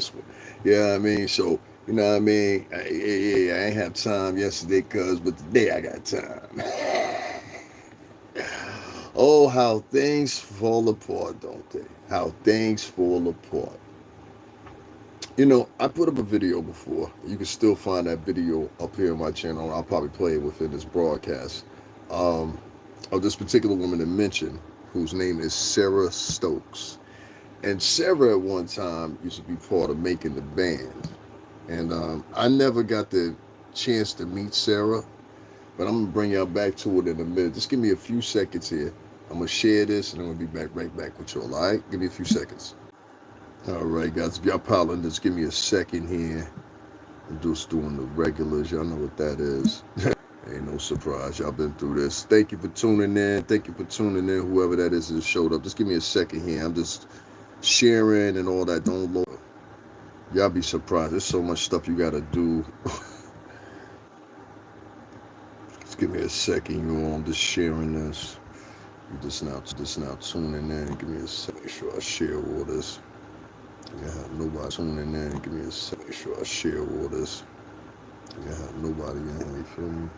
this one. Yeah, I mean, so you know what I mean. I ain't have time yesterday, cuz, but today I got time. Oh, how things fall apart, don't they? How things fall apart. You know, I put up a video before. You can still find that video up here on my channel. I'll probably play it within this broadcast. Um, of this particular woman that mentioned, whose name is Sara Stokes. And Sara at one time used to be part of making the band. And I never got the chance to meet Sara, but I'm gonna bring y'all back to it in a minute. Just give me a few seconds here. I'm gonna share this and I'm gonna be right back with y'all. All right, give me a few seconds. All right, guys, if y'all piling, just give me a second here. I'm just doing the regulars. Y'all know what that is. Ain't no surprise. Y'all been through this. Thank you for tuning in. Thank you for tuning in. Whoever that is that showed up. Just give me a second here. I'm just sharing and all that. Don't load. Y'all be surprised. There's so much stuff you gotta do. Just give me a second, you all. I'm just sharing this. You just now tuning in. Give me a second. Make sure I share all this. Yeah, nobody tuning in. Give me a second. Make sure I share all this. Yeah, nobody in here. You feel me?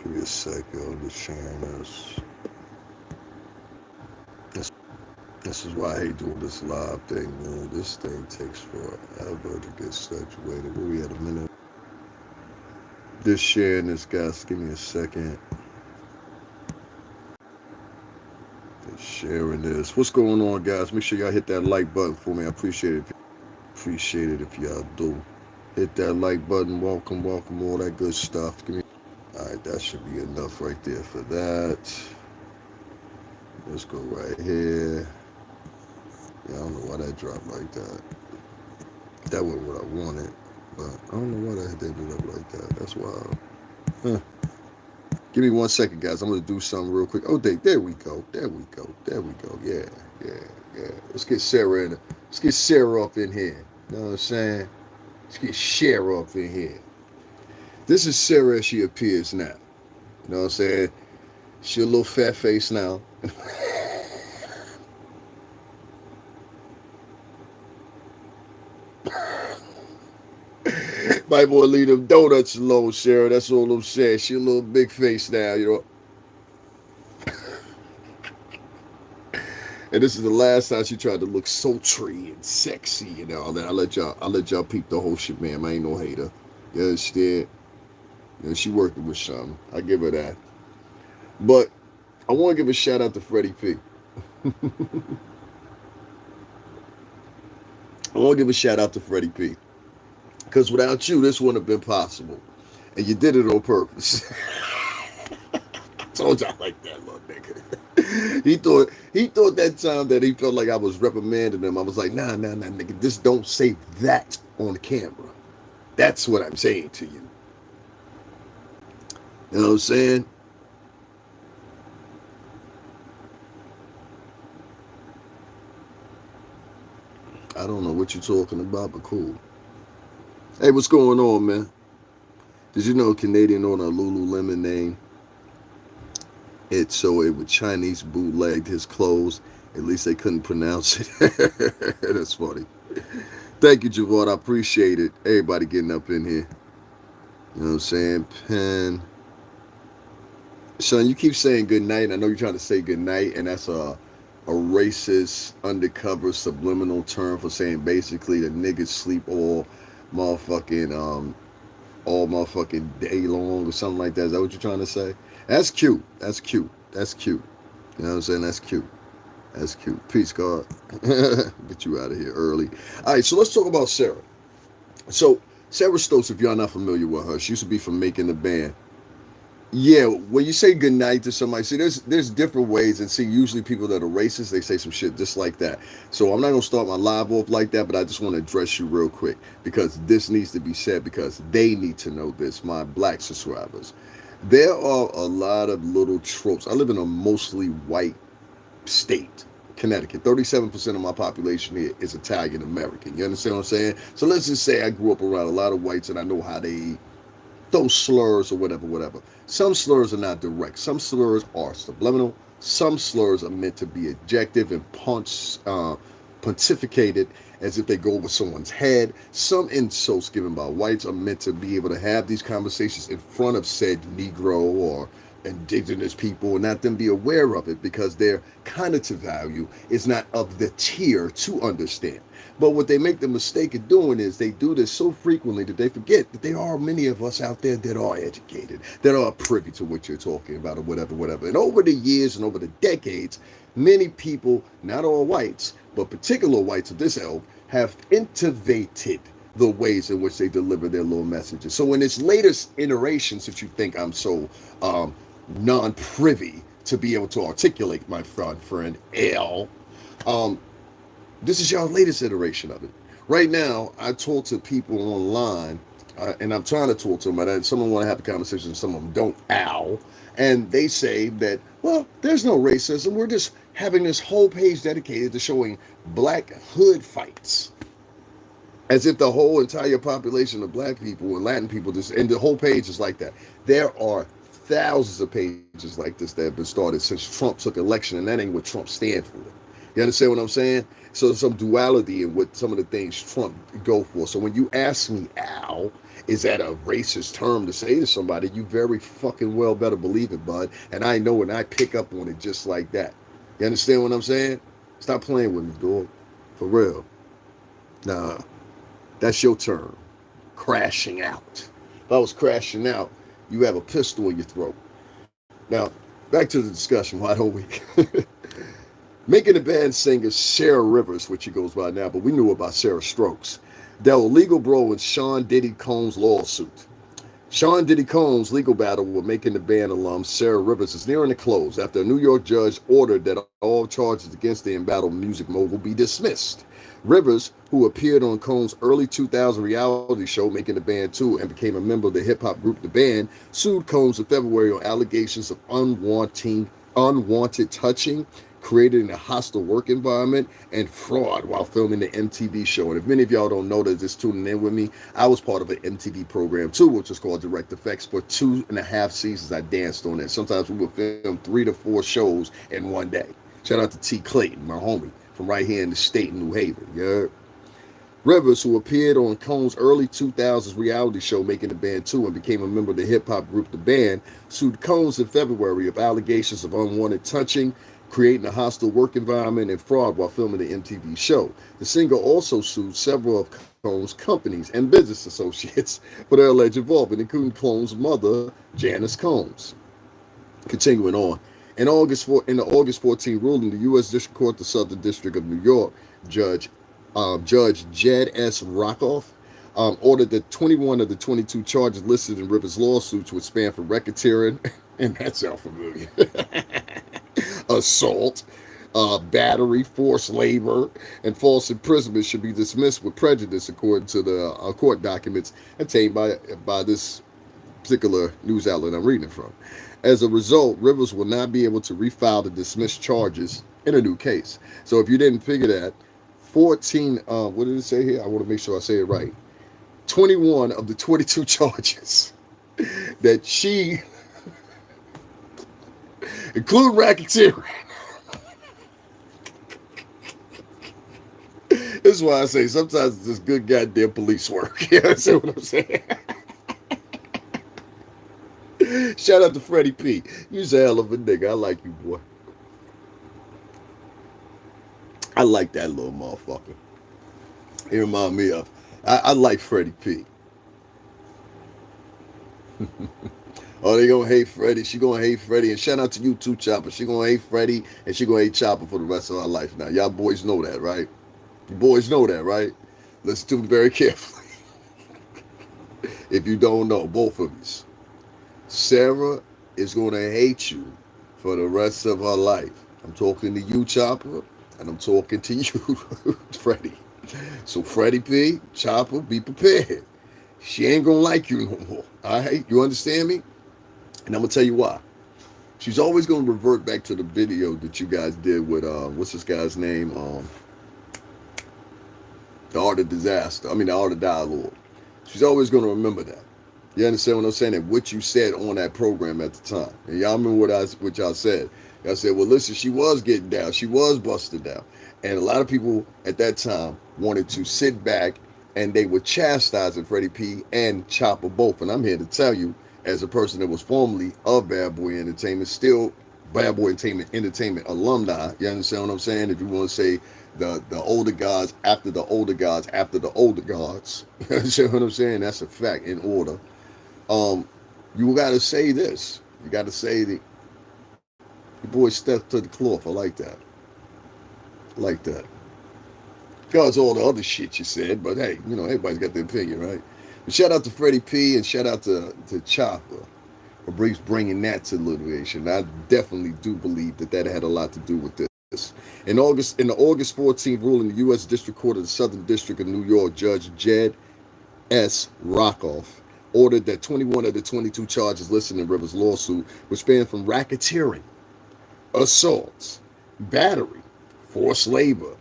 Give me a second. I'm just sharing this. This is why I hate doing this live thing, man. This thing takes forever to get situated. Where we at a minute? Just sharing this, guys. Give me a second. Just sharing this. What's going on, guys? Make sure y'all hit that like button for me. I appreciate it. Appreciate it if y'all do. Hit that like button. Welcome, all that good stuff. Give me. All right, that should be enough right there for that. Let's go right here. Yeah, I don't know why that dropped like that. That wasn't what I wanted, but I don't know why that did it up like that. That's wild. Huh. Give me 1 second, guys. I'm gonna do something real quick. Oh, there we go. There we go. There we go. Yeah. Let's get Sara in. Let's get Sara up in here. You know what I'm saying? Let's get Sara up in here. This is Sara as she appears now. You know what I'm saying? She a little fat face now. Might want to leave them donuts alone, Sara. That's all I'm saying. She a little big face now, you know. And this is the last time she tried to look sultry and sexy and all that. I'll let y'all peep the whole shit, man. I ain't no hater. You understand? You know, she working with something. I give her that. But I want to give a shout out to Freddie P. I want to give a shout out to Freddie P. Because without you, this wouldn't have been possible. And you did it on purpose. I told y'all like that, little nigga. He thought that time that he felt like I was reprimanding him. I was like, nah, nigga. Just don't say that on the camera. That's what I'm saying to you. You know what I'm saying? I don't know what you're talking about, but cool. Hey, what's going on, man? Did you know Canadian on a Lululemon name? It so it would Chinese bootlegged his clothes. At least they couldn't pronounce it. That's funny. Thank you, Javon. I appreciate it. Everybody getting up in here. You know what I'm saying? Pen. Son, you keep saying good night. I know you're trying to say good night, and that's a racist, undercover, subliminal term for saying basically the niggas sleep all motherfucking day long or something like that. Is that what you're trying to say? That's cute. That's cute. That's cute. You know what I'm saying? That's cute. That's cute. Peace, God. Get you out of here early. All right, so let's talk about Sara. So Sara Stokes, if y'all not familiar with her, she used to be from Making the Band. Yeah, when you say goodnight to somebody, see, there's different ways, and see, usually people that are racist, they say some shit just like that. So I'm not gonna start my live off like that, but I just want to address you real quick because this needs to be said because they need to know this, my black subscribers. There are a lot of little tropes. I live in a mostly white state, Connecticut. 37% of my population here is Italian American. You understand what I'm saying? So let's just say I grew up around a lot of whites, and I know how they those slurs or whatever. Some slurs are not direct. Some slurs are subliminal. Some slurs are meant to be adjective and pontificated as if they go over someone's head. Some insults given by whites are meant to be able to have these conversations in front of said Negro or indigenous people and not them be aware of it because their cognitive value is not of the tier to understand. But what they make the mistake of doing is they do this so frequently that they forget that there are many of us out there that are educated, that are privy to what you're talking about or whatever, whatever. And over the years and over the decades, many people, not all whites, but particular whites of this ilk, have innovated the ways in which they deliver their little messages. So in its latest iterations, that you think I'm so non-privy to be able to articulate, my friend L, this is y'all's latest iteration of it. Right now, I talk to people online, and I'm trying to talk to them, and some of them want to have a conversation, some of them don't, and they say that, well, there's no racism. We're just having this whole page dedicated to showing black hood fights. As if the whole entire population of black people and Latin people, and the whole page is like that. There are thousands of pages like this that have been started since Trump took election, and that ain't what Trump stands for. You understand what I'm saying? So there's some duality in what some of the things Trump go for. So when you ask me, Al, is that a racist term to say to somebody, you very fucking well better believe it, bud. And I know and I pick up on it just like that. You understand what I'm saying? Stop playing with me, dog. For real. Nah, that's your term. Crashing out. If I was crashing out, you have a pistol in your throat. Now, back to the discussion. Why don't we? Making the band singer Sara Rivers, which she goes by now, but we knew about Sarah Stokes, dealt legal blow in Sean Diddy Combs' lawsuit. Sean Diddy Combs' legal battle with Making the Band alum Sara Rivers is nearing a close after a New York judge ordered that all charges against the embattled music mogul be dismissed. Rivers, who appeared on Combs' early 2000 reality show Making the Band 2 and became a member of the hip-hop group The Band, sued Combs in February on allegations of unwanted touching, creating a hostile work environment, and fraud while filming the MTV show. And if many of y'all don't know that just tuning in with me, I was part of an MTV program too, which was called Direct Effects. For 2.5 seasons, I danced on it. Sometimes we would film 3 to 4 shows in one day. Shout out to T. Clayton, my homie, from right here in the state of New Haven. Yeah. Rivers, who appeared on Combs' early 2000s reality show Making the Band 2 and became a member of the hip-hop group The Band, sued Combs in February of allegations of unwanted touching, creating a hostile work environment, and fraud while filming the MTV show. The singer also sued several of Combs' companies and business associates for their alleged involvement, including Combs' mother, Janice Combs. Continuing on. In the August 14 ruling, the U.S. District Court, the Southern District of New York, Judge Jed S. Rockoff, ordered that 21 of the 22 charges listed in Rivers' lawsuits would span from racketeering, and that sounds familiar, assault, battery, forced labor, and false imprisonment should be dismissed with prejudice, according to the court documents obtained by this particular news outlet I'm reading from. As a result, Rivers will not be able to refile the dismissed charges in a new case. So if you didn't figure that, 14, what did it say here? I want to make sure I say it right. 21 of the 22 charges that she, include racketeering. This is why I say sometimes it's just good goddamn police work. You understand what I'm saying? Shout out to Freddie P. You's a hell of a nigga. I like you, boy. I like that little motherfucker. He remind me of. I like Freddie P. Oh, they gonna hate Freddie. She gonna hate Freddie. And shout out to you too, Chopper. She gonna hate Freddie and she gonna hate Chopper for the rest of her life. Now, y'all boys know that, right? You boys know that, right? Listen to me very carefully. If you don't know, both of you. Sara is gonna hate you for the rest of her life. I'm talking to you, Chopper, and I'm talking to you, Freddie. So Freddie P, Chopper, be prepared. She ain't gonna like you no more. All right, you understand me? And I'm gonna tell you why. She's always gonna revert back to the video that you guys did with what's this guy's name? The Art of Disaster. I mean, the Art of Dialogue. She's always gonna remember that. You understand what I'm saying? And what you said on that program at the time. And y'all remember what y'all said. I said, well, listen, she was getting down. She was busted down. And a lot of people at that time wanted to sit back and they were chastising Freddie P and Chopper both. And I'm here to tell you, as a person that was formerly of Bad Boy Entertainment, still Bad Boy Entertainment alumni, you understand what I'm saying? If you want to say the older gods after the older gods after the older gods, you understand what I'm saying? That's a fact in order. Um, you got to say this. You got to say that your boy stepped to the cloth. I like that. I like that. Because all the other shit you said, but hey, everybody's got their opinion, right? But shout out to Freddie P and shout out to Chopper for bringing that to litigation. I definitely do believe that had a lot to do with this. In the August 14th ruling, the U.S. District Court of the Southern District of New York, Judge Jed S. Rockoff ordered that 21 of the 22 charges listed in Rivers' lawsuit, which span from racketeering, assaults, battery, forced labor,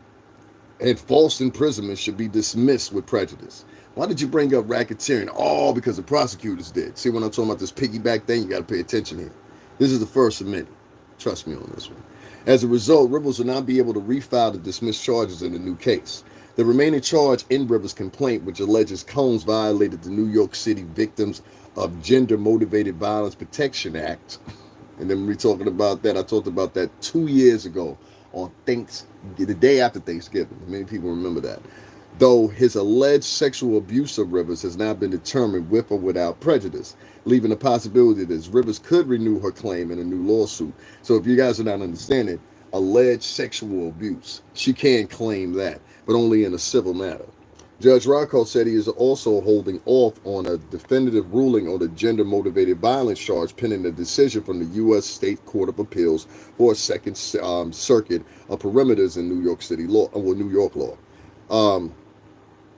and false imprisonment, should be dismissed with prejudice. Why did you bring up racketeering? Oh, because the prosecutors did. See, when I'm talking about this piggyback thing, you got to pay attention here. This is the First Amendment. Trust me on this one. As a result, Rivers will not be able to refile the dismissed charges in the new case. The remaining charge in Rivers' complaint, which alleges Combs violated the New York City Victims of Gender-Motivated Violence Protection Act. And then we're talking about that. I talked about that 2 years ago on the day after Thanksgiving. Many people remember that. Though his alleged sexual abuse of Rivers has not been determined with or without prejudice, leaving the possibility that Rivers could renew her claim in a new lawsuit. So if you guys are not understanding, alleged sexual abuse, she can claim that, but only in a civil matter. Judge Rocco said he is also holding off on a definitive ruling on the gender-motivated violence charge pending a decision from the U.S. State Court of Appeals for a second circuit of perimeters in New York City law, New York law.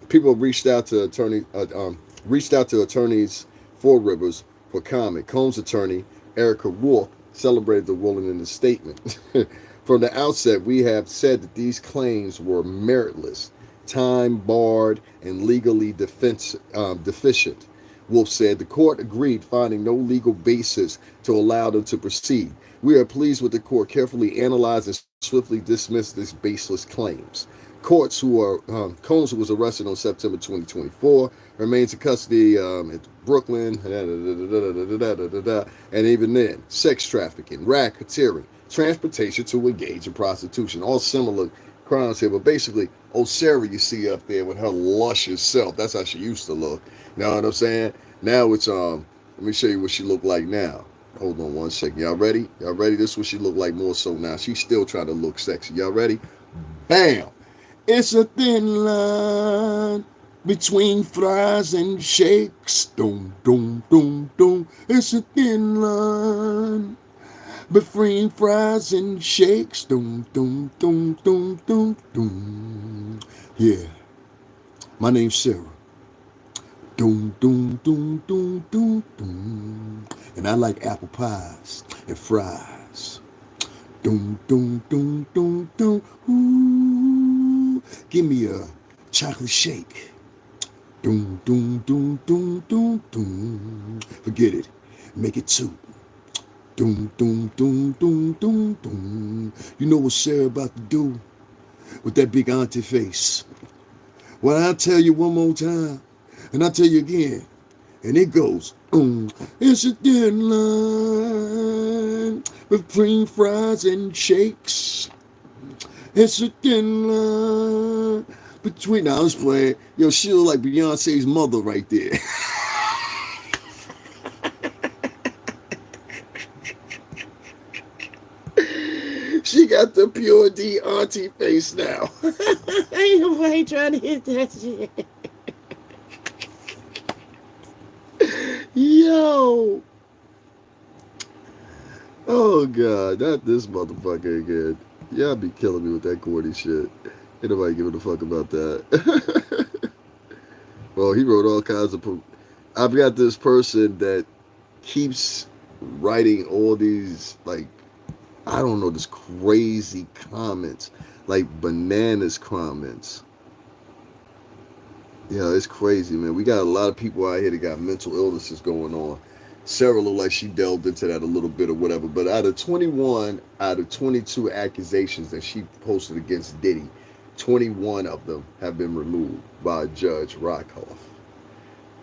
People have reached out to attorneys for Rivers for comment. Combs' attorney, Erica Rourke, celebrated the ruling in a statement. From the outset, we have said that these claims were meritless, time-barred, and legally deficient. Wolf said the court agreed, finding no legal basis to allow them to proceed. We are pleased with the court carefully analyzed and swiftly dismissed these baseless claims. Combs, who was arrested on September 2024, remains in custody at Brooklyn, and even then, sex trafficking, racketeering, transportation to engage in prostitution, all similar crimes here. But basically, old Sara you see up there with her luscious self, that's how she used to look. You know what I'm saying? Now it's let me show you what she look like now. Hold on one second. Y'all ready? Y'all ready? This is what she look like more so now. She's still trying to look sexy. Y'all ready? Bam! It's a thin line between fries and shakes. Dum, dum, dum, dum. It's a thin line between fries and shakes. Dum, dum, dum, dum, dum, dum. Yeah. My name's Sara. Dum, dum, dum, dum, dum, dum. And I like apple pies and fries. Dum, dum, dum, dum, dum. Ooh. Give me a chocolate shake. Dum, dum, dum, dum, dum, dum. Forget it. Make it two. Dum, dum, dum, dum, dum, dum. You know what Sara about to do with that big auntie face? Well, I'll tell you one more time, and I'll tell you again, and it goes, it's a thin line between fries and shakes. It's a thin line between. Now, let's play it. Yo, she look like Beyonce's mother right there. She got the pure D auntie face now. Ain't nobody trying to hit that shit. Yo. Oh, God. Not this motherfucker again. Y'all be killing me with that corny shit. Ain't nobody giving a fuck about that. Well, he wrote all kinds of... I've got this person that keeps writing all these, like, I don't know, this crazy comments, like bananas comments. Yeah, it's crazy, man. We got a lot of people out here that got mental illnesses going on. Sara looked like she delved into that a little bit or whatever. But out of 21 out of 22 accusations that she posted against Diddy, 21 of them have been removed by Judge Rakoff.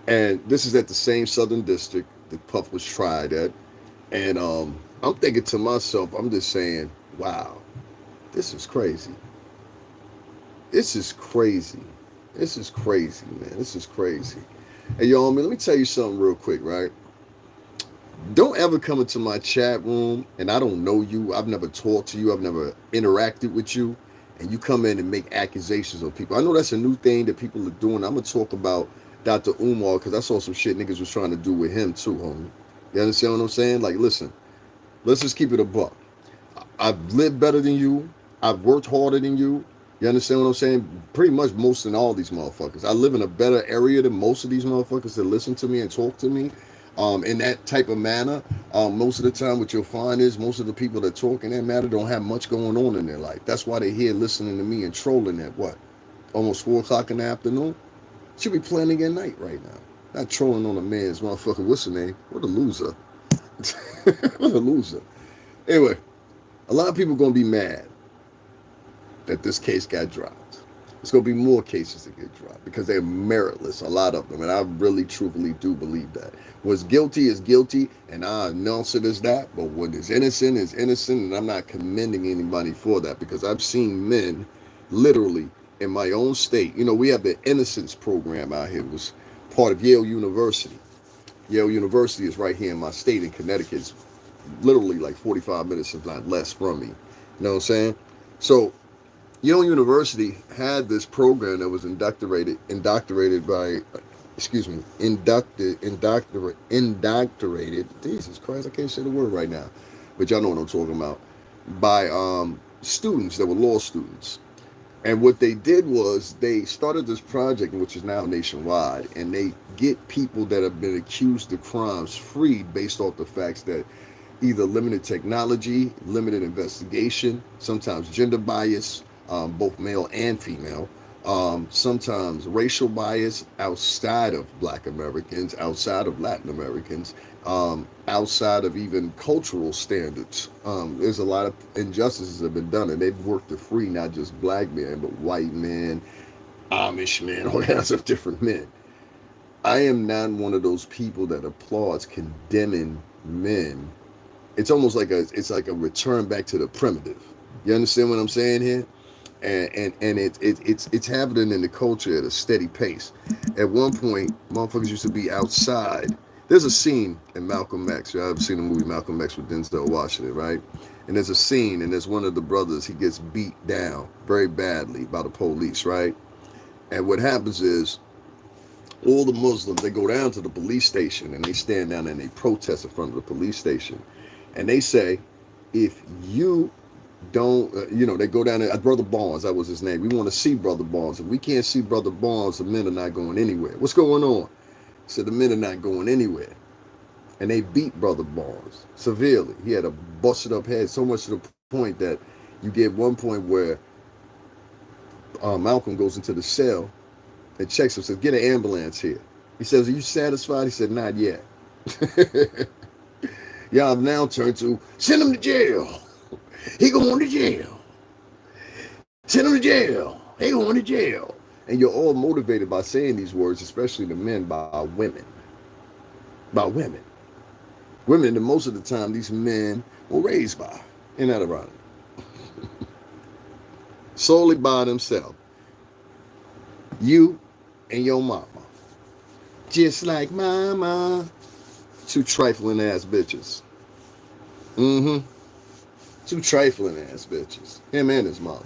And this is at the same Southern District that Puff was tried at. And I'm thinking to myself, I'm just saying, wow, this is crazy. This is crazy. This is crazy, man. This is crazy. Hey, y'all, man, let me tell you something real quick, right? Don't ever come into my chat room and I don't know you. I've never talked to you. I've never interacted with you. And you come in and make accusations on people. I know that's a new thing that people are doing. I'm going to talk about Dr. Umar because I saw some shit niggas was trying to do with him too, homie. You understand what I'm saying? Like, listen, let's just keep it a buck. I've lived better than you. I've worked harder than you. You understand what I'm saying? Pretty much most than all these motherfuckers. I live in a better area than most of these motherfuckers that listen to me and talk to me in that type of manner. Most of the time what you'll find is most of the people that talk in that manner don't have much going on in their life. That's why they're here listening to me and trolling at what? Almost 4 o'clock in the afternoon? Should be planning at night right now. Not trolling on a man's motherfucker. What's the name? What a loser. What a loser. Anyway, a lot of people going to be mad that this case got dropped. There's going to be more cases that get dropped because they're meritless, a lot of them. And I really, truthfully do believe that. What's guilty is guilty, and I announce it as that. But what is innocent, and I'm not commending anybody for that because I've seen men literally in my own state. You know, we have the Innocence program out here. It was part of Yale University. Yale University is right here in my state in Connecticut. It's literally like 45 minutes, if not less, from me. You know what I'm saying? So Yale University had this program that was indoctrinated by, indoctrinated, Jesus Christ, I can't say the word right now, but y'all know what I'm talking about, by students that were law students. And what they did was they started this project, which is now nationwide, and they get people that have been accused of crimes freed based off the facts that either limited technology, limited investigation, sometimes gender bias, both male and female, sometimes racial bias outside of Black Americans, outside of Latin Americans, outside of even cultural standards. There's a lot of injustices that have been done, and they've worked to free not just Black men, but white men, Amish men, all kinds of different men. I am not one of those people that applauds condemning men. It's almost like it's like a return back to the primitive. You understand what I'm saying here? And it's happening in the culture at a steady pace. At one point, motherfuckers used to be outside. There's a scene in Malcolm X. Y'all ever seen the movie Malcolm X with Denzel Washington, right? And there's a scene, and there's one of the brothers. He gets beat down very badly by the police, right? And what happens is all the Muslims, they go down to the police station and they stand down and they protest in front of the police station. And they say, if you don't, they go down there, Brother Barnes, that was his name. We want to see Brother Barnes. If we can't see Brother Barnes, the men are not going anywhere. What's going on? He said, the men are not going anywhere. And they beat Brother Barnes severely. He had a busted up head, so much to the point that you get one point where Malcolm goes into the cell and checks him, says, get an ambulance here. He says, are you satisfied? He said, not yet. Y'all have now turned to, send him to jail. He going to jail. Send him to jail. He going to jail. And you're all motivated by saying these words, especially the men, by women. By women. Women that most of the time these men were raised by. Isn't that ironic? Solely by themselves. You and your mama. Just like mama. Two trifling ass bitches. Mm-hmm. Two trifling ass bitches. Him and his mama.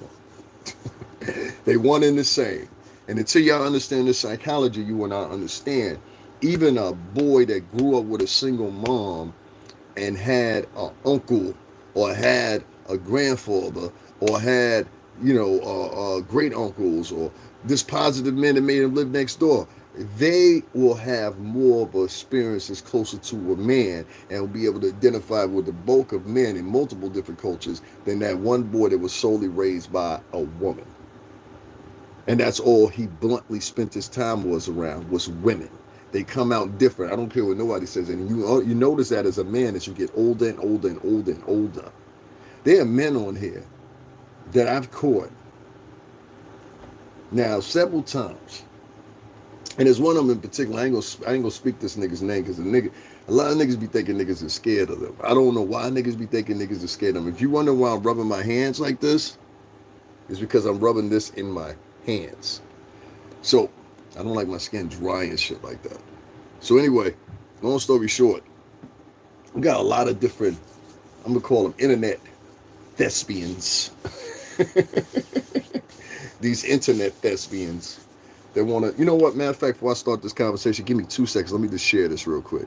They one and the same. And until y'all understand the psychology, you will not understand. Even a boy that grew up with a single mom and had an uncle or had a grandfather or had, great uncles or this positive man that made him live next door, they will have more of experiences closer to a man and will be able to identify with the bulk of men in multiple different cultures than that one boy that was solely raised by a woman. And that's all he bluntly spent his time was around, was women. They come out different. I don't care what nobody says. And you notice that as a man, as you get older and older and older and older. There are men on here that I've caught now several times. And there's one of them in particular. I ain't gonna speak this nigga's name because a lot of niggas be thinking niggas are scared of them. I don't know why niggas be thinking niggas are scared of them. If you wonder why I'm rubbing my hands like this, it's because I'm rubbing this in my hands. So I don't like my skin dry and shit like that. So anyway, long story short, we got a lot of different, I'm gonna call them internet thespians. These internet thespians that want to, you know what, matter of fact, before I start this conversation, give me 2 seconds. Let me just share this real quick.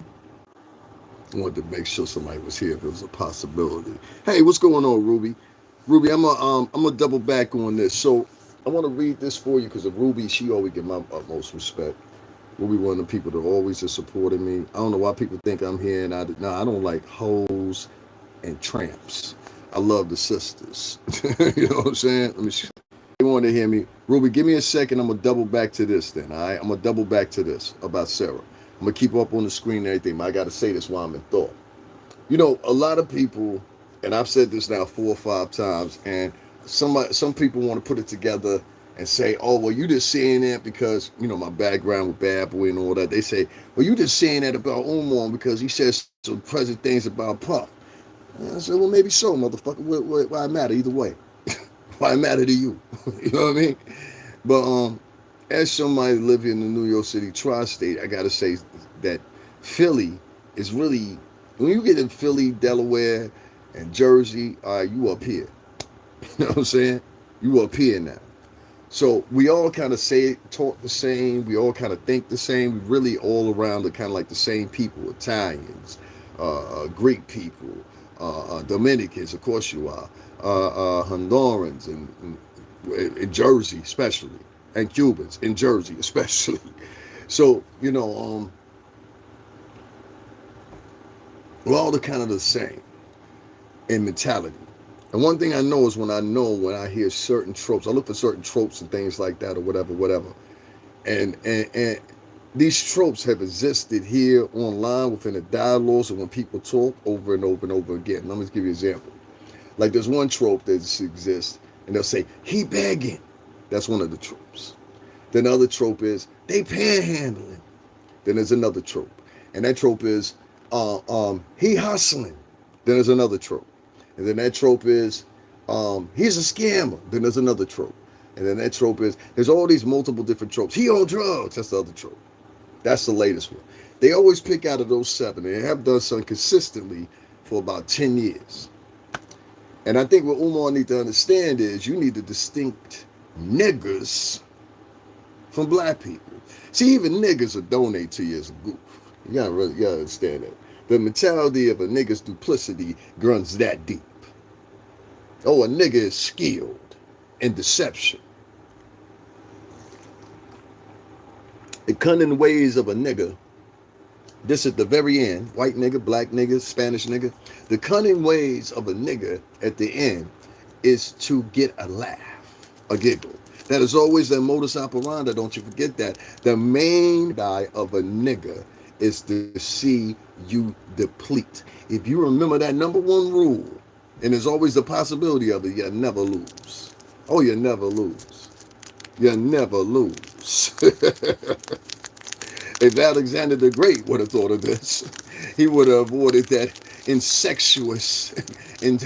I wanted to make sure somebody was here if it was a possibility. Hey, what's going on, Ruby? Ruby, I'm gonna double back on this. So I want to read this for you because of Ruby. She always get my utmost respect. Ruby, one of the people that always has supported me. I don't know why people think I'm here, and I don't like hoes and tramps. I love the sisters. You know what I'm saying? Let me. You want to hear me, Ruby? Give me a second. I'm gonna double back to this. Then, all right? I'm gonna double back to this about Sarah. I'm gonna keep up on the screen and everything, but I gotta say this while I'm in thought. You know, a lot of people, and I've said this now 4 or 5 times, and some people want to put it together and say, oh, well, you just saying that because, you know, my background with Bad Boy and all that. They say, well, you just saying that about Umar because he says some present things about Puff. And I said, well, maybe so, motherfucker. Why matter either way? Why matter to you? You know what I mean? But as somebody living in the New York City tri-state, I gotta say that Philly is really, when you get in Philly, Delaware, and Jersey, you up here. You know what I'm saying? You up here now. So we all kind of talk the same. We all kind of think the same. We really all around are kind of like the same people. Italians, Greek people, Dominicans, of course you are, Hondurans, and in Jersey especially, and Cubans in Jersey especially. So, you know, we're all kind of the same in mentality. And one thing I know is when I hear certain tropes, I look for certain tropes and things like that or whatever. And these tropes have existed here online within the dialogues and when people talk over and over and over again. Let me give you an example. Like there's one trope that exists and they'll say, he begging. That's one of the tropes. Then the other trope is, they panhandling. Then there's another trope. And that trope is, he hustling. Then there's another trope. And then that trope is, he's a scammer. Then there's another trope. And then that trope is, there's all these multiple different tropes. He on drugs. That's the other trope. That's the latest one. They always pick out of those 7. They have done so consistently for about 10 years. And I think what Umar need to understand is you need to distinct niggers from black people. See, even niggers will donate to you as a goof. You gotta understand that. The mentality of a nigger's duplicity runs that deep. Oh, a nigga is skilled in deception. The cunning ways of a nigga, this at the very end, white nigga, black nigga, Spanish nigga, the cunning ways of a nigga at the end is to get a laugh, a giggle. That is always their modus operandi, don't you forget that. The main guy of a nigga is to see you deplete. If you remember that number 1 rule, and there's always the possibility of it, you never lose. Oh, you never lose. You never lose. If Alexander the Great would have thought of this, he would have avoided that incestuous in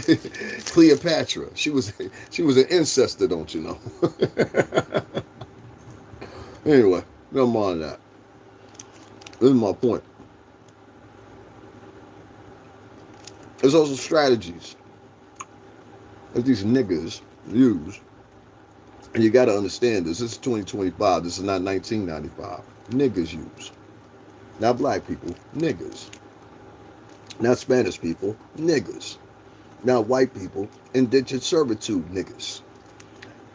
Cleopatra. She was an incester, don't you know? Anyway, never mind that. This is my point. There's also strategies that these niggas use. And you got to understand this. This is 2025. This is not 1995. Niggas use. Not black people. Niggas. Not Spanish people. Niggas. Not white people. Indentured servitude niggas.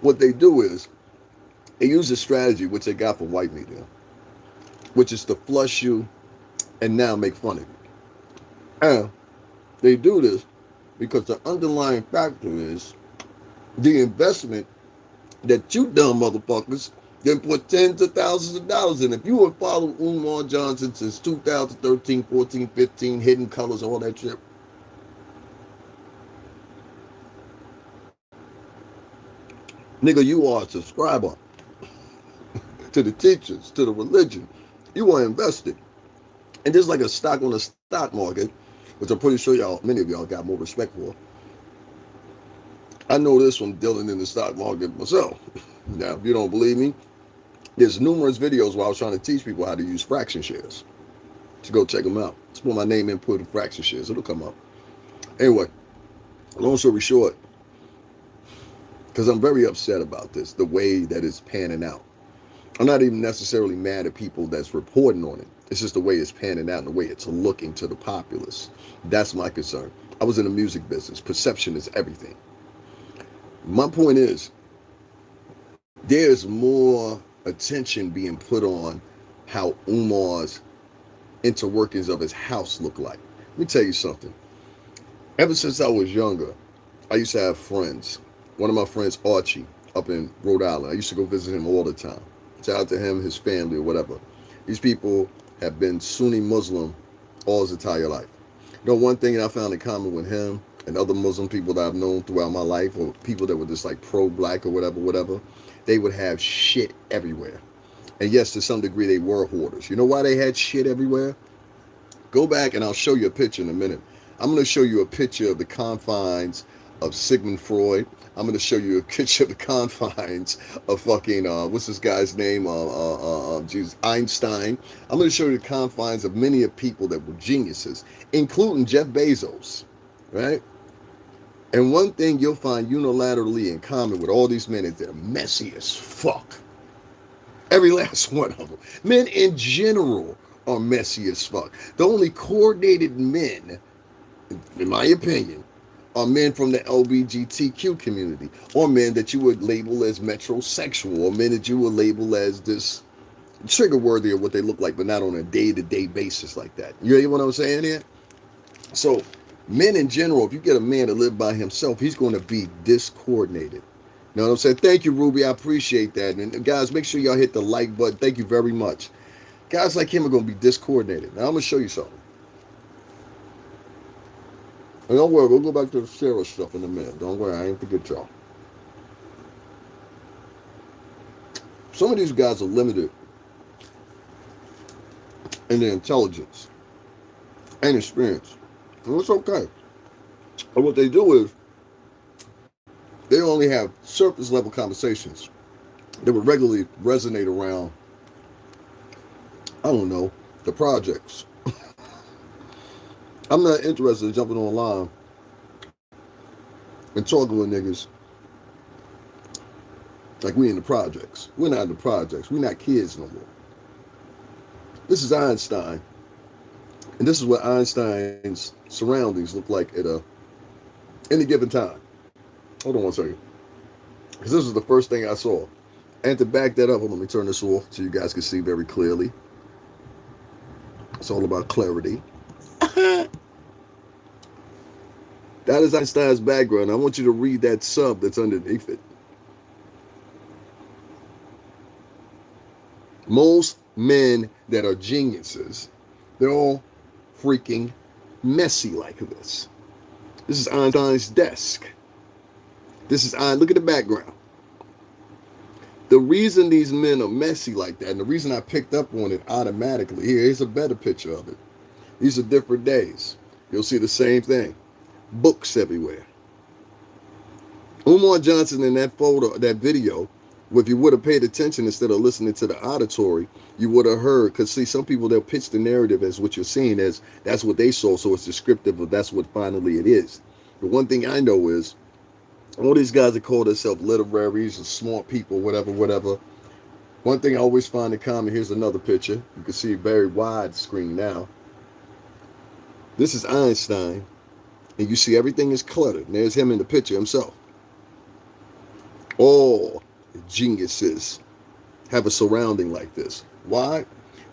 What they do is they use a strategy which they got from white media, which is to flush you and now make fun of you. And they do this because the underlying factor is the investment that you dumb motherfuckers Then put tens of thousands of dollars in. If you would follow Umar Johnson since 2013, 14, 15, Hidden Colors, all that shit, nigga, you are a subscriber to the teachers, to the religion. You are invested. And there's like a stock on the stock market, which I'm pretty sure y'all, many of y'all got more respect for. I know this from dealing in the stock market myself. Now, if you don't believe me, there's numerous videos where I was trying to teach people how to use fraction shares. So go check them out. Just put my name in, put in fraction shares. It'll come up. Anyway, long story short, because I'm very upset about this, the way that it's panning out. I'm not even necessarily mad at people that's reporting on it. It's just the way it's panning out and the way it's looking to the populace. That's my concern. I was in the music business. Perception is everything. My point is, there's more attention being put on how Umar's interworkings of his house look like. Let me tell you something. Ever since I was younger, I used to have friends. One of my friends, Archie, up in Rhode Island. I used to go visit him all the time. Shout out to him, his family, or whatever. These people have been Sunni Muslim all his entire life. You know, one thing that I found in common with him and other Muslim people that I've known throughout my life, or people that were just like pro-black or whatever, they would have shit everywhere. And yes, to some degree, they were hoarders. You know why they had shit everywhere? Go back and I'll show you a picture in a minute. I'm going to show you a picture of the confines of Sigmund Freud. I'm going to show you a picture of the confines of fucking, what's this guy's name? Jesus, Einstein. I'm going to show you the confines of many of people that were geniuses, including Jeff Bezos, right? And one thing you'll find unilaterally in common with all these men is they're messy as fuck. Every last one of them. Men in general are messy as fuck. The only coordinated men, in my opinion, are men from the LGBTQ community, or men that you would label as metrosexual, or men that you would label as this trigger worthy of what they look like, but not on a day-to-day basis like that. You hear what I'm saying here? So, men in general, if you get a man to live by himself, he's going to be discoordinated. You know what I'm saying? Thank you, Ruby. I appreciate that. And guys, make sure y'all hit the like button. Thank you very much. Guys like him are going to be discoordinated. Now, I'm going to show you something. And don't worry, we'll go back to the Sara stuff in a minute. Don't worry, I ain't forget y'all. Some of these guys are limited in their intelligence and experience. And it's okay. But what they do is, they only have surface level conversations that would regularly resonate around, I don't know, the projects. I'm not interested in jumping online and talking with niggas like we in the projects. We're not in the projects. We're not kids no more. This is Einstein. And this is what Einstein's surroundings look like at any given time. Hold on one second. Because this is the first thing I saw. And to back that up, let me turn this off so you guys can see very clearly. It's all about clarity. That is Einstein's background. I want you to read that sub that's underneath it. Most men that are geniuses, they're all freaking messy like this. This is Einstein's desk. This is look at the background. The reason these men are messy like that, and the reason I picked up on it automatically, here's a better picture of it. These are different days. You'll see the same thing. Books everywhere. Umar Johnson in that photo, that video, if you would have paid attention instead of listening to the auditory, you would have heard, because see, some people, they'll pitch the narrative as what you're seeing as that's what they saw, so it's descriptive of that's what finally it is. The one thing I know is, all these guys that call themselves literaries and smart people, whatever. One thing I always find in common, here's another picture. You can see a very wide screen now. This is Einstein. And you see everything is cluttered. And there's him in the picture himself. All geniuses have a surrounding like this. Why?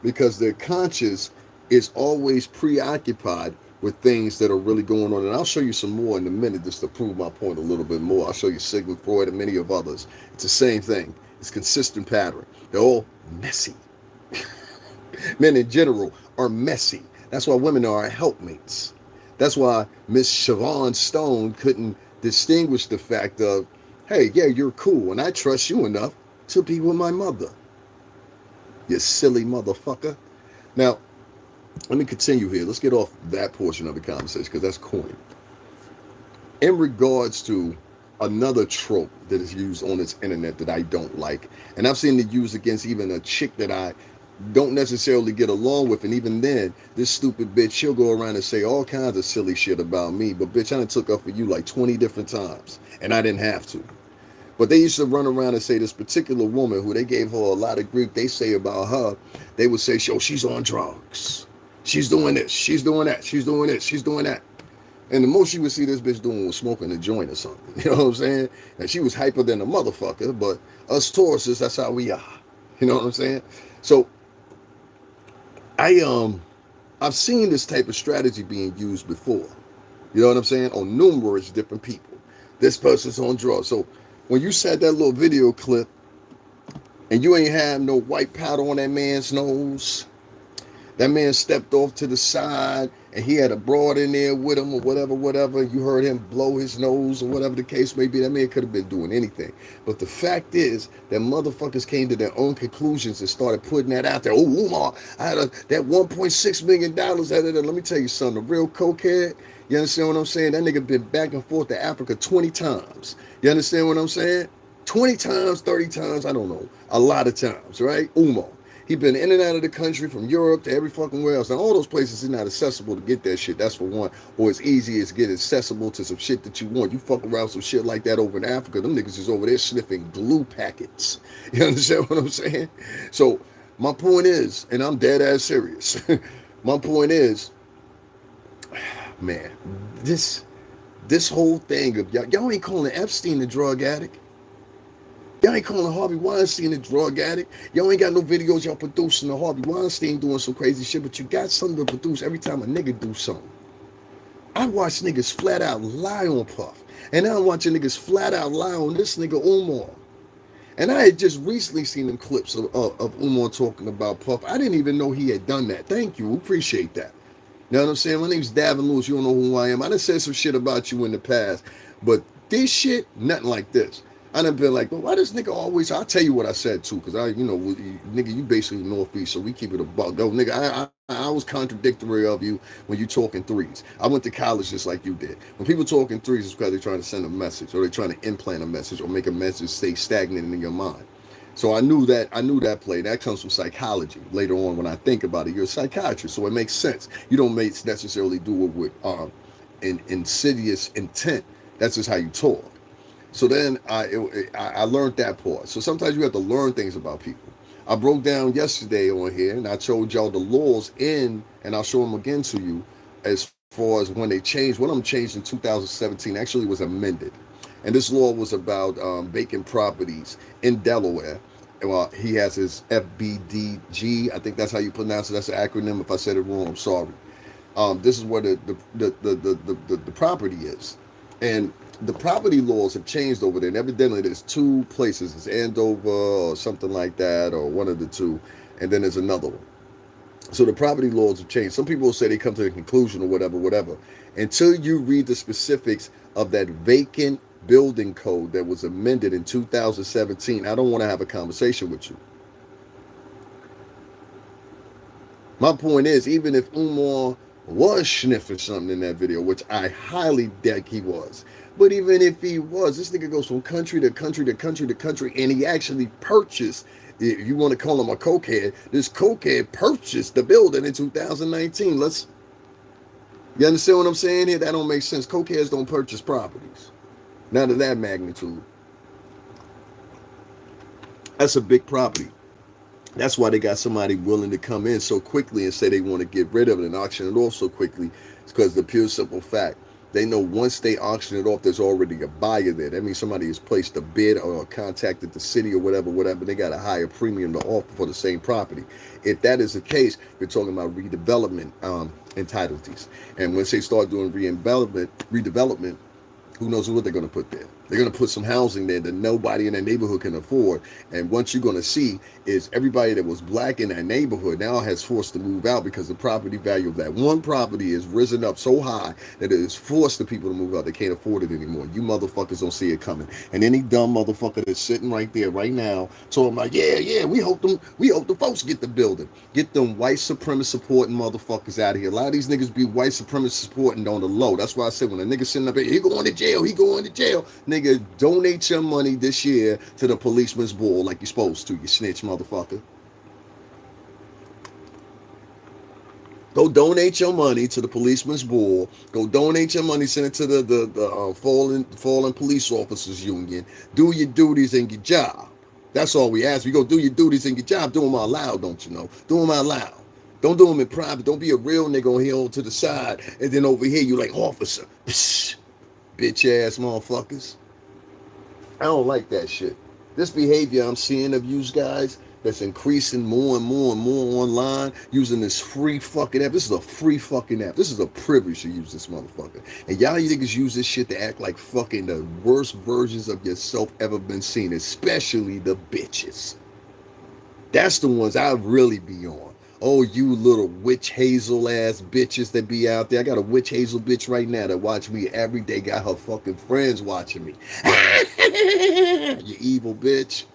Because their conscious is always preoccupied with things that are really going on. And I'll show you some more in a minute just to prove my point a little bit more. I'll show you Sigmund Freud and many of others. It's the same thing. It's consistent pattern. They're all messy. Men in general are messy. That's why women are our helpmates. That's why Miss Siobhan Stone couldn't distinguish the fact of, hey, yeah, you're cool, and I trust you enough to be with my mother. You silly motherfucker. Now, let me continue here. Let's get off that portion of the conversation because that's corny. In regards to another trope that is used on this internet that I don't like, and I've seen it used against even a chick that I don't necessarily get along with, and even then, this stupid bitch, she'll go around and say all kinds of silly shit about me, but bitch, I done took up for you like 20 different times, and I didn't have to. But they used to run around and say this particular woman who they gave her a lot of grief, they say about her, they would say, oh, she's on drugs. She's doing this, she's doing that, she's doing this, she's doing that. And the most you would see this bitch doing was smoking a joint or something. You know what I'm saying? And she was hyper than a motherfucker, but us Tauruses, that's how we are. You know what I'm saying? So I've seen this type of strategy being used before. You know what I'm saying? On numerous different people. This person's on drugs. So when you said that little video clip and you ain't have no white powder on that man's nose, that man stepped off to the side and he had a broad in there with him or whatever. You heard him blow his nose or whatever the case may be. That man could have been doing anything. But the fact is that motherfuckers came to their own conclusions and started putting that out there. Oh, Umar, I had that $1.6 million. Let me tell you something. A real cokehead, you understand what I'm saying? That nigga been back and forth to Africa 20 times. You understand what I'm saying? 20 times, 30 times, I don't know. A lot of times, right? Umar. He been in and out of the country from Europe to every fucking where else. Now, all those places is not accessible to get that shit. That's for one. Or it's easy as get accessible to some shit that you want. You fuck around with some shit like that over in Africa, them niggas is over there sniffing glue packets. You understand what I'm saying? So, my point is, and I'm dead ass serious. My point is, man, this whole thing of y'all ain't calling Epstein a drug addict. Y'all ain't calling Harvey Weinstein a drug addict. Y'all ain't got no videos y'all producing of Harvey Weinstein doing some crazy shit, but you got something to produce every time a nigga do something. I watch niggas flat out lie on Puff. And now I'm watching niggas flat out lie on this nigga Umar. And I had just recently seen them clips of Umar talking about Puff. I didn't even know he had done that. Thank you. Appreciate that. You know what I'm saying? My name's Davin Lewis. You don't know who I am. I done said some shit about you in the past. But this shit, nothing like this. I done been like, well, why this nigga always, I'll tell you what I said too, because nigga, you basically Northeast, so we keep it a buck. Yo, nigga, I was contradictory of you when you talking threes. I went to college just like you did. When people talking threes, it's because they're trying to send a message, or they're trying to implant a message, or make a message stay stagnant in your mind. So I knew that play. That comes from psychology. Later on, when I think about it, you're a psychiatrist, so it makes sense. You don't necessarily do it with insidious intent. That's just how you talk. So then I learned that part. So sometimes you have to learn things about people. I broke down yesterday on here, and I told y'all the laws and I'll show them again to you as far as when they changed. One of them changed in 2017, actually was amended. And this law was about vacant properties in Delaware. Well, he has his FBDG. I think that's how you pronounce it. That's an acronym. If I said it wrong, I'm sorry. This is where the property is. And the property laws have changed over there. And evidently there's two places. It's Andover or something like that, or one of the two. And then there's another one. So the property laws have changed. Some people will say they come to the conclusion or whatever. Until you read the specifics of that vacant building code that was amended in 2017, I don't want to have a conversation with you. My point is, even if Umar was sniffing something in that video, which I highly doubt he was, but even if he was, this nigga goes from country to country to country to country, and he actually purchased, if you want to call him a cokehead, this cokehead purchased the building in 2019. You understand what I'm saying here? That don't make sense. Cokeheads don't purchase properties. Not of that magnitude. That's a big property. That's why they got somebody willing to come in so quickly and say they want to get rid of it and auction it off so quickly. It's because the pure simple fact, they know once they auction it off, there's already a buyer there. That means somebody has placed a bid or contacted the city or whatever. They got a higher premium to offer for the same property. If that is the case, we're talking about redevelopment entitlements. And once they start doing redevelopment, who knows what they're going to put there. They're going to put some housing there that nobody in that neighborhood can afford. And what you're going to see is everybody that was black in that neighborhood now has forced to move out because the property value of that one property is risen up so high that it has forced the people to move out. They can't afford it anymore. You motherfuckers don't see it coming. And any dumb motherfucker that's sitting right there right now, so I'm like, yeah, we hope the folks get the building. Get them white supremacist supporting motherfuckers out of here. A lot of these niggas be white supremacist supporting on the low. That's why I said when a nigga sitting up here, he going to jail, Nigga, donate your money this year to the policeman's ball like you're supposed to, you snitch motherfucker. Go donate your money to the policeman's ball. Go donate your money, send it to the fallen police officers union. Do your duties and your job. That's all we ask. We go do your duties and your job. Do them out loud, don't you know? Do them out loud. Don't do them in private. Don't be a real nigga on here on to the side, and then over here you like officer. Psh, bitch ass motherfuckers. I don't like that shit. This behavior I'm seeing of you guys that's increasing more and more and more online using this free fucking app. This is a free fucking app. This is a privilege to use this motherfucker. And y'all you niggas use this shit to act like fucking the worst versions of yourself ever been seen, especially the bitches. That's the ones I really be on. Oh, you little witch hazel ass bitches that be out there. I got a witch hazel bitch right now that watch me every day. Got her fucking friends watching me. You evil bitch.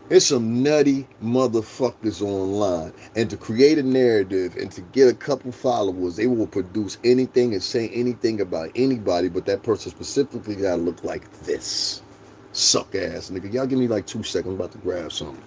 There's some nutty motherfuckers online. And to create a narrative and to get a couple followers, they will produce anything and say anything about anybody, but that person specifically gotta look like this. Suck ass nigga. Y'all give me like 2 seconds. I'm about to grab something.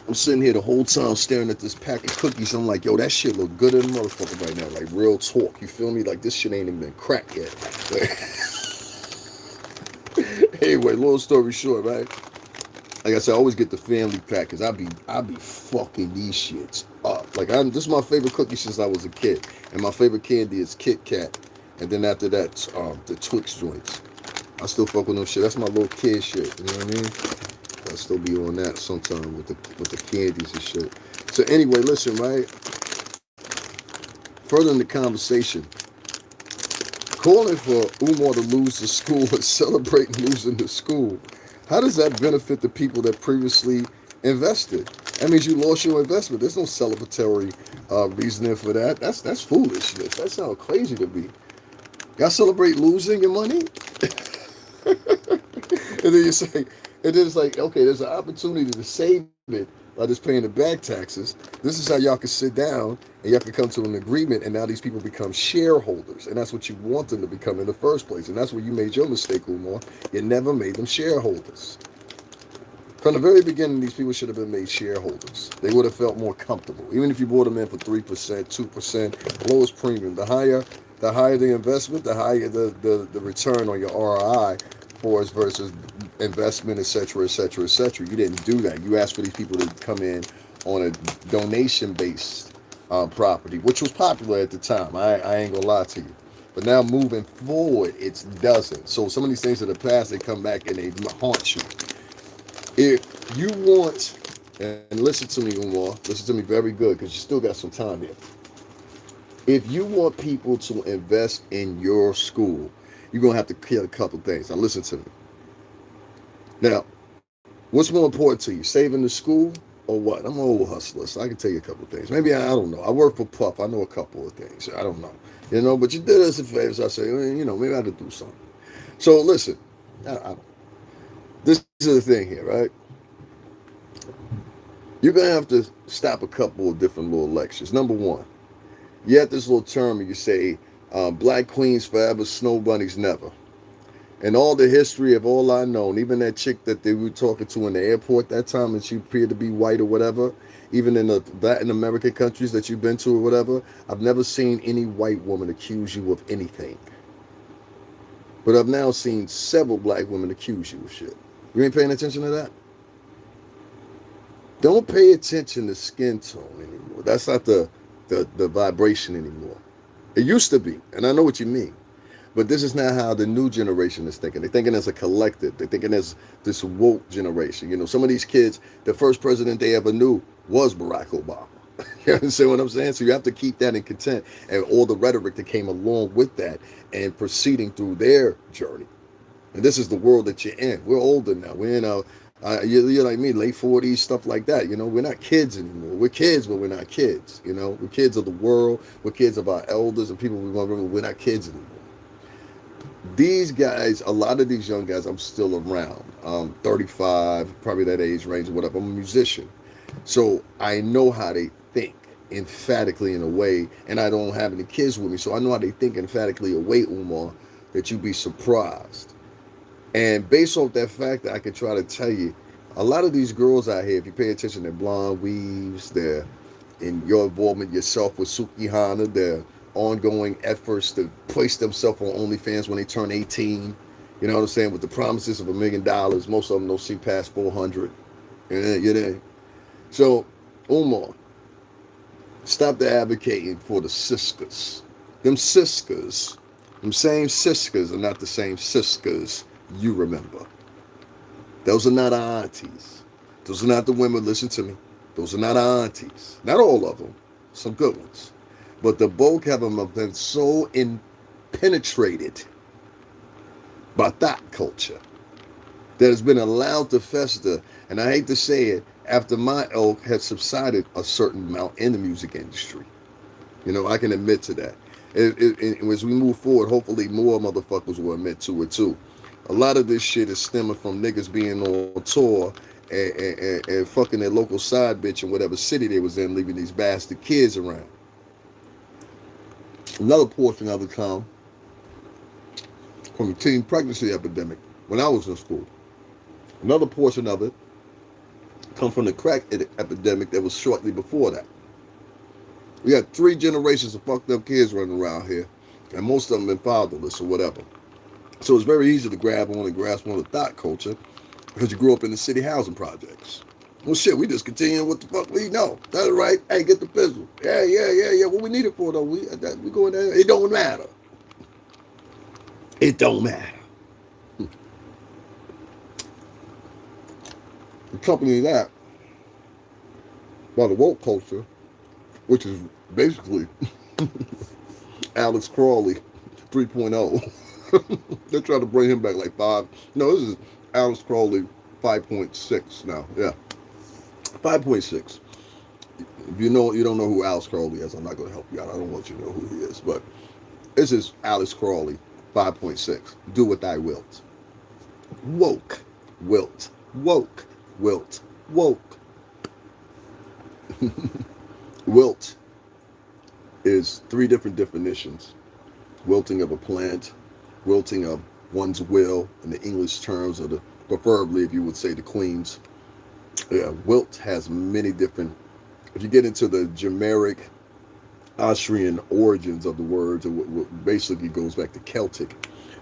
I'm sitting here the whole time staring at this pack of cookies. I'm like, yo, that shit look good in the motherfucker right now. Like real talk. You feel me? Like this shit ain't even been cracked yet. Anyway, long story short, right? Like I said, I always get the family pack because I be fucking these shits up. Like this is my favorite cookie since I was a kid. And my favorite candy is Kit Kat. And then after that, the Twix joints. I still fuck with them shit. That's my little kid shit. You know what I mean? I still be on that sometime with the candies and shit. So anyway, listen, right? Further in the conversation, calling for Umar to lose the school and celebrating losing the school. How does that benefit the people that previously invested? That means you lost your investment. There's no celebratory reasoning for that. That's foolishness. That sounds crazy to me. Y'all celebrate losing your money? And then you say, and then it's like, okay, there's an opportunity to save it by just paying the back taxes. This is how y'all can sit down and y'all can come to an agreement, and now these people become shareholders, and that's what you want them to become in the first place. And that's where you made your mistake, Umar. You never made them shareholders. From the very beginning, these people should have been made shareholders. They would have felt more comfortable. Even if you bought them in for 3%, 2%, lowest premium, the higher the investment, the higher the return on your ROI for us versus investment, etc., etc., etc. You didn't do that. You asked for these people to come in on a donation-based property, which was popular at the time. I ain't gonna lie to you. But now moving forward, it doesn't. So some of these things in the past, they come back and they haunt you. If you want, and listen to me, Umar, listen to me very good because you still got some time here. If you want people to invest in your school, you're going to have to kill a couple things. Now, listen to me. Now, what's more important to you, saving the school or what? I'm an old hustler, so I can tell you a couple things. Maybe, I don't know. I work for Puff. I know a couple of things. I don't know. But you did us a favor, so I say, maybe I could do something. So, listen. I don't. This is the thing here, right? You're going to have to stop a couple of different little lectures. Number one, you have this little term and you say, black queens forever, snow bunnies never. And all the history of all I know, and even that chick that they were talking to in the airport that time and she appeared to be white or whatever, even in the Latin American countries that you've been to or whatever, I've never seen any white woman accuse you of anything. But I've now seen several black women accuse you of shit. You ain't paying attention to that? Don't pay attention to skin tone anymore. That's not the vibration anymore. It used to be, and I know what you mean. But this is not how the new generation is thinking. They're thinking as a collective. They're thinking as this woke generation. You know, some of these kids, the first president they ever knew was Barack Obama. You understand what I'm saying? So you have to keep that in content and all the rhetoric that came along with that and proceeding through their journey. And this is the world that you're in. We're older now. We're in you're like me, late 40s, stuff like that. You know, we're not kids anymore. We're kids, but we're not kids. You know, we're kids of the world. We're kids of our elders and people we want to remember. We're not kids anymore. These guys, a lot of these young guys, I'm still around. 35, probably that age range or whatever. I'm a musician. So I know how they think emphatically in a way, and I don't have any kids with me. So I know how they think emphatically a way, Umar, that you'd be surprised. And based off that fact, I could try to tell you, a lot of these girls out here, if you pay attention, they're blonde weaves, they're in your involvement yourself with Suki Hana, their ongoing efforts to place themselves on OnlyFans when they turn 18. You know what I'm saying? With the promises of $1 million, most of them don't see past 400. You know? So, Umar, stop the advocating for the sisters. Them sisters, them same sisters are not the same sisters you remember. Those are not our aunties. Those are not the women, listen to me. Those are not our aunties. Not all of them. Some good ones. But the bulk of them have been so penetrated by thought culture that has been allowed to fester. And I hate to say it, after my ilk had subsided a certain amount in the music industry. You know, I can admit to that. As we move forward, hopefully more motherfuckers will admit to it too. A lot of this shit is stemming from niggas being on tour and fucking their local side bitch in whatever city they was in, leaving these bastard kids around. Another portion of it come from the teen pregnancy epidemic when I was in school. Another portion of it come from the crack epidemic that was shortly before that. We got 3 generations of fucked up kids running around here, and most of them been fatherless or whatever. So it's very easy to grab on and grasp on the thought culture because you grew up in the city housing projects. Well, shit, we just continue what the fuck we know. That's right. Hey, get the pistol. Yeah. What we need it for, though? We going there. It don't matter. It don't matter. Accompany that by the woke culture, which is basically Alex Crawley 3.0. They're trying to bring him back like 5. No, this is Alex Crawley 5.6 now. Yeah. 5.6. If you don't know who Alex Crawley is, I'm not going to help you out. I don't want you to know who he is. But this is Alex Crawley 5.6. Do what thy wilt. Woke. Wilt. Woke. Wilt. Woke. Wilt is 3 different definitions. Wilting of a plant, wilting of one's will, in the English terms, or preferably if you would say the Queen's. Yeah, wilt has many different, if you get into the generic Austrian origins of the words, it basically goes back to Celtic.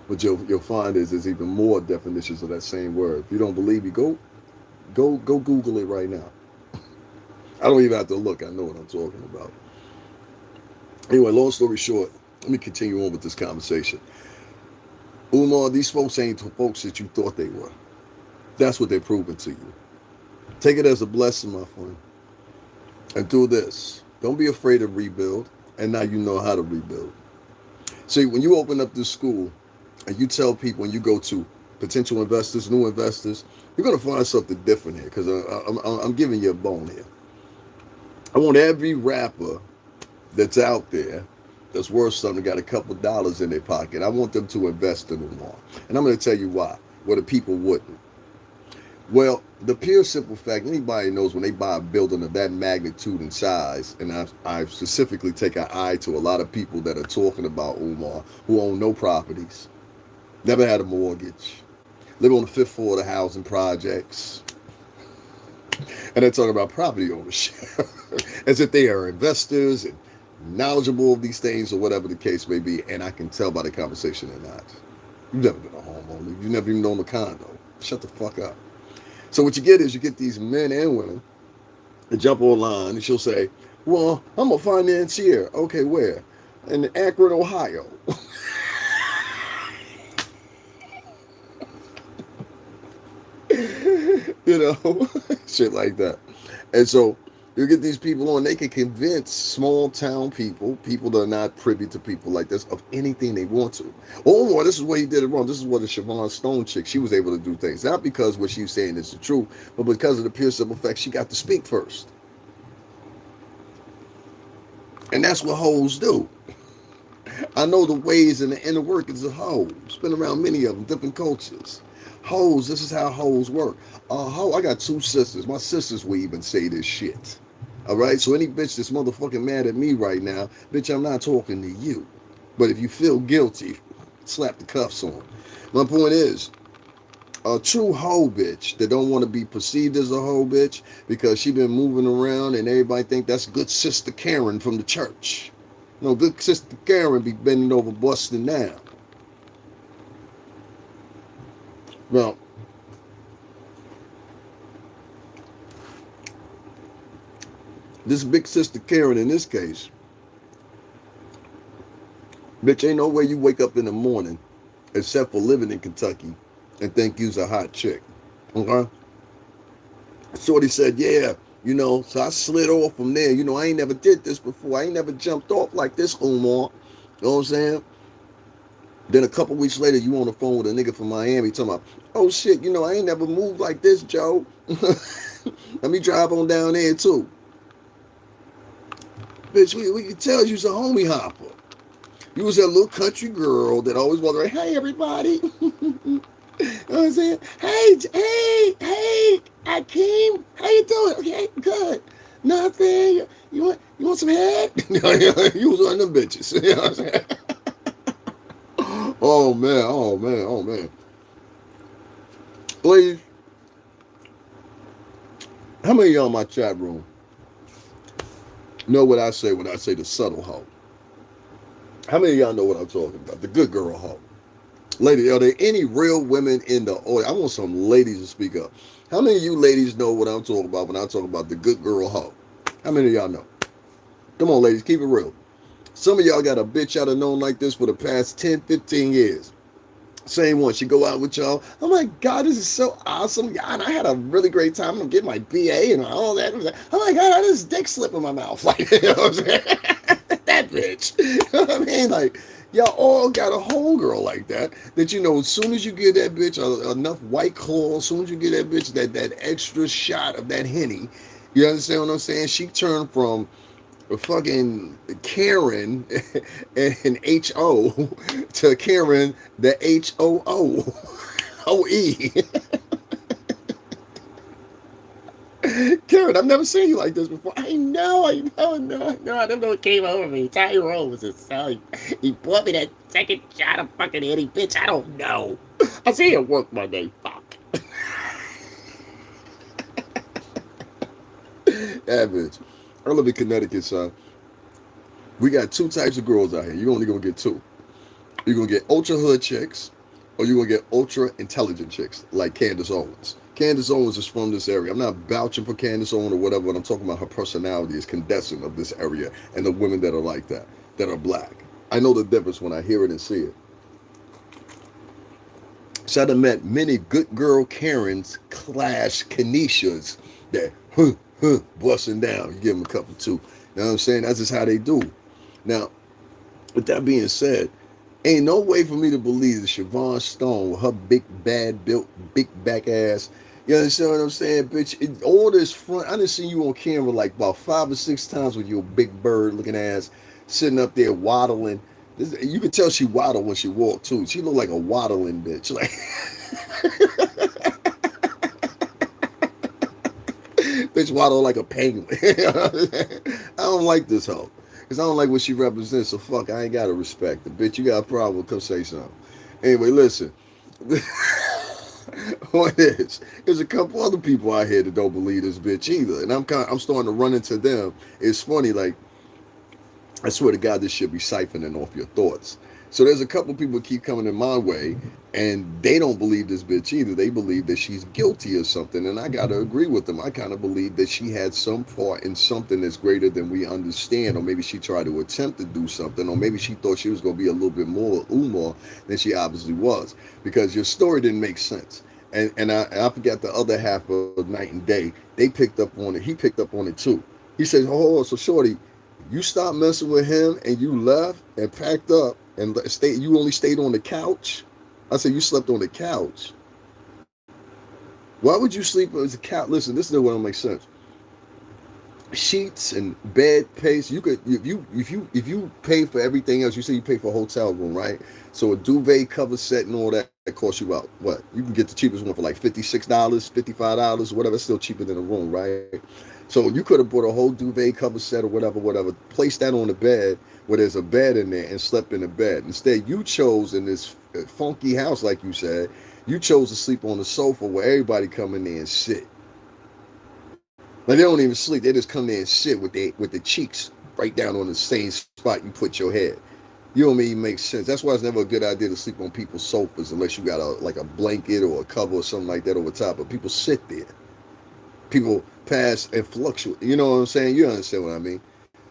But you'll find there's even more definitions of that same word. If you don't believe me, go Google it right now. I don't even have to look. I know what I'm talking about. Anyway, long story short, let me continue on with this conversation. Umar, these folks ain't the folks that you thought they were. That's what they're proving to you. Take it as a blessing, my friend. And do this. Don't be afraid to rebuild. And now you know how to rebuild. See, when you open up this school and you tell people, when you go to potential investors, new investors, you're going to find something different here, because I'm giving you a bone here. I want every rapper that's out there that's worth something, got a couple dollars in their pocket, I want them to invest in Umar. And I'm going to tell you why, where the people wouldn't. Well, the pure simple fact, anybody knows when they buy a building of that magnitude and size, and I specifically take an eye to a lot of people that are talking about Umar who own no properties, never had a mortgage, live on the 5th floor of the housing projects, and they're talking about property ownership as if they are investors and knowledgeable of these things or whatever the case may be. And I can tell by the conversation they're not. You've never been a homeowner. You've never even owned a condo. Shut the fuck up. So what you get is you get these men and women that jump online, and she'll say, well, I'm a financier. Okay, where? In Akron, Ohio. you know, shit like that. And so you get these people on, they can convince small town people, people that are not privy to people like this, of anything they want to. Oh, this is where he did it wrong. This is what the Siobhan Stone chick, she was able to do things. Not because what she was saying is the truth, but because of the pure simple fact she got to speak first. And that's what hoes do. I know the ways and the inner workings of hoes. Been around many of them, different cultures. Hoes, this is how hoes work. I got two sisters. My sisters will even say this shit. All right, so any bitch that's motherfucking mad at me right now, bitch, I'm not talking to you. But if you feel guilty, slap the cuffs on. My point is, a true hoe bitch that don't want to be perceived as a hoe bitch because she been moving around and everybody think that's good sister Karen from the church. No, good sister Karen be bending over busting down. Now, this big sister Karen in this case, bitch, ain't no way you wake up in the morning, except for living in Kentucky, and think you's a hot chick. Okay? Shorty said, yeah, so I slid off from there. I ain't never did this before. I ain't never jumped off like this, Umar. You know what I'm saying? Then a couple weeks later, you on the phone with a nigga from Miami talking about, oh shit, I ain't never moved like this, Joe. Let me drive on down there too. Bitch, we can tell you's a homie hopper. You was that little country girl that always was like, hey, everybody. You know what I'm saying? Hey, Akeem, how you doing? Okay, good. Nothing. You want some head? You was one of them bitches. You know what I'm saying? Oh man. Ladies, how many of y'all in my chat room know what I say when I say the subtle hoe? How many of y'all know what I'm talking about? The good girl hoe. Lady, are there any real women in the audience? I want some ladies to speak up. How many of you ladies know what I'm talking about when I talk about the good girl hoe? How many of y'all know? Come on, ladies, keep it real. Some of y'all got a bitch out of known like this for the past 10, 15 years. Same one. She go out with y'all. Oh my God, this is so awesome. God, I had a really great time. I'm getting my BA and all that. Oh my God, I had this dick slip in my mouth. Like, you know what I'm saying? That bitch. You know what I mean? Like, y'all all got a homegirl like that as soon as you give that bitch enough White Claw, as soon as you give that bitch that extra shot of that Henny, you understand what I'm saying? She turned from a fucking Karen and H-O to Karen the H-O-O-O-E. Karen, I've never seen you like this before. I know. I don't know what came over me. Tyrone was a he bought me that second shot of fucking Eddie, bitch. I don't know. I see it work Monday. Fuck. That bitch. I live in Connecticut, son. We got two types of girls out here. You're only gonna get two. You're gonna get ultra hood chicks, or you're gonna get ultra intelligent chicks like Candace Owens. Candace Owens is from this area. I'm not vouching for Candace Owens or whatever, but I'm talking about her personality is condensing of this area and the women that are like that are black. I know the difference when I hear it and see it. So I've met many good girl Karens / Kanishas that busting down. You give them a couple too. You know what I'm saying? That's just how they do. Now, with that being said, ain't no way for me to believe that Siobhan Stone, with her big, bad, built, big back ass, you understand what I'm saying, bitch? All this front, I done seen you on camera like about 5 or 6 times with your big bird looking ass sitting up there waddling. You could tell she waddled when she walked too. She looked like a waddling bitch. Like, bitch waddle like a penguin. I don't like this hoe. Because I don't like what she represents, so fuck, I ain't got to respect her. Bitch, you got a problem, come say something. Anyway, listen. What is? There's a couple other people out here that don't believe this bitch either. And I'm starting to run into them. It's funny, like, I swear to God, this should be siphoning off your thoughts. So there's a couple people keep coming in my way, and they don't believe this bitch either. They believe that she's guilty of something, and I gotta agree with them. I kind of believe that she had some part in something that's greater than we understand, or maybe she tried to attempt to do something, or maybe she thought she was gonna be a little bit more Umar than she obviously was, because your story didn't make sense. And I forgot the other half of Night and Day. They picked up on it. He picked up on it too. He said, "Oh, so shorty, you stopped messing with him and you left and packed up and stayed. You only stayed on the couch." I said, "You slept on the couch. Why would you sleep on the couch?" Listen, this is what don't make sense. Sheets and bed paste. You could if you pay for everything else. You say you pay for a hotel room, right? So a duvet cover set and all that costs you about what? You can get the cheapest one for like $56, $55, whatever. It's still cheaper than a room, right? So you could have bought a whole duvet cover set or whatever. Placed that on the bed where there's a bed in there and slept in the bed. Instead, you chose in this funky house, like you said, you chose to sleep on the sofa where everybody come in there and sit. Like they don't even sleep. They just come there and sit with the cheeks right down on the same spot you put your head. You don't even make sense. That's why it's never a good idea to sleep on people's sofas unless you got a blanket or a cover or something like that over top. But people sit there. People pass and fluctuate. You know what I'm saying? You understand what I mean?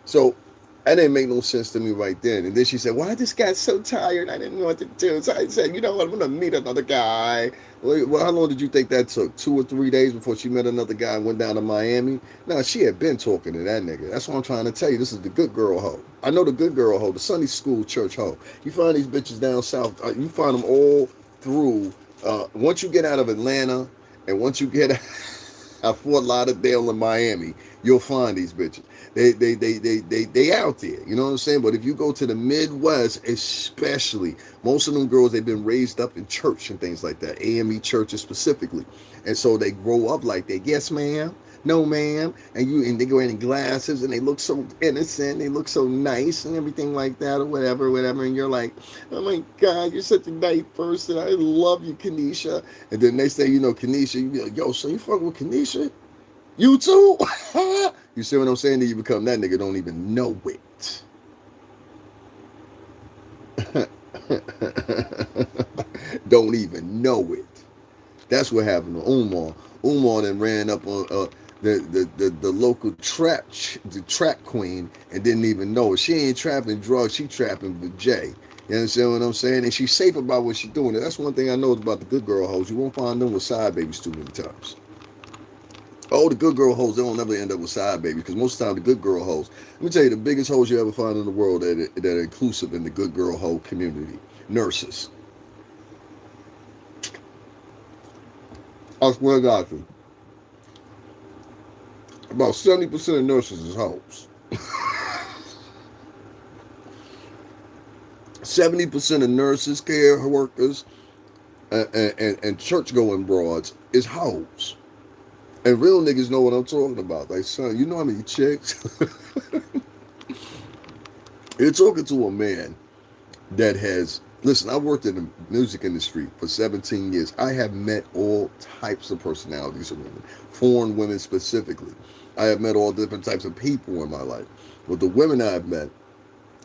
So that didn't make no sense to me right then. And then she said, "Well, I just got so tired. I didn't know what to do." So I said, "You know what? I'm gonna meet another guy." Well, how long did you think that took? 2 or 3 days before she met another guy and went down to Miami? No, she had been talking to that nigga. That's what I'm trying to tell you. This is the good girl hoe. I know the good girl hoe, the Sunday school church hoe. You find these bitches down south. You find them all through. Once you get out of Atlanta and once you get at Fort Lauderdale and Miami, you'll find these bitches. They out there. You know what I'm saying? But if you go to the Midwest, especially, most of them girls, they've been raised up in church and things like that, AME churches specifically. And so they grow up like that. Yes, ma'am. No, ma'am. And they go in glasses and they look so innocent. They look so nice and everything like that or whatever. And you're like, "Oh my God, you're such a nice person. I love you, Kanisha." And then next thing you know, Kanisha, you be like, "Yo, so you fucking with Kanisha? You too?" You see what I'm saying? Then you become that nigga, don't even know it. Don't even know it. That's what happened to Umar. Umar then ran up on the local the trap queen and didn't even know it. She ain't trapping drugs, she trapping with Jay. You understand what I'm saying? And she's safe about what she's doing. And that's one thing I know about the good girl hoes. You won't find them with side babies too many times. Oh, the good girl hoes, they don't never end up with side babies because most of the time the good girl hoes, let me tell you, the biggest hoes you ever find in the world that are inclusive in the good girl hoe community, nurses. I swear to God, about 70% of nurses is hoes. 70% of nurses, care workers, and church going broads is hoes. And real niggas know what I'm talking about. Like, son, you know how many chicks? You're talking to a man that has, listen, I worked in the music industry for 17 years. I have met all types of personalities of women, foreign women specifically. I have met all different types of people in my life. But the women I've met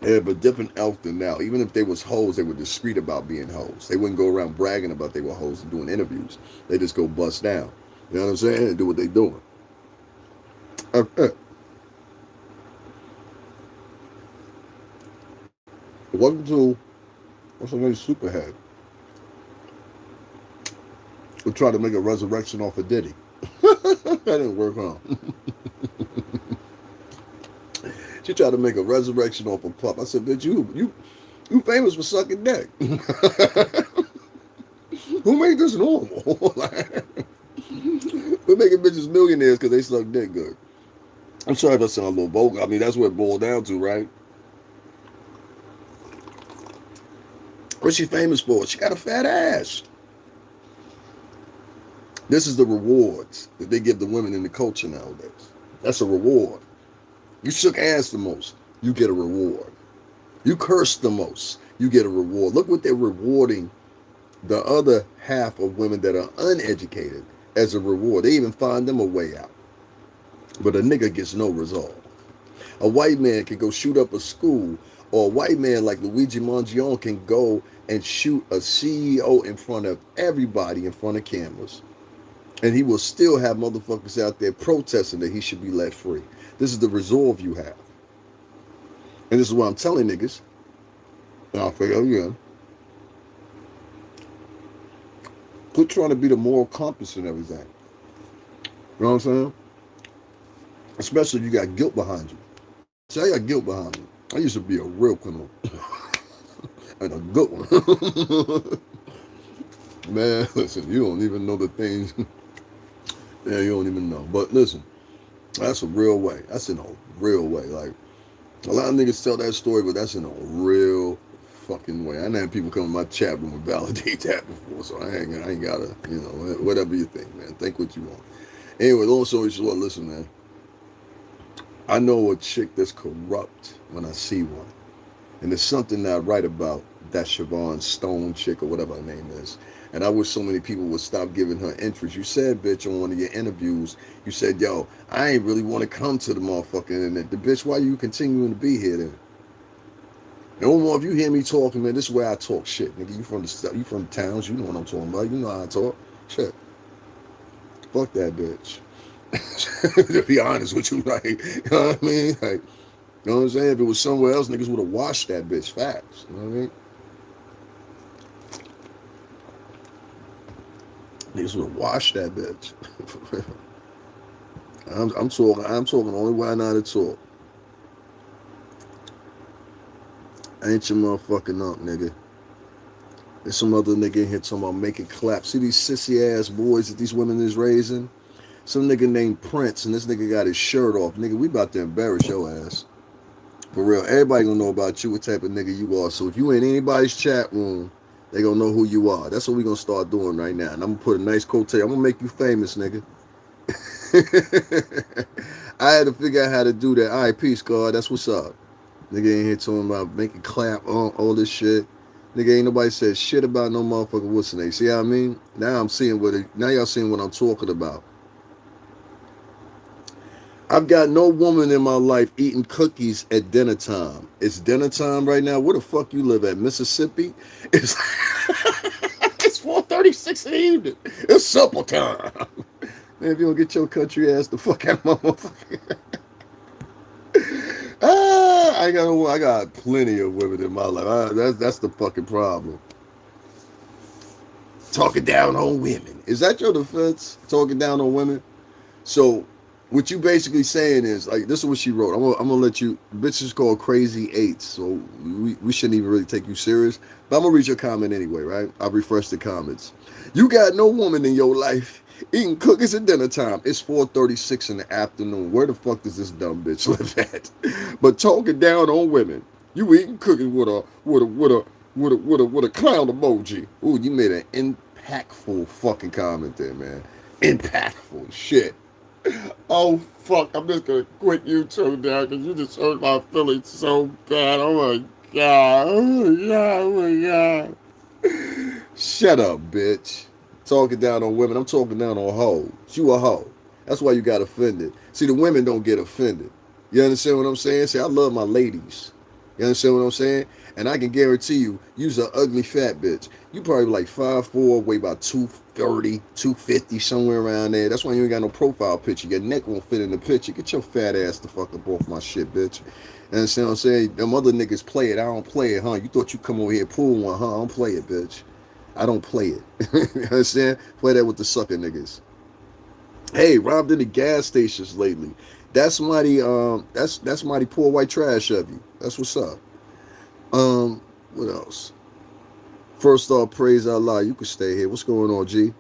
have a different elk than now. Even if they was hoes, they were discreet about being hoes. They wouldn't go around bragging about they were hoes and doing interviews. They just go bust down. You know what I'm saying? And do what they doing. Welcome to what's her name? Superhead. We tried to make a resurrection off of Diddy. That didn't work, huh? She tried to make a resurrection off a pup. I said, "Bitch, you famous for sucking dick. Who made this normal? We're making bitches millionaires because they suck dick good." I'm sorry if I sound a little vulgar. I mean, that's what it boiled down to, right? What's she famous for? She got a fat ass. This is the rewards that they give the women in the culture nowadays. That's a reward. You shook ass the most, you get a reward. You curse the most, you get a reward. Look what they're rewarding the other half of women that are uneducated as a reward. They even find them a way out. But a nigga gets no resolve. A white man can go shoot up a school, or a white man like Luigi Mangione can go and shoot a CEO in front of everybody in front of cameras. And he will still have motherfuckers out there protesting that he should be let free. This is the resolve you have. And this is what I'm telling niggas. And I'll figure again. Quit trying to be the moral compass and everything. You know what I'm saying? Especially if you got guilt behind you. See, I got guilt behind me. I used to be a real criminal. And a good one. Man, listen, you don't even know the things. Yeah, you don't even know. But listen, that's a real way. That's in a real way. Like, a lot of niggas tell that story, but that's in a real fucking way. I done had people come in my chat room and validate that before, so I ain't gotta, whatever you think, man. Think what you want. Anyway, long story short, listen, man. I know a chick that's corrupt when I see one. And there's something that I write about that Siobhan Stone chick or whatever her name is. And I wish so many people would stop giving her interest. You said, bitch, on one of your interviews, you said, yo, I ain't really want to come to the motherfucking internet. The bitch, why you continuing to be here then? No more if you hear me talking, man, this is where I talk shit. Nigga, you from the towns, you know what I'm talking about. You know how I talk. Shit. Fuck that bitch. To be honest with you, like, you know what I mean? Like, you know what I'm saying? If it was somewhere else, niggas would have washed that bitch fast. You know what I mean? Niggas would have washed that bitch. I'm talking only why not to talk. Ain't your motherfucking up, nigga. There's some other nigga in here talking about making clap. See these sissy ass boys that these women is raising? Some nigga named Prince, and this nigga got his shirt off. Nigga, we about to embarrass your ass. For real, everybody gonna know about you, what type of nigga you are. So if you in anybody's chat room, they gonna know who you are. That's what we gonna start doing right now. And I'm gonna put a nice quote. I'm gonna make you famous, nigga. I had to figure out how to do that. All right, peace, God. That's what's up. Nigga ain't here talking about making clap, all this shit. Nigga ain't nobody said shit about no motherfucker what's the name. See what I mean? Now I'm seeing now y'all seeing what I'm talking about. I've got no woman in my life eating cookies at dinner time. It's dinner time right now. Where the fuck you live at? Mississippi? It's it's 4:36 in the evening. It's supper time. Man, if you don't get your country ass the fuck out of my motherfucker. I got plenty of women in my life. That's the fucking problem. Talking down on women. Is that your defense? Talking down on women? So what you basically saying is, like, this is what she wrote. I'm gonna let you, bitch is called Crazy Eights, so we shouldn't even really take you serious. But I'm gonna read your comment anyway, right? I'll refresh the comments. You got no woman in your life eating cookies at dinner time. It's 4:36 in the afternoon. Where the fuck does this dumb bitch live at? But talking down on women. You eating cookies with a clown emoji. Ooh, you made an impactful fucking comment there, man. Impactful shit. Oh fuck! I'm just gonna quit YouTube now because you just hurt my feelings so bad. Oh my god! Oh my god! Oh my god! Shut up, bitch. Talking down on women. I'm talking down on hoes. You a hoe. That's why you got offended. See, the women don't get offended. You understand what I'm saying? See, I love my ladies. You understand what I'm saying? And I can guarantee you, you's an ugly fat bitch. You probably like 5'4", weigh about 230, 250, somewhere around there. That's why you ain't got no profile picture. Your neck won't fit in the picture. Get your fat ass the fuck up off my shit, bitch. You understand what I'm saying? Them other niggas play it. I don't play it, huh? You thought you come over here pull one, huh? I don't play it, bitch. I don't play it. You understand? Play that with the sucker niggas. Hey, robbed in the gas stations lately. That's mighty that's mighty poor white trash of you. That's what's up. What else? First off, praise Allah. You can stay here. What's going on, G?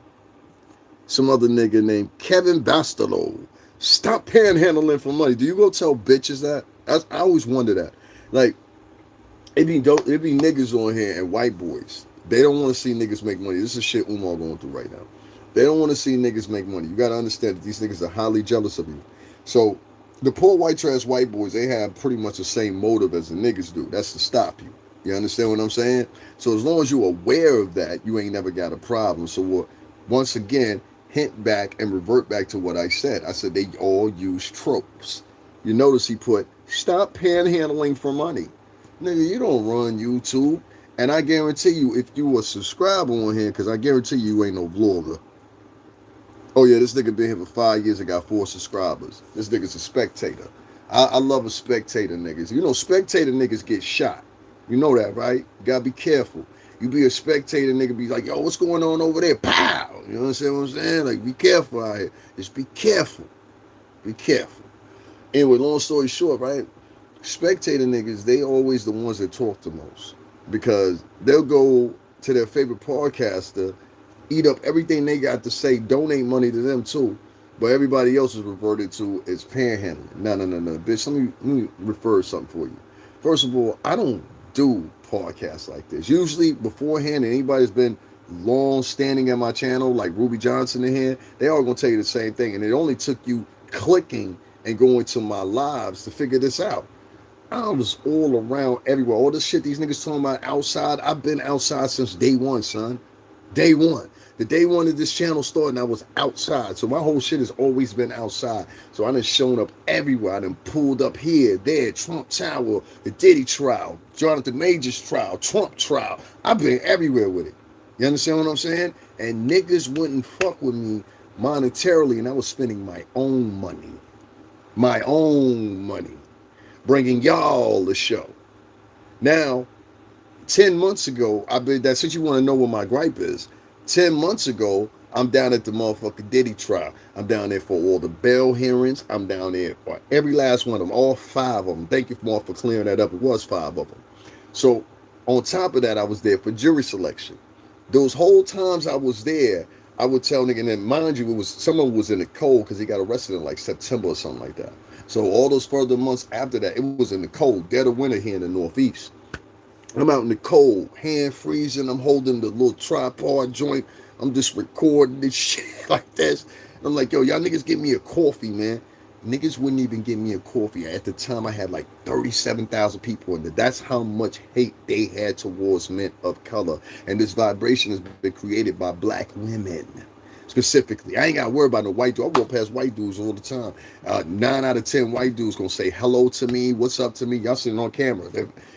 Some other nigga named Kevin Bastelo. Stop panhandling for money. Do you go tell bitches that? I always wonder that. Like, it be niggas on here and white boys. They don't want to see niggas make money. This is shit Umar going through right now. They don't want to see niggas make money. You got to understand that these niggas are highly jealous of you. So, the poor white trash white boys, they have pretty much the same motive as the niggas do. That's to stop you. You understand what I'm saying? So as long as you're aware of that, you ain't never got a problem. So once again, hint back and revert back to what I said. I said they all use tropes. You notice he put, stop panhandling for money. Nigga, you don't run YouTube. And I guarantee you, if you a subscriber on here, because I guarantee you ain't no vlogger. Oh yeah, this nigga been here for 5 years and got 4 subscribers. This nigga's a spectator. I love a spectator niggas. You know, spectator niggas get shot. You know that, right? You gotta be careful. You be a spectator, nigga, be like, yo, what's going on over there? Pow! You know what I'm saying? Like, be careful out here. Just be careful. Be careful. Anyway, long story short, right? Spectator niggas, they always the ones that talk the most. Because they'll go to their favorite podcaster, eat up everything they got to say, donate money to them too. But everybody else is reverted to is panhandling. No. Bitch, let me refer something for you. First of all, I don't do podcasts like this. Usually beforehand, anybody that's been long standing at my channel, like Ruby Johnson in here, they all gonna tell you the same thing. And it only took you clicking and going to my lives to figure this out. I was all around everywhere. All this shit these niggas talking about outside, I've been outside since day one, son. Day one. The day one of this channel started, I was outside. So my whole shit has always been outside. So I done shown up everywhere. I done pulled up here, there, Trump Tower, the Diddy trial, Jonathan Major's trial, Trump trial. I've been everywhere with it. You understand what I'm saying? And niggas wouldn't fuck with me monetarily, and I was spending my own money. My own money. Bringing y'all the show. Now, 10 months ago, since you want to know what my gripe is, 10 months ago, I'm down at the motherfucking Diddy trial. I'm down there for all the bail hearings. I'm down there for every last one of them, all 5 of them. Thank you, Umar, for clearing that up. It was 5 of them. So, on top of that, I was there for jury selection. Those whole times I was there, I would tell nigga, and then mind you, someone was in the cold because he got arrested in like September or something like that. So all those further months after that, it was in the cold, dead of winter here in the Northeast. I'm out in the cold, hand freezing. I'm holding the little tripod joint. I'm just recording this shit like this. And I'm like, yo, y'all niggas give me a coffee, man. Niggas wouldn't even give me a coffee. At the time, I had like 37,000 people in there. That's how much hate they had towards men of color. And this vibration has been created by black women. Specifically, I ain't got to worry about no white dude. I walk past white dudes all the time. 9 out of 10 white dudes gonna say hello to me, what's up to me. Y'all sitting on camera.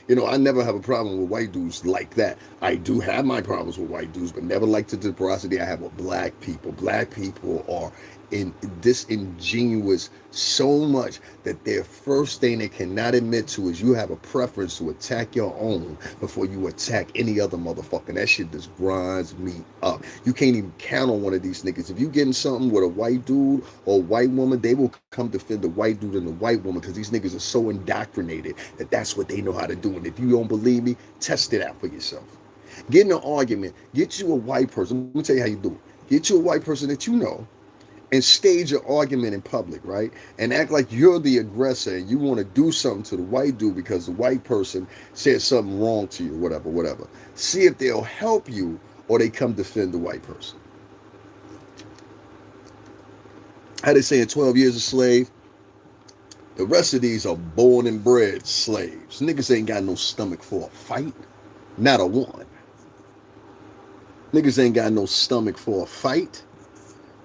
I never have a problem with white dudes like that. I do have my problems with white dudes, but never like the diversity I have with black people. Black people are disingenuous so much that their first thing they cannot admit to is you have a preference to attack your own before you attack any other motherfucker. That shit just grinds me up. You can't even count on one of these niggas. If you getting something with a white dude or a white woman, they will come defend the white dude and the white woman because these niggas are so indoctrinated that that's what they know how to do. And if you don't believe me, test it out for yourself. Get in an argument. Get you a white person. Let me tell you how you do it. Get you a white person that you know and stage an argument in public, right? And act like you're the aggressor and you want to do something to the white dude because the white person said something wrong to you, whatever. See if they'll help you or they come defend the white person. How they saying 12 years a slave? The rest of these are born and bred slaves. Niggas ain't got no stomach for a fight. Not a one. Niggas ain't got no stomach for a fight.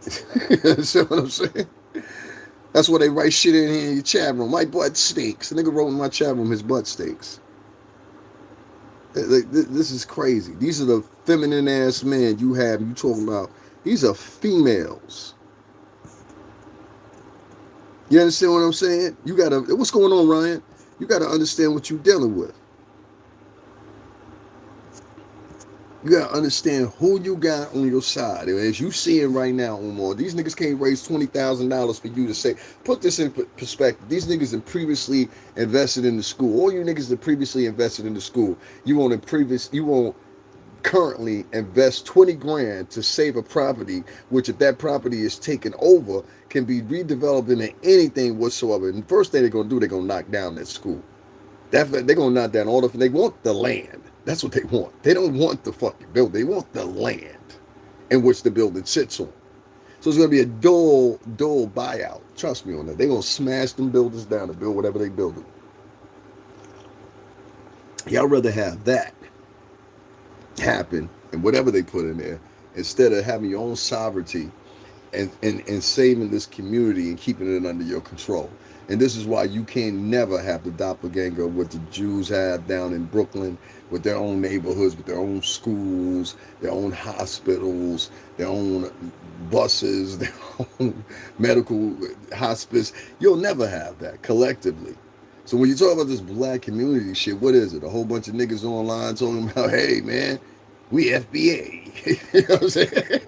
See what I'm saying? That's why they write shit in here in your chat room. My butt stinks. The nigga wrote in my chat room his butt stinks. This is crazy. These are the feminine ass men you talking about. These are females. You understand what I'm saying? What's going on, Ryan? You gotta understand what you're dealing with. You gotta understand who you got on your side. As you seeing right now, Umar, these niggas can't raise $20,000 for you to say. Put this in perspective. These niggas have previously invested in the school. All you niggas that previously invested in the school, you won't currently invest 20 grand to save a property, which if that property is taken over, can be redeveloped into anything whatsoever. And the first thing they're gonna do, they're gonna knock down that school. They're gonna knock down all they want the land. That's what they want. They don't want the fucking building. They want the land in which the building sits on. So it's going to be a dull buyout. Trust me on that. They're going to smash them buildings down and build whatever they build. Y'all rather have that happen and whatever they put in there instead of having your own sovereignty and saving this community and keeping it under your control. And this is why you can never have the doppelganger of what the Jews have down in Brooklyn with their own neighborhoods, with their own schools, their own hospitals, their own buses, their own medical hospice. You'll never have that collectively. So when you talk about this black community shit, what is it? A whole bunch of niggas online talking about, hey, man, We FBA. You know what I'm saying?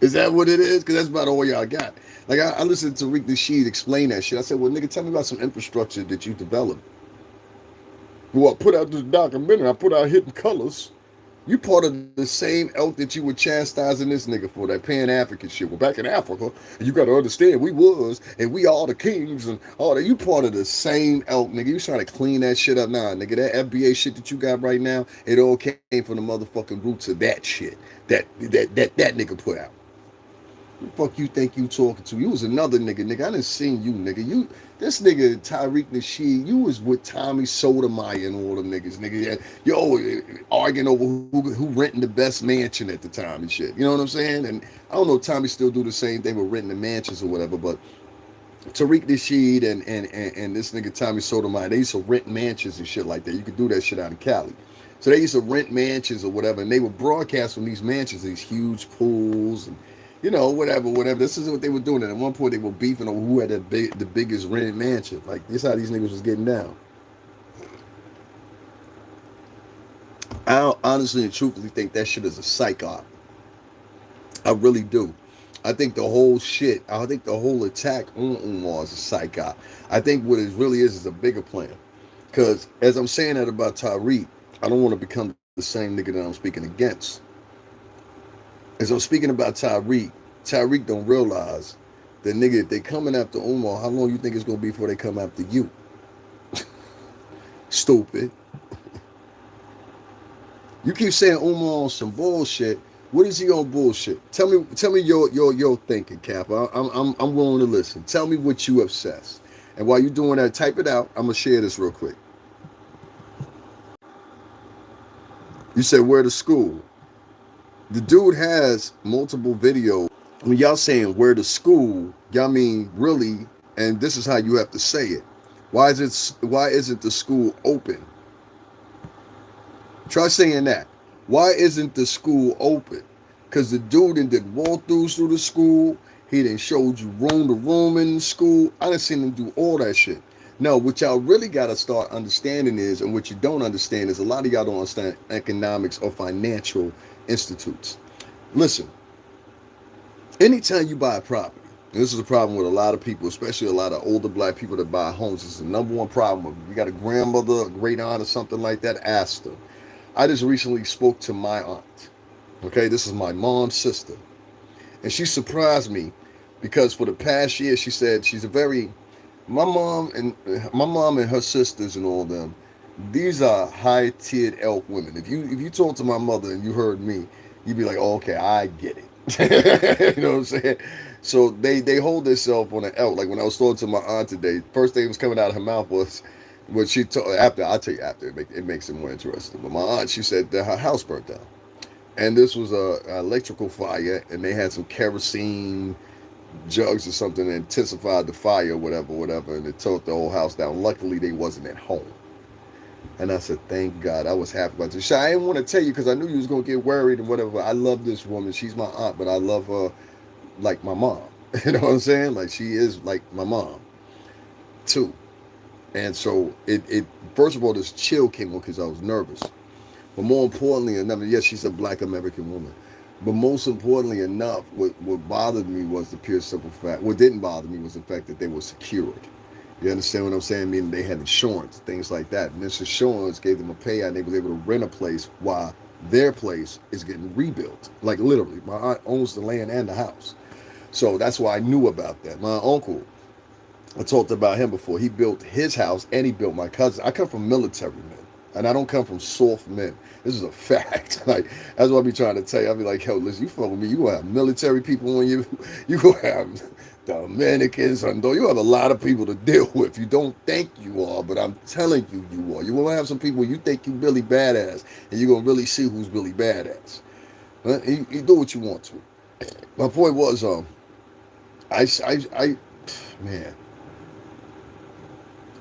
Is that what it is? Because that's about all y'all got. Like I listened to Rick Nasheed explain that shit. I said, well, nigga, tell me about some infrastructure that you developed. Well, I put out this documentary. I put out Hidden Colors. You part of the same elk that you were chastising this nigga for, that Pan-African shit. Well, back in Africa, you got to understand, we was, and we all the kings, and all that. You part of the same elk, nigga. You trying to clean that shit up now, nigga. That FBA shit that you got right now, it all came from the motherfucking roots of that shit that nigga put out. Who the fuck you think you talking to? You was another nigga. I done seen you, nigga. This nigga Tyreek Nasheed, you was with Tommy Sotomayor and all them niggas, nigga. Yo, arguing over who renting the best mansion at the time and shit. You know what I'm saying? And I don't know if Tommy still do the same thing with renting the mansions or whatever, but Tariq Nasheed and this nigga Tommy Sotomayor, they used to rent mansions and shit like that. You could do that shit out in Cali. So they used to rent mansions or whatever, and they would broadcast from these mansions, these huge pools and whatever. This is what they were doing. And at one point, they were beefing over who had the biggest rented mansion. Like, this is how these niggas was getting down. I honestly and truthfully think that shit is a psych op. I really do. I think the whole attack on Umar is a psych op. I think what it really is a bigger plan. Because as I'm saying that about Tyreek, I don't want to become the same nigga that I'm speaking against. As I'm speaking about Tyreek don't realize that, nigga, if they coming after Umar, how long you think it's gonna be before they come after you? Stupid. You keep saying Umar on some bullshit. What is he on bullshit? Tell me your thinking, Cap. I'm willing to listen. Tell me what you obsessed. And while you doing that, type it out. I'm gonna share this real quick. You said where to school. The dude has multiple videos. When y'all saying where to school, y'all mean really, and this is how you have to say it. Why isn't the school open? Try saying that. Why isn't the school open? Because the dude did walkthroughs through the school. He done showed you room to room in the school. I done seen him do all that shit. No, what y'all really got to start understanding is, and what you don't understand is, a lot of y'all don't understand economics or financial institutes. Listen, anytime you buy a property, and this is a problem with a lot of people, especially a lot of older black people that buy homes. This is the number one problem. If you got a grandmother, a great aunt, or something like that, ask them. I just recently spoke to my aunt. Okay, this is my mom's sister. And she surprised me because for the past year, she said my mom and her sisters and all them, these are high-tiered elk women. If you talk to my mother and you heard me, you'd be like, oh, okay, I get it. You know what I'm saying? So they hold themselves on an elk. Like when I was talking to my aunt today, first thing that was coming out of her mouth was what she told after. I'll tell you after. It makes it more interesting. But my aunt, she said that her house burnt down. And this was a electrical fire, and they had some kerosene jugs or something that intensified the fire, whatever, and it tore the whole house down. Luckily, they wasn't at home. And I said, thank God. I was happy about this. I didn't want to tell you because I knew you was going to get worried and whatever. I love this woman. She's my aunt, but I love her like my mom. You know what I'm saying? Like, she is like my mom, too. And so, it first of all, this chill came on because I was nervous. But more importantly enough, yes, she's a black American woman. But most importantly enough, what bothered me was the pure simple fact. What didn't bother me was the fact that they were secured. You understand what I'm saying? Meaning they had insurance, things like that. And this insurance gave them a payout, and they were able to rent a place while their place is getting rebuilt. Like literally, my aunt owns the land and the house. So that's why I knew about that. My uncle, I talked about him before. He built his house and he built my cousin. I come from military men. And I don't come from soft men. This is a fact. Like, that's what I be trying to tell you. I be like, yo, listen, you fuck with me. You gonna have military people on you. You gonna have Dominicans. You have a lot of people to deal with. You don't think you are, but I'm telling you, you are. You gonna have some people you think you really badass, and you're gonna really see who's really badass. You do what you want to. My point was, man.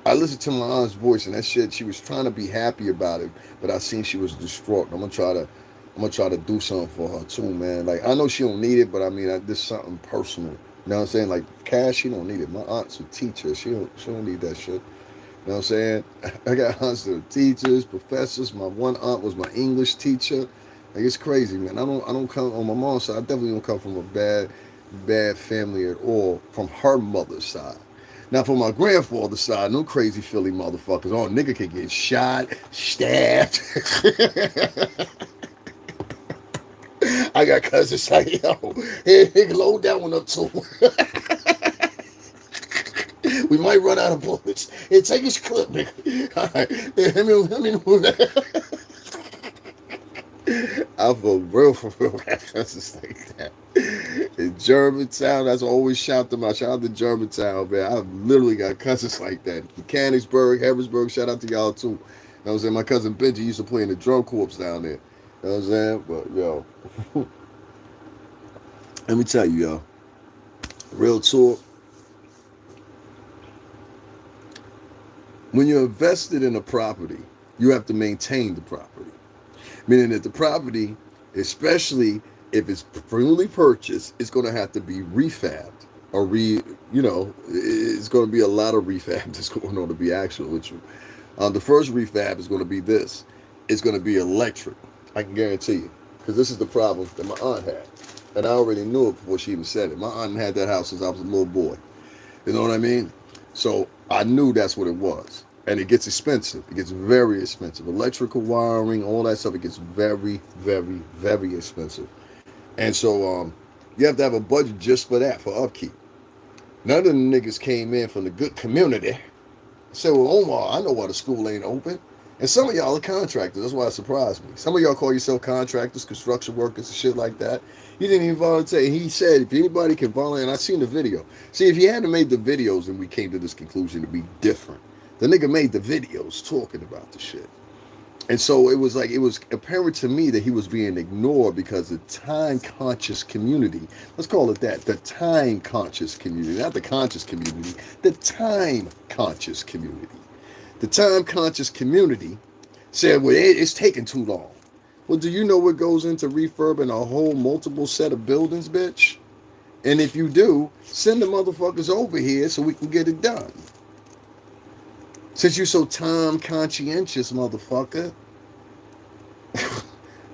I listened to my aunt's voice, and that shit, she was trying to be happy about it, but I seen she was distraught. I'm gonna try to do something for her too, man. Like, I know she don't need it, but I mean, this is something personal. You know what I'm saying? Like, cash, she don't need it. My aunt's a teacher. She don't need that shit. You know what I'm saying? I got aunts that are teachers, professors. My one aunt was my English teacher. Like it's crazy, man. I don't come on my mom's side. I definitely don't come from a bad family at all from her mother's side. Now, from my grandfather's side, no crazy Philly motherfuckers. Oh, nigga could get shot, stabbed. I got cousins like, yo, hey, load that one up too. We might run out of bullets. Hey, take his clip, nigga. All right. Let me move that. I'm for real, cousins like that. In Germantown, that's always shout them out. Shout out to Germantown, man. I've literally got cousins like that. Mechanicsburg, Harrisburg, shout out to y'all too. You know what I'm saying? My cousin Benji used to play in the drum corps down there. You know what I'm saying? But yo, let me tell you, yo, real talk. When you're invested in a property, you have to maintain the property. Meaning that the property, especially if it's newly purchased, it's going to have to be refabbed or it's going to be a lot of refab that's going on, to be actual with you. The first refab is going to be this. It's going to be electric. I can guarantee you. Because this is the problem that my aunt had. And I already knew it before she even said it. My aunt had that house since I was a little boy. You know what I mean? So I knew that's what it was. And it gets expensive. It gets very expensive. Electrical wiring, all that stuff, it gets very, very, very expensive. And so you have to have a budget just for that, for upkeep. None of the niggas came in from the good community. I said, well, Omar, I know why the school ain't open. And some of y'all are contractors. That's why it surprised me. Some of y'all call yourself contractors, construction workers, and shit like that. You didn't even volunteer. He said, if anybody can volunteer, and I seen the video. See, if he hadn't made the videos, then we came to this conclusion to be different. The nigga made the videos talking about the shit. And so it was apparent to me that he was being ignored because the time conscious community, let's call it that, the time conscious community, not the conscious community, the time conscious community. The time conscious community said, well, it's taking too long. Well, do you know what goes into refurbing a whole multiple set of buildings, bitch? And if you do, send the motherfuckers over here so we can get it done. Since you're so time conscientious, motherfucker.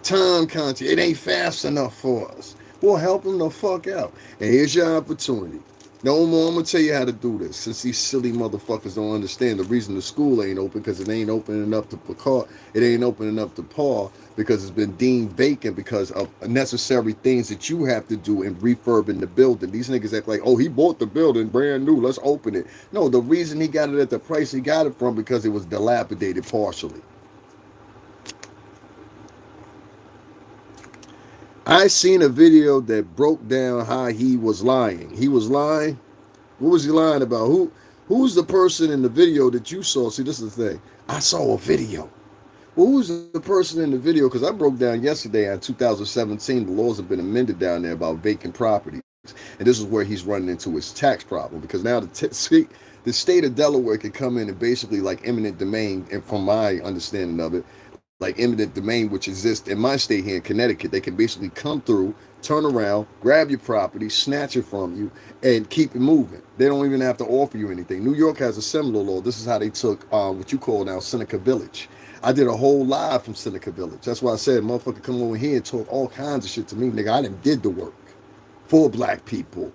Time conscious. It ain't fast enough for us. Well, help them the fuck out. And here's your opportunity. No more, I'm going to tell you how to do this. Since these silly motherfuckers don't understand the reason the school ain't open, because it ain't opening up to Picard. It ain't opening up to Paul because it's been deemed vacant because of necessary things that you have to do in refurbing the building. These niggas act like, oh, he bought the building brand new, let's open it. No, the reason he got it at the price he got it from because it was dilapidated partially. I seen a video that broke down how he was lying. He was lying. What was he lying about? Who's the person in the video that you saw? See, this is the thing. I saw a video. Well, who's the person in the video? Because I broke down yesterday in 2017, the laws have been amended down there about vacant properties. And this is where he's running into his tax problem. Because now the state of Delaware can come in and basically like eminent domain, and from my understanding of it, like eminent domain, which exists in my state here in Connecticut, they can basically come through, turn around, grab your property, snatch it from you, and keep it moving. They don't even have to offer you anything. New York has a similar law. This is how they took what you call now Seneca Village. I did a whole live from Seneca Village. That's why I said, motherfucker, come over here and talk all kinds of shit to me. Nigga, I done did the work for black people.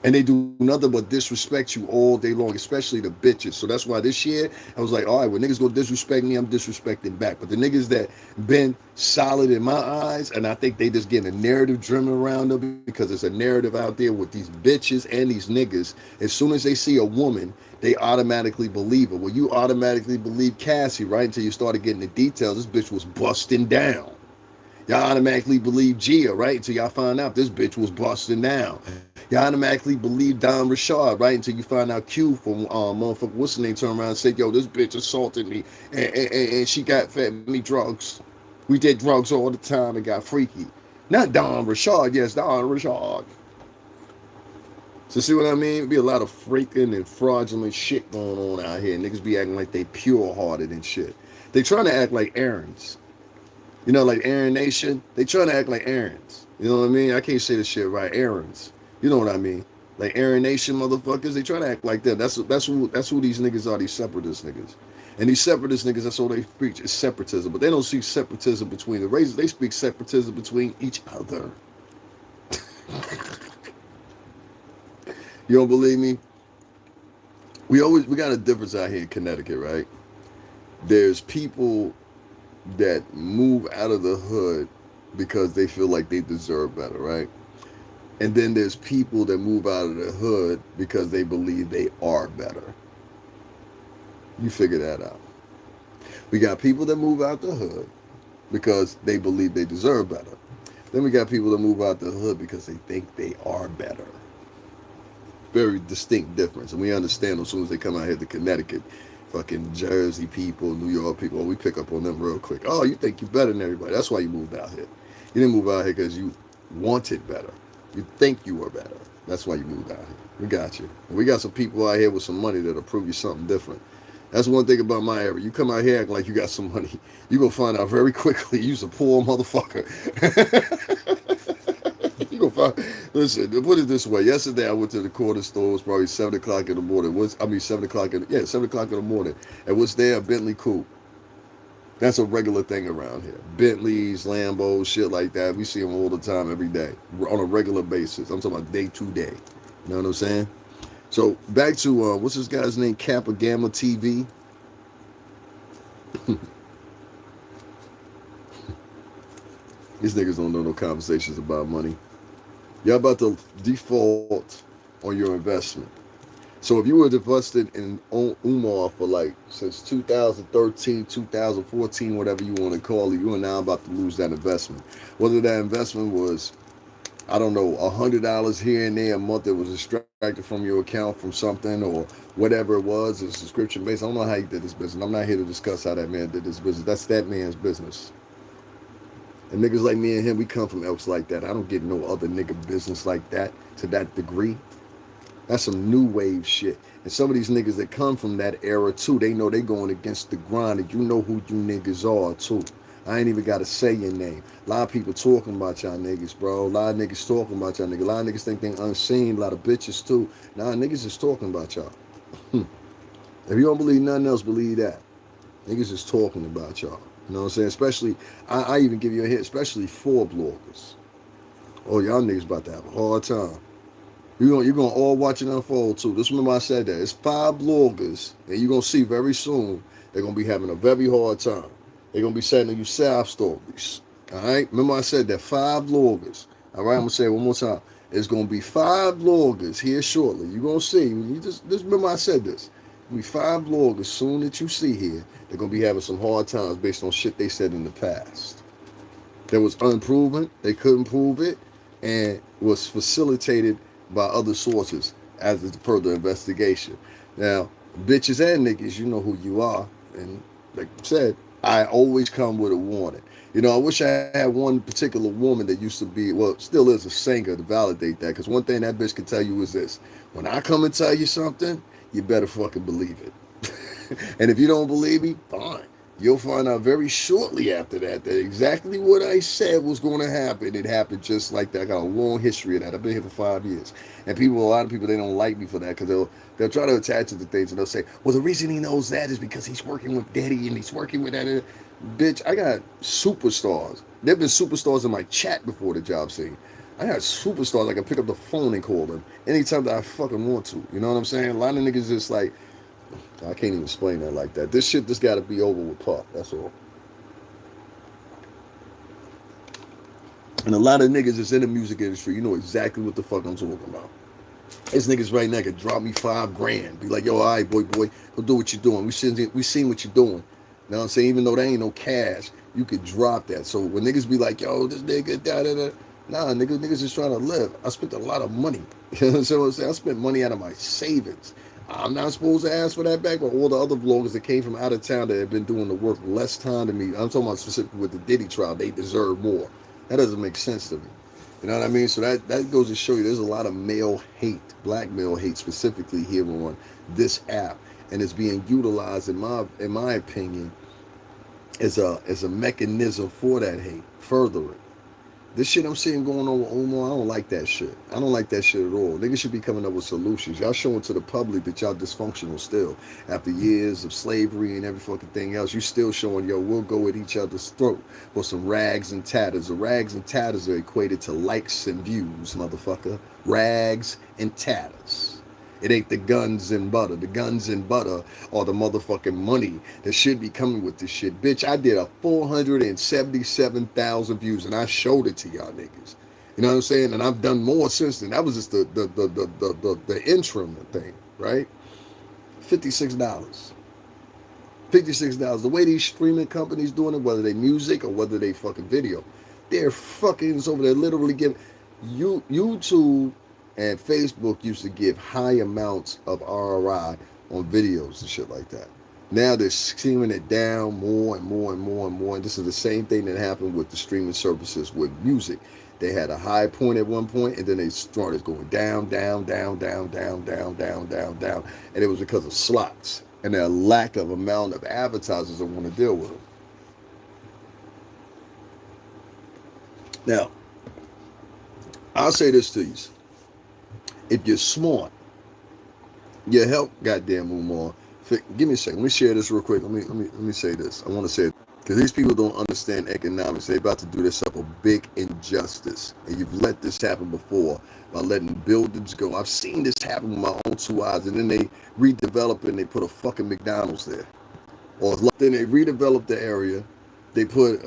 And they do nothing but disrespect you all day long, especially the bitches. So that's why this year, I was like, all right, when niggas go disrespect me, I'm disrespecting back. But the niggas that been solid in my eyes, and I think they just getting a narrative driven around them because it's a narrative out there with these bitches and these niggas. As soon as they see a woman, they automatically believe it. Well, you automatically believe Cassie, right? Until you started getting the details. This bitch was busting down. Y'all automatically believe Gia, right? Until y'all find out this bitch was busting down. Y'all automatically believe Don Richard, right? Until you find out Q from motherfucker, what's the name, turn around and say, yo, this bitch assaulted me and she got fed me drugs. We did drugs all the time and got freaky. Not Don Richard, yes, Don Richard. So see what I mean? It'd be a lot of freaking and fraudulent shit going on out here. Niggas be acting like they pure-hearted and shit. They trying to act like Aarons. You know, like Aaron Nation. They trying to act like Aarons. You know what I mean? I can't say this shit right. Aarons. You know what I mean? Like Aryan Nation motherfuckers, they try to act like that. That's who these niggas are, these separatist niggas. And these separatist niggas, that's all they preach is separatism. But they don't see separatism between the races. They speak separatism between each other. You don't believe me? We got a difference out here in Connecticut, right? There's people that move out of the hood because they feel like they deserve better, right? And then there's people that move out of the hood because they believe they are better. You figure that out. We got people that move out the hood because they believe they deserve better. Then we got people that move out the hood because they think they are better. Very distinct difference. And we understand as soon as they come out here to Connecticut, fucking Jersey people, New York people, we pick up on them real quick. Oh, you think you're better than everybody. That's why you moved out here. You didn't move out here because you wanted better. You think you were better. That's why you moved out here. We got you. And we got some people out here with some money that'll prove you something different. That's one thing about my area. You come out here acting like you got some money, you gonna find out very quickly you's a poor motherfucker. You gonna find. Listen, put it this way. Yesterday I went to the corner store. It was probably 7 o'clock in the morning. 7 o'clock in 7 o'clock in the morning. And what's there? A Bentley coupe. That's a regular thing around here. Bentleys, Lambos, shit like that. We see them all the time, every day, on a regular basis. I'm talking about day to day. You know what I'm saying? So back to what's this guy's name? Kappa Gamma TV. These niggas don't know no conversations about money. Y'all about to default on your investment. So if you were invested in Umar for like since 2013, 2014, whatever you want to call it, you are now about to lose that investment. Whether that investment was, I don't know, $100 here and there a month that was extracted from your account from something or whatever it was, a subscription based. I don't know how he did this business. I'm not here to discuss how that man did this business. That's that man's business. And niggas like me and him, we come from elks like that. I don't get no other nigga business like that to that degree. That's some new wave shit. And some of these niggas that come from that era too, they know they going against the grind, and you know who you niggas are too. I ain't even got to say your name. A lot of people talking about y'all niggas, bro. A lot of niggas talking about y'all niggas. A lot of niggas think they unseen. A lot of bitches too. Nah, niggas is talking about y'all. If you don't believe nothing else, believe that. Niggas is talking about y'all. You know what I'm saying? Especially, I even give you a hint, especially for bloggers. Oh, y'all niggas about to have a hard time. You're gonna all watch it unfold too. Just remember I said that. It's 5 bloggers, and you're gonna see very soon they're gonna be having a very hard time. They're gonna be sending you sad stories. Alright? Remember I said that 5 bloggers. Alright, I'm gonna say it one more time. It's gonna be 5 bloggers here shortly. You're gonna see. You just remember I said this. There'll be 5 bloggers soon that you see here. They're gonna be having some hard times based on shit they said in the past. That was unproven, they couldn't prove it, and was facilitated by other sources as a further investigation. Now, bitches and niggas, you know who you are. And like I said, I always come with a warning. You know, I wish I had one particular woman that used to be, well, still is a singer to validate that. Because one thing that bitch can tell you is this. When I come and tell you something, you better fucking believe it. And if you don't believe me, fine. You'll find out very shortly after that exactly what I said was going to happen. It happened just like that. I got a long history of that. I've been here for 5 years. And a lot of people, they don't like me for that because they'll try to attach it to things and they'll say, well, the reason he knows that is because he's working with Diddy and he's working with that. Bitch, I got superstars. There have been superstars in my chat before the job scene. I got superstars I can pick up the phone and call them anytime that I fucking want to. You know what I'm saying? A lot of niggas just like, I can't even explain that like that. This shit just got to be over with Puff. That's all. And a lot of niggas that's in the music industry, you know exactly what the fuck I'm talking about. There's niggas right now could drop me $5,000. Be like, yo, all right, boy, go do what you're doing. We seen what you're doing. You know what I'm saying? Even though there ain't no cash, you could drop that. So when niggas be like, yo, this nigga, da-da-da. Nah, niggas just trying to live. I spent a lot of money. You know what I'm saying? I spent money out of my savings. I'm not supposed to ask for that back, but all the other vloggers that came from out of town that have been doing the work less time than me, I'm talking about specifically with the Diddy trial, they deserve more. That doesn't make sense to me. You know what I mean? So that goes to show you there's a lot of male hate, black male hate specifically here on this app. And it's being utilized, in my opinion, as a mechanism for that hate, furthering. This shit I'm seeing going on with Umar, I don't like that shit. I don't like that shit at all. Niggas should be coming up with solutions. Y'all showing to the public that y'all dysfunctional still. After years of slavery and every fucking thing else, you still showing, yo, we'll go at each other's throat for some rags and tatters. The rags and tatters are equated to likes and views, motherfucker. Rags and tatters. It ain't the guns and butter. The guns and butter are the motherfucking money that should be coming with this shit. Bitch, I did a 477,000 views and I showed it to y'all niggas. You know what I'm saying? And I've done more since then. That was just the interim thing, right? $56. $56. The way these streaming companies doing it, whether they music or whether they fucking video, they're fucking over there literally giving YouTube and Facebook used to give high amounts of ROI on videos and shit like that. Now they're skimming it down more and more and more and more. And this is the same thing that happened with the streaming services with music. They had a high point at one point, and then they started going down, down, down, down, down, down, down, down, down. And it was because of slots and their lack of amount of advertisers that want to deal with them. Now, I'll say this to you. If you're smart, you help goddamn Umar. Give me a second. Let me share this real quick. Let me say this. I want to say it because these people don't understand economics. They're about to do this up a big injustice, and you've let this happen before by letting buildings go. I've seen this happen with my own two eyes, and then they redevelop it and they put a fucking McDonald's there, or then they redevelop the area. They put,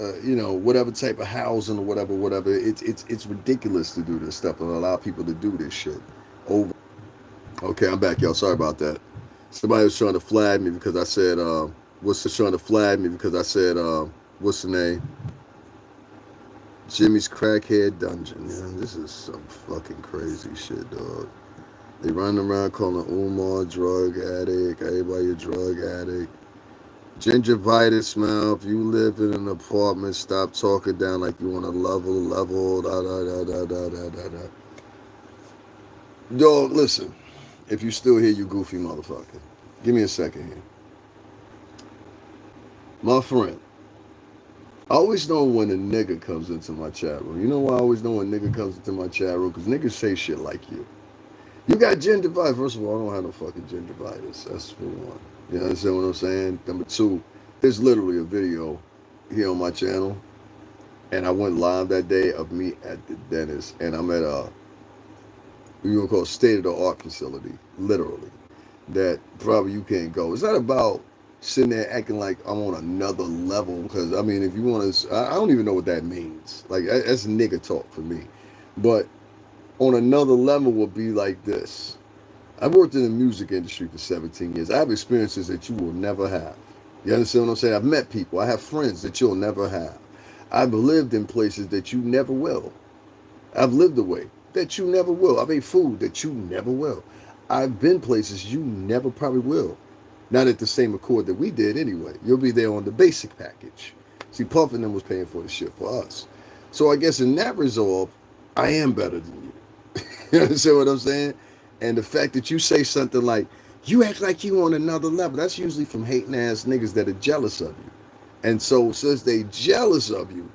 whatever type of housing or whatever. It's ridiculous to do this stuff and allow people to do this shit. Over. Okay, I'm back, y'all. Sorry about that. Somebody was trying to flag me because I said, what's the name? Jimmy's Crackhead Dungeon. Man, this is some fucking crazy shit, dog. They run around calling Umar drug addict, everybody a drug addict. Gingivitis, man. If you live in an apartment, stop talking down like you want to level, da da da da da da da da. Dog, listen. If you still here, you goofy motherfucker. Give me a second here. My friend, I always know when a nigga comes into my chat room. You know why I always know when a nigga comes into my chat room? Because niggas say shit like you. You got gingivitis. First of all, I don't have no fucking gingivitis. That's for one. You understand what I'm saying? Number two, there's literally a video here on my channel, and I went live that day of me at the dentist, and I'm at a state-of-the-art facility, literally, that probably you can't go. It's not about sitting there acting like I'm on another level, because, I mean, if you want to, I don't even know what that means. Like, that's nigga talk for me. But on another level would be like this. I've worked in the music industry for 17 years. I have experiences that you will never have. You understand what I'm saying? I've met people. I have friends that you'll never have. I've lived in places that you never will. I've lived away that you never will. I've ate food that you never will. I've been places you never probably will. Not at the same accord that we did anyway. You'll be there on the basic package. See, Puff and them was paying for the shit for us. So I guess in that resolve, I am better than you. You understand what I'm saying? And the fact that you say something like, you act like you on another level, that's usually from hating ass niggas that are jealous of you. And so since they jealous of you,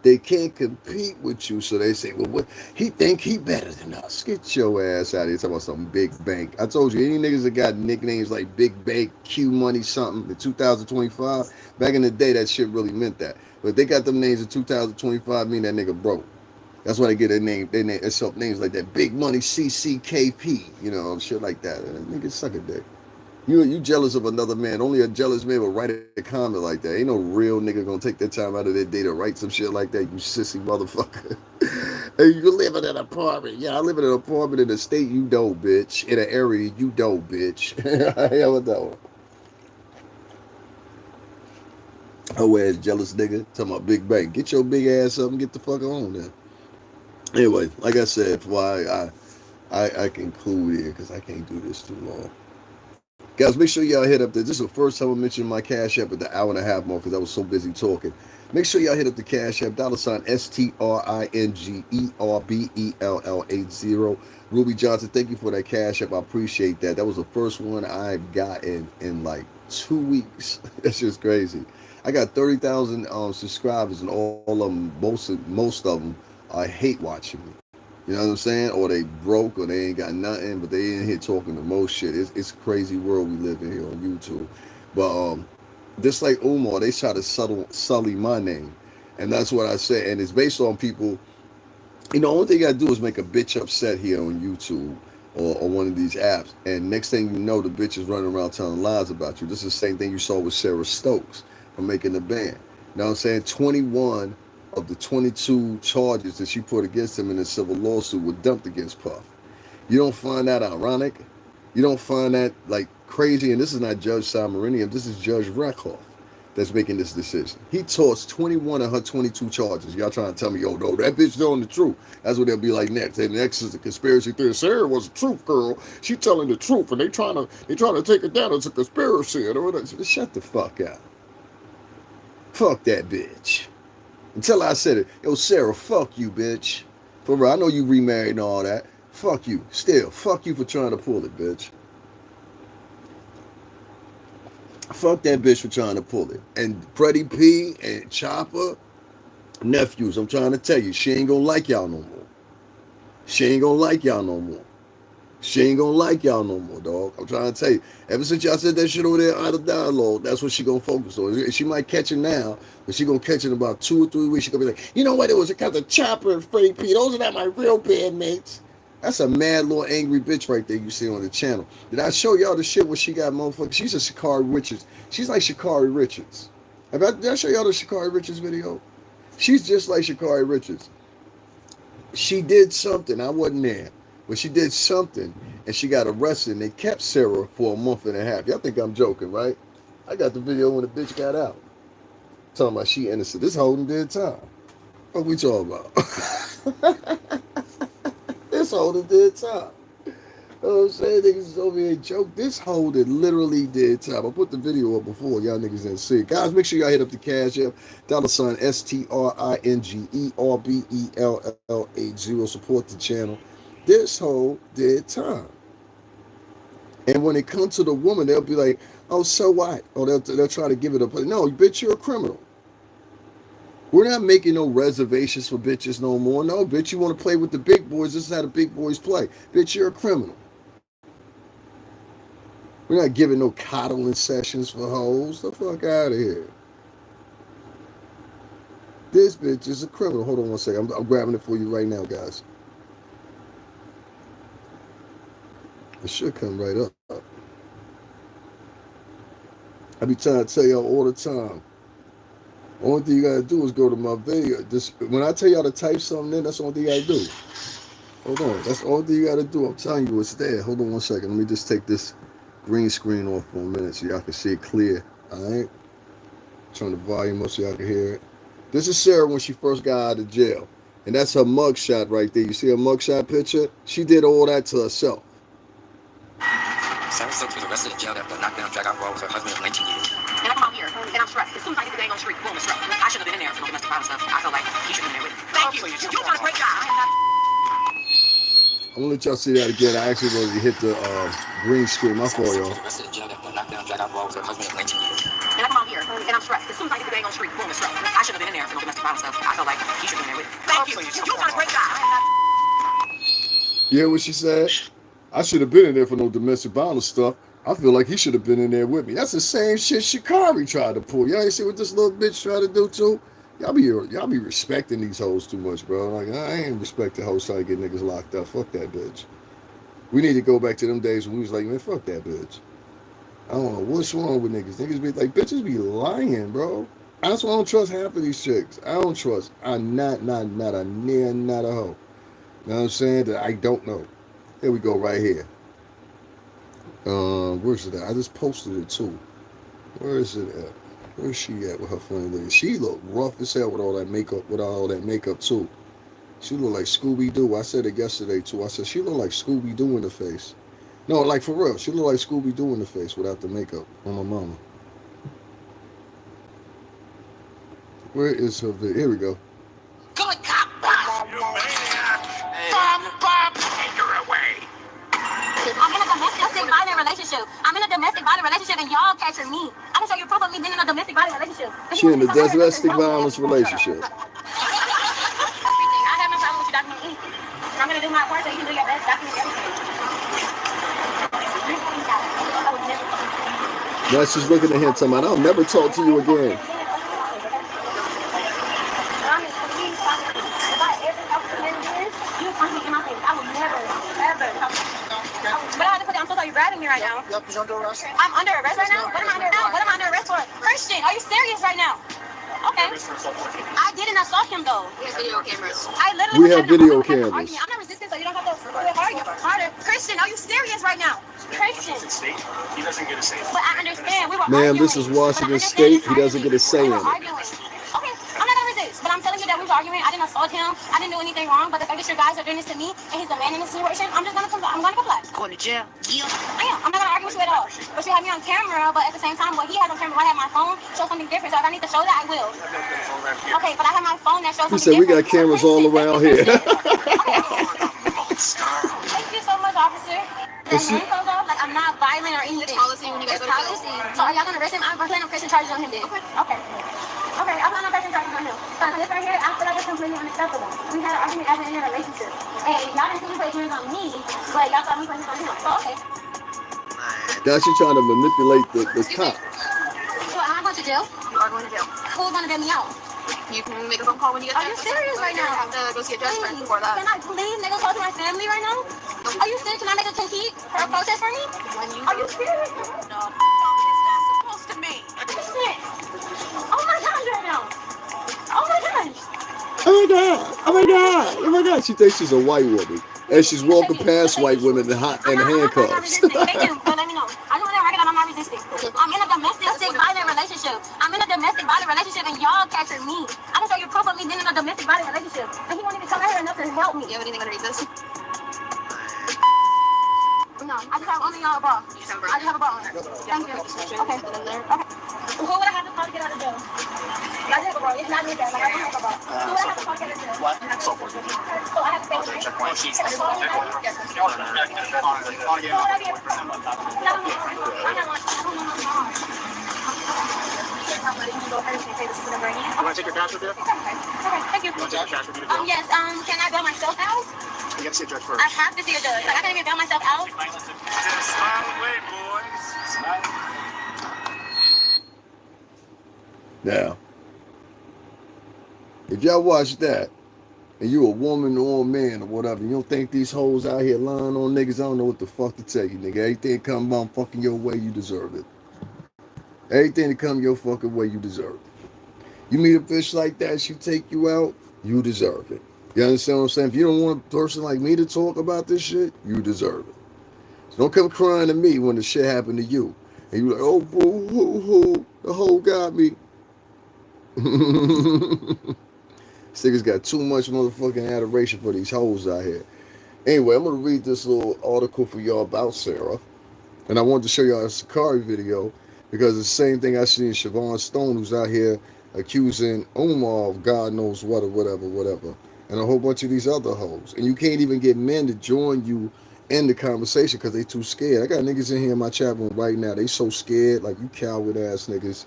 they can't compete with you. So they say, well, what? He think he better than us. Get your ass out of here. Talking about some big bank. I told you, any niggas that got nicknames like Big Bank, Q Money something in 2025, back in the day, that shit really meant that. But if they got them names in 2025, mean that nigga broke. That's why they get their name. They name itself names like that. Big Money CCKP, shit like that. Niggas suck a dick. You jealous of another man. Only a jealous man will write a comment like that. Ain't no real nigga gonna take their time out of their day to write some shit like that, you sissy motherfucker. Hey, you live in an apartment. Yeah, I live in an apartment in a state you don't, bitch. In an area you don't, bitch. How about that one? Oh, ass jealous nigga. Talking about big bank. Get your big ass up and get the fuck on then. Anyway, like I said, why I conclude here because I can't do this too long. Guys, make sure y'all hit up this. This is the first time I mentioned my Cash App at the hour and a half mark because I was so busy talking. Make sure y'all hit up the Cash App, $STRINGERBELL80. Ruby Johnson, thank you for that Cash App. I appreciate that. That was the first one I've gotten in like 2 weeks. That's just crazy. I got 30,000 subscribers, and all of them, most of them, hate watching me. You know what I'm saying? Or they broke, or they ain't got nothing, but they in here talking the most shit. It's a crazy world we live in here on YouTube. But just like Umar, they try to sully my name, and that's what I say. And it's based on people. You know, only thing you gotta do is make a bitch upset here on YouTube or one of these apps, and next thing you know, the bitch is running around telling lies about you. This is the same thing you saw with Sarah Stokes from making the band. You know what I'm saying? 21 of the 22 charges that she put against him in the civil lawsuit were dumped against Puff. You don't find that ironic? You don't find that like crazy? And this is not Judge Samarinian. This is Judge Rakoff that's making this decision. He tossed 21 of her 22 charges. Y'all trying to tell me, yo, no, that bitch telling the truth. That's what they'll be like next. And next is the conspiracy theory. Sarah was a truth girl. She telling the truth, and they trying to take it down as a conspiracy. And shut the fuck up. Fuck that bitch. Until I said it, yo, Sarah, fuck you, bitch. For real, I know you remarried and all that. Fuck you. Still, fuck you for trying to pull it, bitch. Fuck that bitch for trying to pull it. And Freddie P and Chopper, nephews, I'm trying to tell you, she ain't gonna like y'all no more. She ain't gonna like y'all no more. She ain't gonna like y'all no more, dog. I'm trying to tell you. Ever since y'all said that shit over there out of dialogue, that's what she gonna focus on. She might catch it now, but she gonna catch it in about 2 or 3 weeks. She gonna be like, you know what? It was because of Chopper and Freddie P. Those are not my real bandmates. That's a mad little angry bitch right there you see on the channel. Did I show y'all the shit where she got motherfuckers? She's a Sha'Carri Richards. She's like Sha'Carri Richards. Did I show y'all the Sha'Carri Richards video? She's just like Sha'Carri Richards. She did something. I wasn't there. But she did something, and she got arrested, and they kept Sarah for a month and a half. Y'all think I'm joking, right? I got the video when the bitch got out. Talking about she innocent. This holding did time. What we talking about? This holding did time. You know what I'm saying? Niggas is over here joke. This holding literally did time. I put the video up before. Y'all niggas didn't see it. Guys, make sure y'all hit up the Cash App. $STRINGERBELL80. Support the channel. This hoe did time. And when it comes to the woman, they'll be like, oh, so what? Or they'll try to give it a play. No, bitch, you're a criminal. We're not making no reservations for bitches no more. No, bitch, you want to play with the big boys. This is how the big boys play. Bitch, you're a criminal. We're not giving no coddling sessions for hoes. The fuck out of here. This bitch is a criminal. Hold on one second. I'm grabbing it for you right now, guys. It should come right up. I be trying to tell y'all all the time. Only thing you gotta do is go to my video. When I tell y'all to type something in, that's the only thing you gotta do. Hold on. That's the only thing you gotta do. I'm telling you it's there. Hold on one second. Let me just take this green screen off for a minute so y'all can see it clear. Alright? Turn the volume up so y'all can hear it. This is Sarah when she first got out of jail. And that's her mugshot right there. You see her mugshot picture? She did all that to herself. Sara Stokes was arrested in jail after a knockdown, drag-out brawl with her husband of 19 years. And I come out here, and I'm stressed. As soon as I get the dang on street, boom, it's stressed. I should have been in there for no domestic violence stuff. I feel like he should have been there with me. Thank you. You've done a great job. I'm gonna let y'all see that again. I actually wanted to hit the green screen. My fault, y'all. Sara Stokes was arrested in jail after a knockdown, drag-out brawl with her husband of 19 years. And I come out here, and I'm stressed. As soon as I get the dang on street, boom, it's stressed. I should have been in there for no domestic violence stuff. I feel like he should have been there with me. Thank you. You've done a great job. You hear what she said? I should have been in there for no domestic violence stuff. I feel like he should have been in there with me. That's the same shit Sha'Carri tried to pull. Y'all ain't see what this little bitch tried to do too? Y'all be respecting these hoes too much, bro. Like, I ain't respecting hoes trying to get niggas locked up. Fuck that bitch. We need to go back to them days when we was like, man, fuck that bitch. I don't know what's wrong with niggas. Niggas be like, bitches be lying, bro. That's why I don't trust half of these chicks. I don't trust. I'm not a hoe. You know what I'm saying? That I don't know. Here we go right here. Where's it at? I just posted it too. Where is it at? Where's she at with her funny lady? She look rough as hell with all that makeup, too. She look like Scooby-Doo. I said it yesterday too. I said she look like Scooby-Doo in the face. No, like for real. She look like Scooby-Doo in the face without the makeup on my mama. Where is her video? Here we go. Good cop, boss. You maniac. Bomb, take her away. I'm in a domestic violent relationship, and y'all catching me. I'm gonna show you proof of me being in a domestic violent relationship. She in a domestic violence relationship. I have my part so you can do your best, document everything. I would never. Now she's looking at him talking about, I'll never talk to you again. But I have to put it, I'm so sorry, you're grabbing me right now. I'm under arrest right now? What am I under now? What am I under arrest for? Christian, are you serious right now? Okay. I didn't assault him though. We have video cameras. We have video cameras. I'm not resisting, so you don't have to argue harder. Christian, are you serious right now? Christian. He doesn't get a say. But I understand. We were Ma'am, arguing. this is Washington State. He doesn't get a say in We were it. arguing. Okay, I'm not gonna resist, but I'm telling you that we were arguing. I didn't assault him. I didn't do anything wrong. But the fact that your guys are doing this to me and he's a man in this situation, I'm gonna comply. Going to jail. Yeah. I am. I'm not gonna argue with you at all. But you have me on camera. But at the same time, what he has on camera, I have my phone. Show something different. So if I need to show that, I will. Okay, but I have my phone that shows He something said, we different. got cameras all around here. Thank you so much, officer. The handcuffs off, like I'm not violent or anything. It's policy when you guys go to jail. So are y'all gonna arrest him? I'm planning on pressing charges on him then. Okay. Okay, I'm planning on pressing charges on him. So this right here, I feel like it's completely unacceptable. We had an argument as in a relationship. And y'all didn't see me put hands on me, but y'all saw me put hands on him. So okay. Now she's trying to manipulate the cop. So am I going to jail? You are going to jail. Who's gonna bail me out? You can make a phone call when you get Are you serious right now? You have to go see a judge first before that. Can I please make a call to my family right now? Are you serious? Can I make a concede for a protest for me? Are you serious? No. It's not supposed to mean. Oh my gosh, right now. Oh my gosh. Oh my God. Oh my God. Oh my God. She thinks she's a white woman. And she's walking past white women in handcuffs. I'm not resisting. Thank you for letting me know. I just want to record that I'm not resisting. I'm in a domestic violent relationship. I'm in a domestic violent relationship and y'all captured me. I can show you proof of me being in a domestic violent relationship. And he won't even come out here enough to help me. Do you have anything underneath this? No, I just have only y'all a bra. I just have a bra on. Thank you. Okay. Who would I have to call to get out of jail? I just have a bra. It's not me that. Like, I don't have a bra. Who would I have to call to get out of jail? What? So I have to pay for it? Check one. She's Who would I be able to call? No, I got one. You want to take your cash with you? Okay, thank you. You want to take your cash with you to jail? Yes, can I bail myself out? You got to see a judge first. I have to see a judge. Like, I can't even bail myself out. Just smile away, boys. Smile. Now, if y'all watch that, and you a woman or a man or whatever, you don't think these hoes out here lying on niggas, I don't know what the fuck to tell you, nigga. Everything come on fucking your way, you deserve it. Everything that come your fucking way, you deserve it. You meet a bitch like that, she take you out, you deserve it. You understand what I'm saying? If you don't want a person like me to talk about this shit, you deserve it. So don't come crying to me when the shit happened to you. And you like, oh, boo, hoo, hoo, the hoe got me. This nigga's got too much motherfucking adoration for these hoes out here. Anyway, I'm going to read this little article for y'all about Sara. And I wanted to show y'all a Sakari video because it's the same thing I seen Siobhan Stone, who's out here accusing Umar of God knows what or whatever. And a whole bunch of these other hoes. And you can't even get men to join you in the conversation because they too scared. I got niggas in here in my chat room right now. They so scared, like, you coward ass niggas.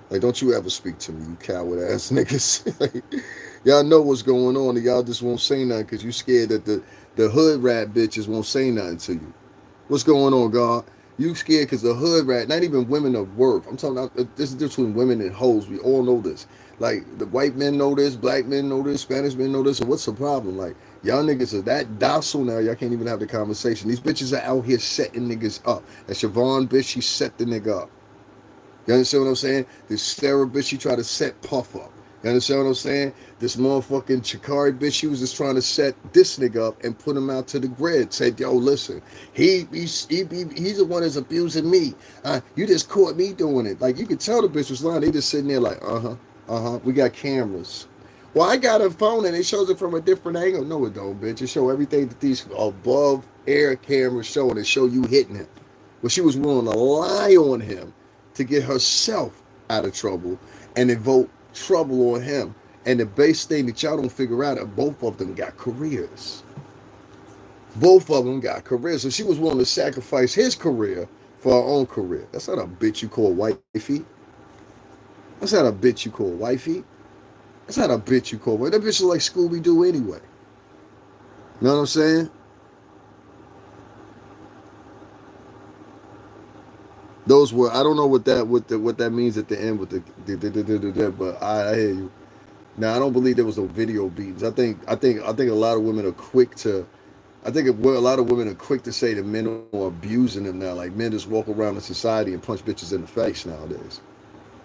Like, don't you ever speak to me, you coward ass niggas. Like, y'all know what's going on and y'all just won't say nothing because you scared that the hood rat bitches won't say nothing to you. What's going on, God? You scared because the hood rat, not even women of worth. I'm talking about, this is the difference between women and hoes. We all know this. Like, the white men know this, black men know this, Spanish men know this. So what's the problem? Like, y'all niggas are that docile now, y'all can't even have the conversation. These bitches are out here setting niggas up. That Siobhan bitch, she set the nigga up. You understand what I'm saying? This Sara bitch, she tried to set Puff up. You understand what I'm saying? This motherfucking Chikari bitch, she was just trying to set this nigga up and put him out to the grid. Said, yo, listen, he's the one that's abusing me. You just caught me doing it. Like, you could tell the bitch was lying. They just sitting there like, we got cameras. Well, I got a phone and it shows it from a different angle. No, it don't, bitch. It show everything that these above air cameras show, and it show you hitting him. Well, she was willing to lie on him to get herself out of trouble and invoke trouble on him. And the base thing that y'all don't figure out is both of them got careers. Both of them got careers. So she was willing to sacrifice his career for her own career. That's not a bitch you call wifey. That's not a bitch you call wifey. That's not a bitch you call wifey. That bitch is like Scooby-Doo anyway. You know what I'm saying? Those were, I don't know what that means at the end with but I hear you. Now I don't believe there was no video beatings. I think a lot of women are quick to a lot of women are quick to say that men are abusing them now. Like men just walk around in society and punch bitches in the face nowadays.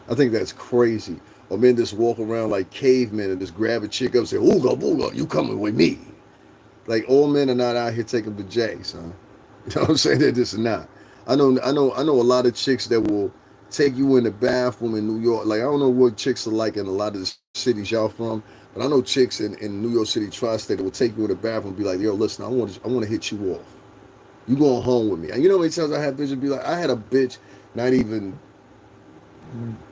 I think that's crazy. Or men just walk around like cavemen and just grab a chick up and say, "Ooga booga, you coming with me?" Like all men are not out here taking the J, son. You know what I'm saying? They're just not. I know a lot of chicks that will take you in the bathroom in New York. Like I don't know what chicks are like in a lot of the cities y'all from, but I know chicks in New York City tri-state that will take you in the bathroom and be like, "Yo, listen, I want to hit you off. You going home with me?" And you know how many times I had bitches be like, I had a bitch not even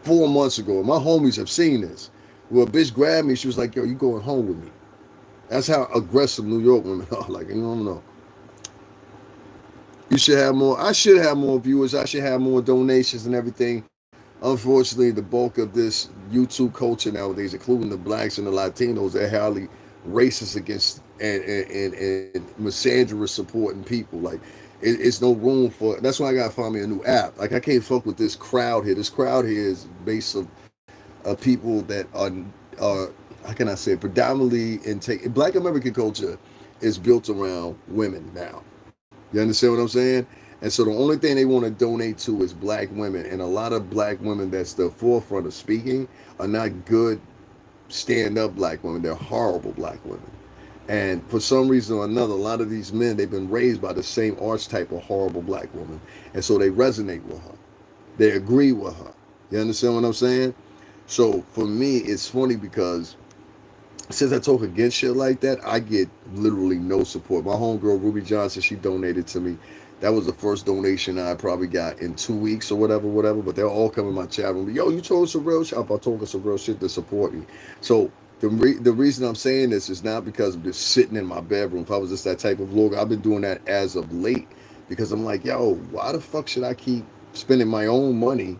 4 months ago. My homies have seen this. Well, a bitch grabbed me. She was like, "Yo, you going home with me?" That's how aggressive New York women are. Like, you don't know. You should have more. I should have more viewers. I should have more donations and everything. Unfortunately, the bulk of this YouTube culture nowadays, including the blacks and the Latinos, they're highly racist against and misandrous supporting people. Like, it's no room for. That's why I gotta find me a new app. Like, I can't fuck with this crowd here. This crowd here is based of people that are how can I say it, predominantly in take Black American culture is built around women now. You understand what I'm saying? And so the only thing they want to donate to is black women, and a lot of black women that's the forefront of speaking are not good stand-up black women. They're horrible black women. And for some reason or another, a lot of these men, they've been raised by the same archetype of horrible black woman. And so they resonate with her. They agree with her. You understand what I'm saying? So for me, it's funny because since I talk against shit like that, I get literally no support. My homegirl Ruby Johnson, she donated to me. That was the first donation I probably got in 2 weeks or whatever. But they'll all come in my chat room. Yo, you told us some real shit. I told us some real shit to support me. So the reason I'm saying this is not because I'm just sitting in my bedroom. If I was just that type of vlogger, I've been doing that as of late because I'm like, yo, why the fuck should I keep spending my own money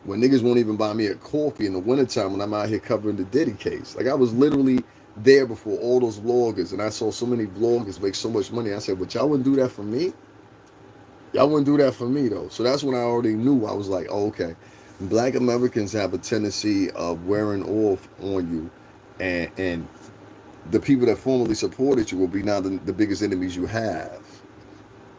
when niggas won't even buy me a coffee in the wintertime when I'm out here covering the Diddy case? Like, I was literally there before all those vloggers, and I saw so many vloggers make so much money. I said, but y'all wouldn't do that for me? Y'all wouldn't do that for me, though. So that's when I already knew. I was like, oh, okay. Black Americans have a tendency of wearing off on you, and the people that formerly supported you will be now the biggest enemies you have.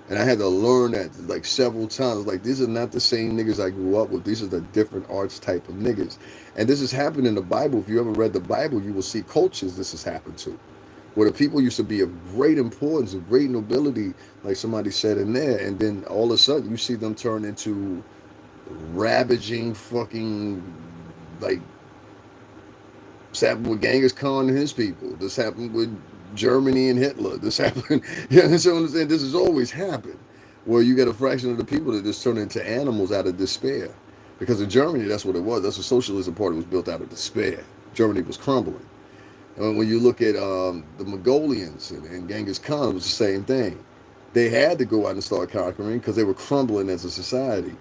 And I had to learn that like several times. Like, these are not the same niggas I grew up with. These are the different archetype of niggas. And this has happened in the Bible. If you ever read the Bible, you will see cultures this has happened to. Where the people used to be of great importance, of great nobility, like somebody said in there, and then all of a sudden you see them turn into ravaging fucking, like, this happened with Genghis Khan and his people. This happened with Germany and Hitler. This happened. You understand what I'm saying? This has always happened. Where you get a fraction of the people that just turn into animals out of despair. Because in Germany, that's what it was. That's what socialism party was built out of despair. Germany was crumbling. And when you look at the Mongolians and Genghis Khan, it was the same thing. They had to go out and start conquering because they were crumbling as a society.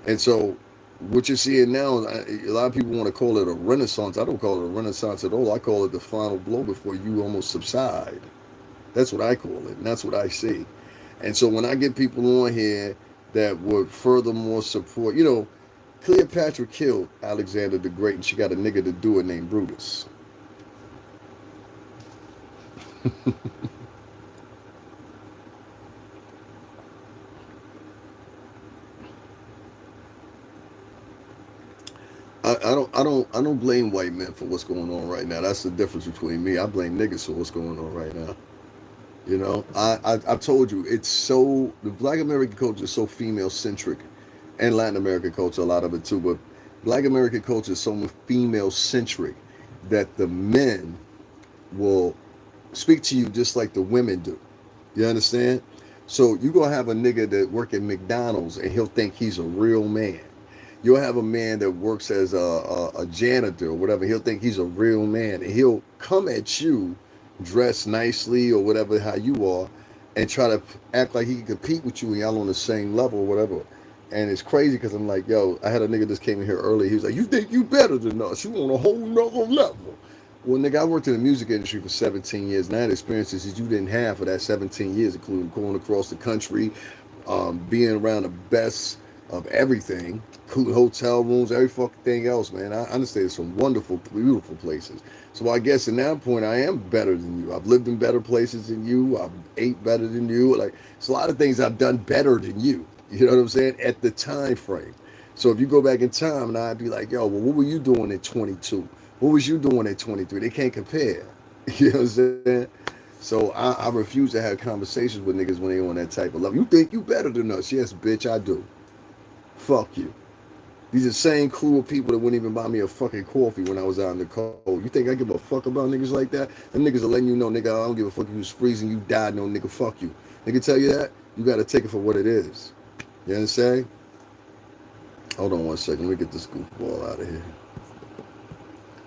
And so what you're seeing now, a lot of people want to call it a renaissance. I don't call it a renaissance at all. I call it the final blow before you almost subside. That's what I call it, and that's what I see. And so when I get people on here that would furthermore support, Cleopatra killed Alexander the Great, and she got a nigga to do it named Brutus. I don't blame white men for what's going on right now. That's the difference between me. I blame niggas for what's going on right now. I told you, the Black American culture is so female centric, and Latin American culture, a lot of it too. But Black American culture is so female centric that the men will speak to you just like the women do. You understand? So you gonna have a nigga that work at McDonald's and he'll think he's a real man. You'll have a man that works as a janitor or whatever. He'll think he's a real man, and he'll come at you dressed nicely or whatever, how you are, and try to act like he can compete with you and y'all on the same level or whatever. And it's crazy because I'm like, yo, I had a nigga just came in here early. He was like, you think you better than us? You on a whole nother level. Well, nigga, I worked in the music industry for 17 years, and I had experiences that you didn't have for that 17 years, including going across the country, being around the best of everything, including hotel rooms, every fucking thing else, man. I understand some wonderful, beautiful places. So I guess in that point, I am better than you. I've lived in better places than you. I've ate better than you. Like, it's a lot of things I've done better than you. You know what I'm saying? At the time frame. So if you go back in time, and I'd be like, yo, well, what were you doing at 22? What was you doing at 23? They can't compare. You know what I'm saying? So I refuse to have conversations with niggas when they on that type of level. You think you better than us? Yes, bitch, I do. Fuck you. These are the same crew of people that wouldn't even buy me a fucking coffee when I was out in the cold. You think I give a fuck about niggas like that? Them niggas are letting you know, nigga, I don't give a fuck if you was freezing, you died, no nigga, fuck you. Nigga tell you that, you gotta take it for what it is. You understand? Hold on one second, let me get this goofball out of here.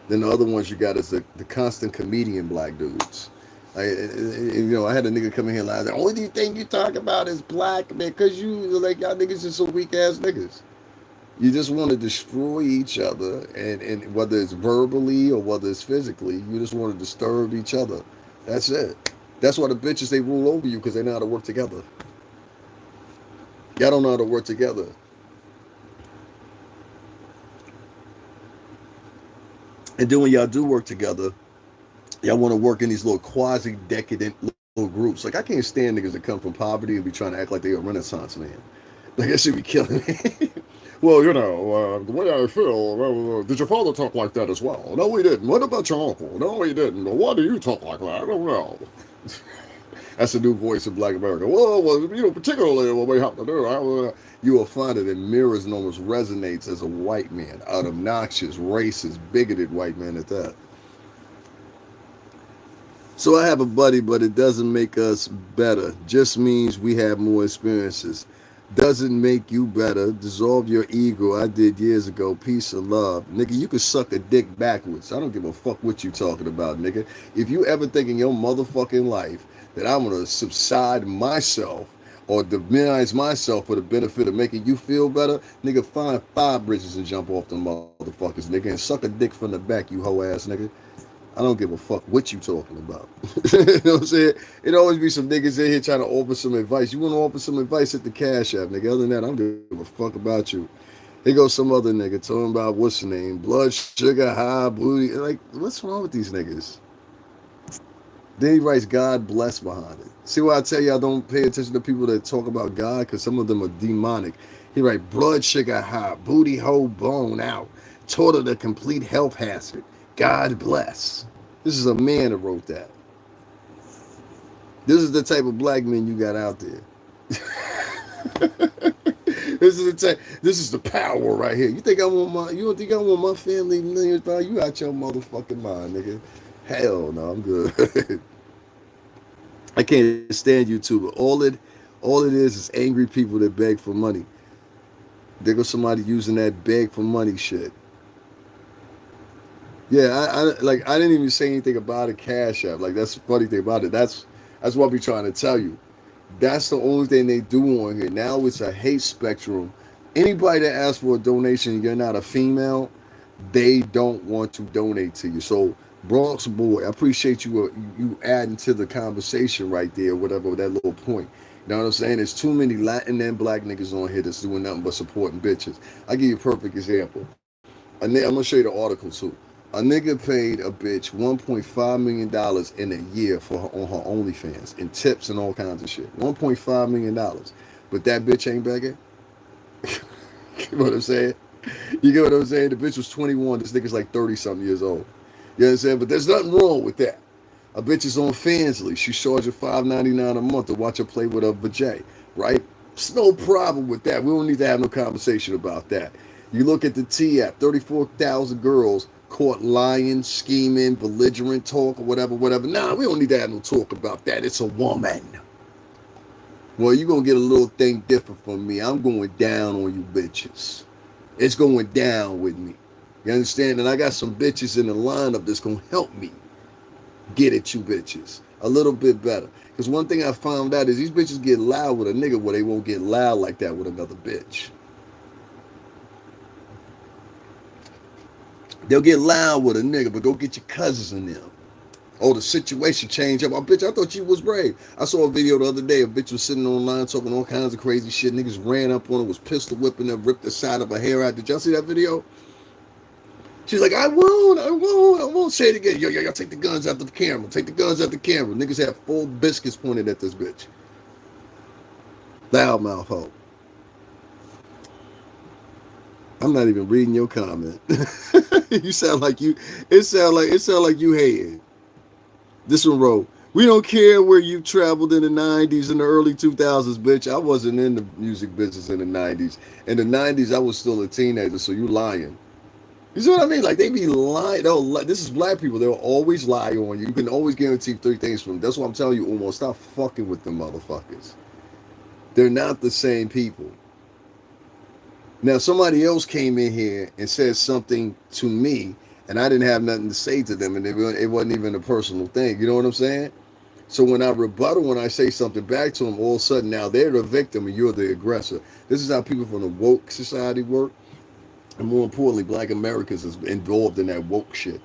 Then the other ones you got is the constant comedian black dudes. I had a nigga come in here last. Only thing you talk about is black, man, because you like y'all niggas just some weak ass niggas. You just want to destroy each other, and whether it's verbally or whether it's physically, you just want to disturb each other. That's it. That's why the bitches they rule over you because they know how to work together. Y'all don't know how to work together. And then when y'all do work together, y'all want to work in these little quasi-decadent little groups. Like, I can't stand niggas that come from poverty and be trying to act like they a Renaissance man. Like, that should be killing me. Well, the way I feel, did your father talk like that as well? No, he didn't. What about your uncle? No, he didn't. Why do you talk like that? I don't know. That's the new voice of Black America. Well, particularly what we have to do. You will find it in mirrors and almost resonates as a white man, an obnoxious, racist, bigoted white man at that. So I have a buddy, but it doesn't make us better. Just means we have more experiences. Doesn't make you better. Dissolve your ego. I did years ago. Peace and love. Nigga, you can suck a dick backwards. I don't give a fuck what you talking about, nigga. If you ever think in your motherfucking life that I'm gonna subside myself or demonize myself for the benefit of making you feel better, nigga, find 5 bridges and jump off the motherfuckers, nigga, and suck a dick from the back, you hoe ass nigga. I don't give a fuck what you talking about. You know what I'm saying? It always be some niggas in here trying to offer some advice. You want to offer some advice at the Cash App, nigga. Other than that, I don't give a fuck about you. Here goes some other nigga talking about what's the name? Blood sugar high booty. Like, what's wrong with these niggas? Then he writes God bless behind it. See why I tell you I don't pay attention to people that talk about God? Because some of them are demonic. He writes blood sugar high, booty hole blown out, total the complete health hazard. God bless. This is a man that wrote that. This is the type of black men you got out there. This is the power right here. You don't think I want my family millions of dollars? You out your motherfucking mind, nigga. Hell no, I'm good. I can't stand YouTube. All it is angry people that beg for money. There goes somebody using that beg for money shit. Yeah, I didn't even say anything about a Cash App. Like, that's the funny thing about it. That's what we trying to tell you. That's the only thing they do on here. Now it's a hate spectrum. Anybody that asks for a donation, you're not a female, they don't want to donate to you. So Bronx boy, I appreciate you adding to the conversation right there, whatever that little point. You know what I'm saying? There's too many Latin and black niggas on here that's doing nothing but supporting bitches. I'll give you a perfect example. I'm gonna show you the article too. A nigga paid a bitch $1.5 million in a year on her OnlyFans in tips and all kinds of shit. $1.5 million. But that bitch ain't begging. You know what I'm saying? You get what I'm saying? The bitch was 21. This nigga's like 30-something years old. You know what I'm saying? But there's nothing wrong with that. A bitch is on Fansly. She charges $5.99 a month to watch her play with her vajay, right? There's no problem with that. We don't need to have no conversation about that. You look at the T app, 34,000 girls caught lying, scheming, belligerent talk, or whatever. Nah, we don't need to have no talk about that. It's a woman. Well, you're going to get a little thing different from me. I'm going down on you bitches. It's going down with me. You understand? And I got some bitches in the lineup that's going to help me get at you bitches a little bit better. Because one thing I found out is these bitches get loud with a nigga where they won't get loud like that with another bitch. They'll get loud with a nigga, but go get your cousins in them. Oh, the situation changed up. Oh, bitch, I thought you was brave. I saw a video the other day. A bitch was sitting online talking all kinds of crazy shit. Niggas ran up on her, was pistol whipping her, ripped the side of her hair out. Did y'all see that video? She's like, I won't say it again. Yo, take the guns out the camera. Take the guns out the camera. Niggas have full biscuits pointed at this bitch. Loudmouth hoe. I'm not even reading your comment. You sound like you. It sound like you hating. This one wrote, we don't care where you traveled in the 90s and the early 2000s, bitch. I wasn't in the music business in the 90s. In the 90s, I was still a teenager, so you lying. You see what I mean? Like, they be lying. This is black people. They'll always lie on you. You can always guarantee 3 things from them. That's what I'm telling you, Umar. Stop fucking with them motherfuckers. They're not the same people. Now, somebody else came in here and said something to me, and I didn't have nothing to say to them, and it wasn't even a personal thing. You know what I'm saying? So when I rebuttal, when I say something back to them, all of a sudden now they're the victim and you're the aggressor. This is how people from the woke society work. And more importantly, black Americans is involved in that woke shit.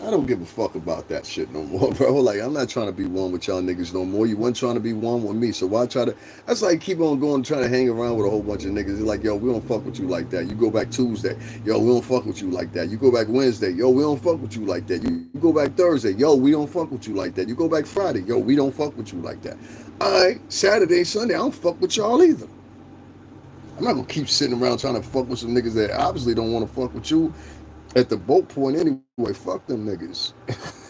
I don't give a fuck about that shit no more, bro. Like, I'm not trying to be one with y'all niggas no more. You weren't trying to be one with me, so why try to... That's like keep on going, trying to hang around with a whole bunch of niggas. It's like, yo, we don't fuck with you like that. You go back Tuesday, yo, we don't fuck with you like that. You go back Wednesday, yo, we don't fuck with you like that. You go back Thursday, yo, we don't fuck with you like that. You go back Friday, yo, we don't fuck with you like that. All right, Saturday, Sunday, I don't fuck with y'all either. I'm not gonna keep sitting around trying to fuck with some niggas that obviously don't want to fuck with you at the boat point anyway. Fuck them niggas.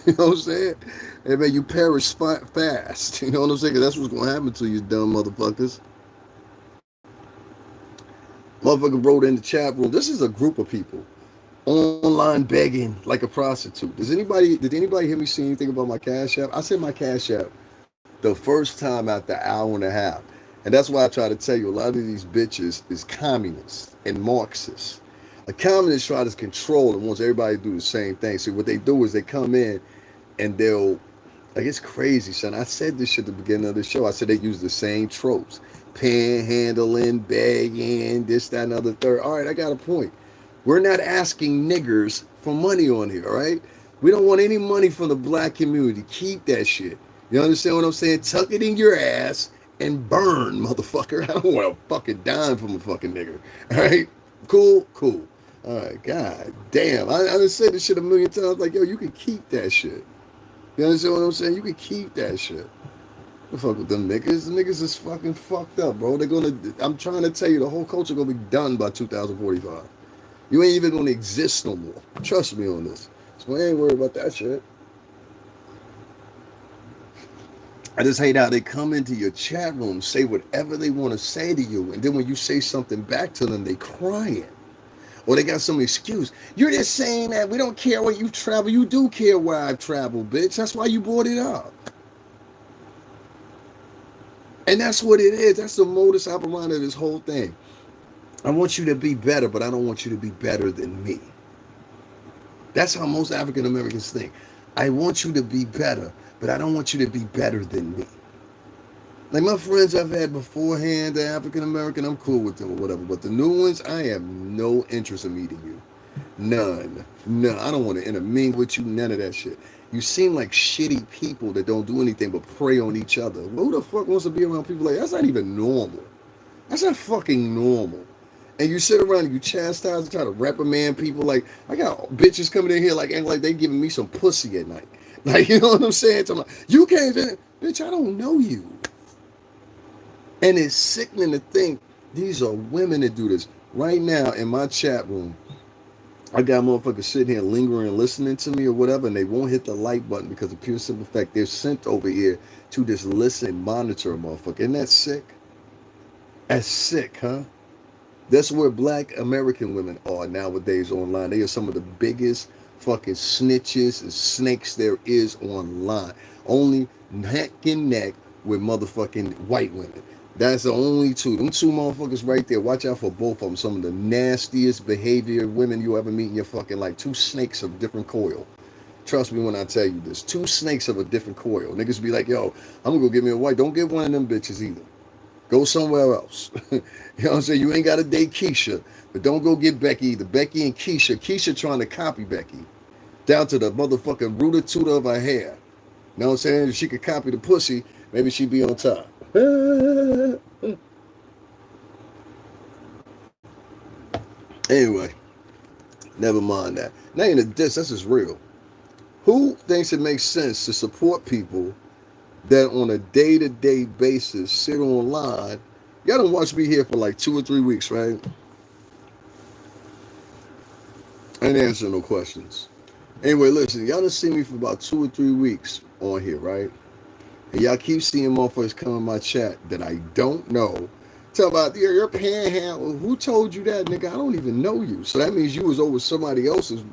You know what I'm saying? They make you perish fast. You know what I'm saying? 'Cause that's what's gonna happen to you, dumb motherfuckers. Motherfucker wrote in the chat room. This is a group of people online begging like a prostitute. Did anybody hear me say anything about my Cash App? I said my Cash App the first time after an hour and a half. And that's why I try to tell you, a lot of these bitches is communists and Marxists. A communist tries to control and wants everybody to do the same thing. So what they do is they come in and they'll, like, it's crazy, son. I said this shit at the beginning of the show. I said they use the same tropes. Panhandling, begging, this, that, and other third. All right, I got a point. We're not asking niggers for money on here, all right? We don't want any money from the black community. Keep that shit. You understand what I'm saying? Tuck it in your ass and burn, motherfucker. I don't want a fucking dime from a fucking nigger. All right? Cool? Cool. All right, god damn. I done said this shit a million times. Like, yo, you can keep that shit. You understand what I'm saying? You can keep that shit. Don't fuck with them niggas. The niggas is fucking fucked up, bro. I'm trying to tell you, the whole culture gonna be done by 2045. You ain't even gonna exist no more. Trust me on this. So I ain't worried about that shit. I just hate how they come into your chat room, say whatever they want to say to you, and then when you say something back to them, they crying. Or they got some excuse. You're just saying that we don't care where you travel. You do care where I've traveled, bitch. That's why you brought it up. And that's what it is. That's the modus operandi of this whole thing. I want you to be better, but I don't want you to be better than me. That's how most African Americans think. I want you to be better, but I don't want you to be better than me. Like my friends I've had beforehand, the African American, I'm cool with them or whatever. But the new ones, I have no interest in meeting you. None. No, I don't want to intermingle with you, none of that shit. You seem like shitty people that don't do anything but prey on each other. Who the fuck wants to be around people like that? That's not even normal. That's not fucking normal. And you sit around and you chastise and try to reprimand people. Like, I got bitches coming in here like acting like they giving me some pussy at night. Like, you know what I'm saying? I'm like, you can't, bitch, I don't know you. And it's sickening to think these are women that do this. Right now in my chat room, I got motherfuckers sitting here lingering and listening to me or whatever, and they won't hit the like button because of pure simple fact they're sent over here to just listen and monitor a motherfucker. Isn't that sick? That's sick, huh? That's where black American women are nowadays online. They are some of the biggest fucking snitches and snakes there is online. Only neck and neck with motherfucking white women. That's the only two. Them two motherfuckers right there. Watch out for both of them. Some of the nastiest behavior women you ever meet in your fucking life. Two snakes of different coil. Trust me when I tell you this. Two snakes of a different coil. Niggas be like, yo, I'm gonna go get me a white. Don't get one of them bitches either. Go somewhere else. You know what I'm saying? You ain't got to date Keisha, but don't go get Becky either. Becky and Keisha trying to copy Becky down to the motherfucking rooter tooter of her hair. You know what I'm saying? If she could copy the pussy, maybe she'd be on top. Anyway, never mind that. Now in the diss, that's just real. Who thinks it makes sense to support people that on a day-to-day basis sit online? Y'all done watch me here for like 2 or 3 weeks, right? I ain't answering no questions. Anyway, listen, y'all done see me for about 2 or 3 weeks on here, right? And y'all keep seeing motherfuckers come in my chat that I don't know. Tell about your panhandle. Who told you that, nigga? I don't even know you. So that means you was over somebody else's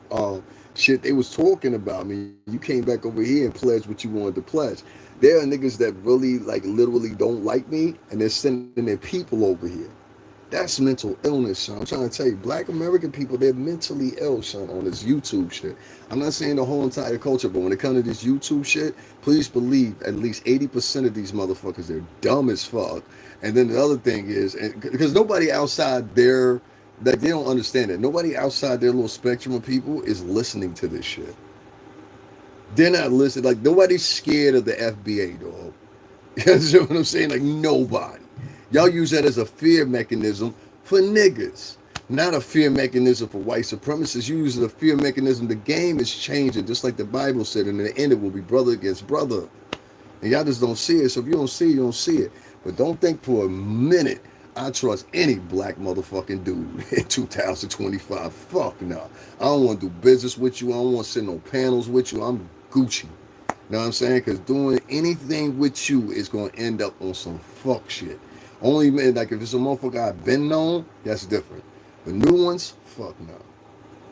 shit. They was talking about me. You came back over here and pledged what you wanted to pledge. There are niggas that really, like, literally don't like me, and they're sending their people over here. That's mental illness, son. I'm trying to tell you, black American people, they're mentally ill, son, on this YouTube shit. I'm not saying the whole entire culture, but when it comes to this YouTube shit, please believe at least 80% of these motherfuckers, they're dumb as fuck. And then the other thing is, because nobody outside their, like, they don't understand it. Nobody outside their little spectrum of people is listening to this shit. They're not listening. Like, nobody's scared of the FBA, dog. You know what I'm saying? Like, nobody. Y'all use that as a fear mechanism for niggas, not a fear mechanism for white supremacists. You use it as a fear mechanism. The game is changing, just like the Bible said. And in the end, it will be brother against brother. And y'all just don't see it. So if you don't see it, you don't see it. But don't think for a minute I trust any black motherfucking dude in 2025. Fuck no. I don't want to do business with you. I don't want to sit no panels with you. I'm Gucci. You know what I'm saying? Because doing anything with you is going to end up on some fuck shit. Only, man, like, if it's a motherfucker I've been known, that's different. The new ones, fuck no.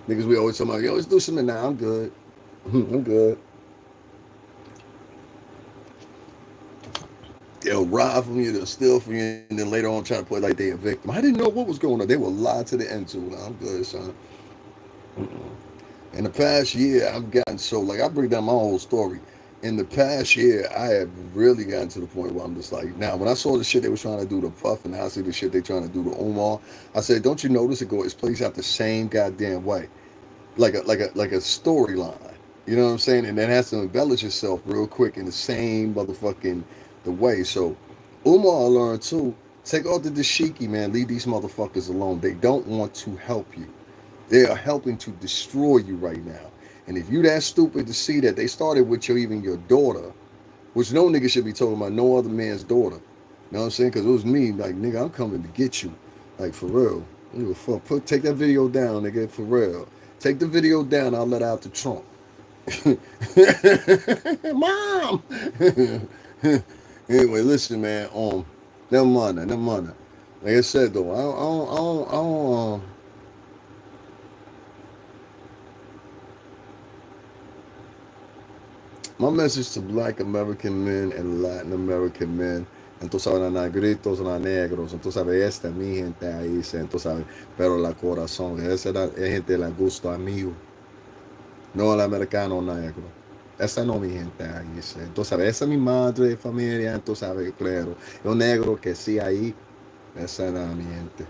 Niggas, we always talk about, yo, let's do something now. I'm good. I'm good. They'll rob from you, they'll steal from you, and then later on try to play like they a victim. I didn't know what was going on. They will lie to the end too. I'm good, son. In the past year, I've gotten so, like, I break down my whole story. In the past year, I have really gotten to the point where I'm just like, now, when I saw the shit they was trying to do to Puff, and I see the shit they trying to do to Umar, I said, don't you notice it plays out the same goddamn way, like a storyline. You know what I'm saying? And that has to embellish itself real quick in the same motherfucking the way. So Umar learned too. Take off the dashiki, man. Leave these motherfuckers alone. They don't want to help you. They are helping to destroy you right now. And if you that stupid to see that they started with your daughter, which no nigga should be talking about no other man's daughter. You know what I'm saying? Because it was me, like, nigga, I'm coming to get you. Like, for real. Fuck. Take that video down, nigga, for real. Take the video down, I'll let out the trunk. Mom! Anyway, listen, man. Never mind that. Like I said, though, I don't my message to black American men and Latin American men, entonces a negritos, a negros, entonces esta mi gente ahí, entonces pero la corazón, esa es gente la gusto amigo, no el americano negro. Esa no mi gente ahí, entonces esa es mi madre, familia, entonces claro, yo negro que sí ahí, esa no mi gente.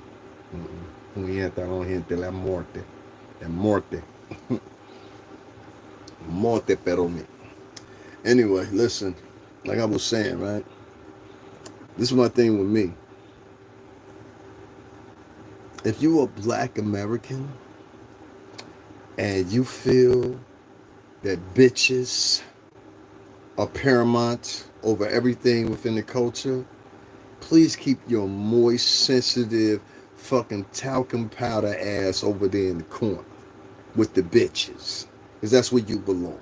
Mi gente, no gente, la muerte, morte pero mi. Anyway, listen, like I was saying, right? This is my thing with me. If you are black American and you feel that bitches are paramount over everything within the culture, please keep your moist, sensitive, fucking talcum powder ass over there in the corner with the bitches. Because that's where you belong.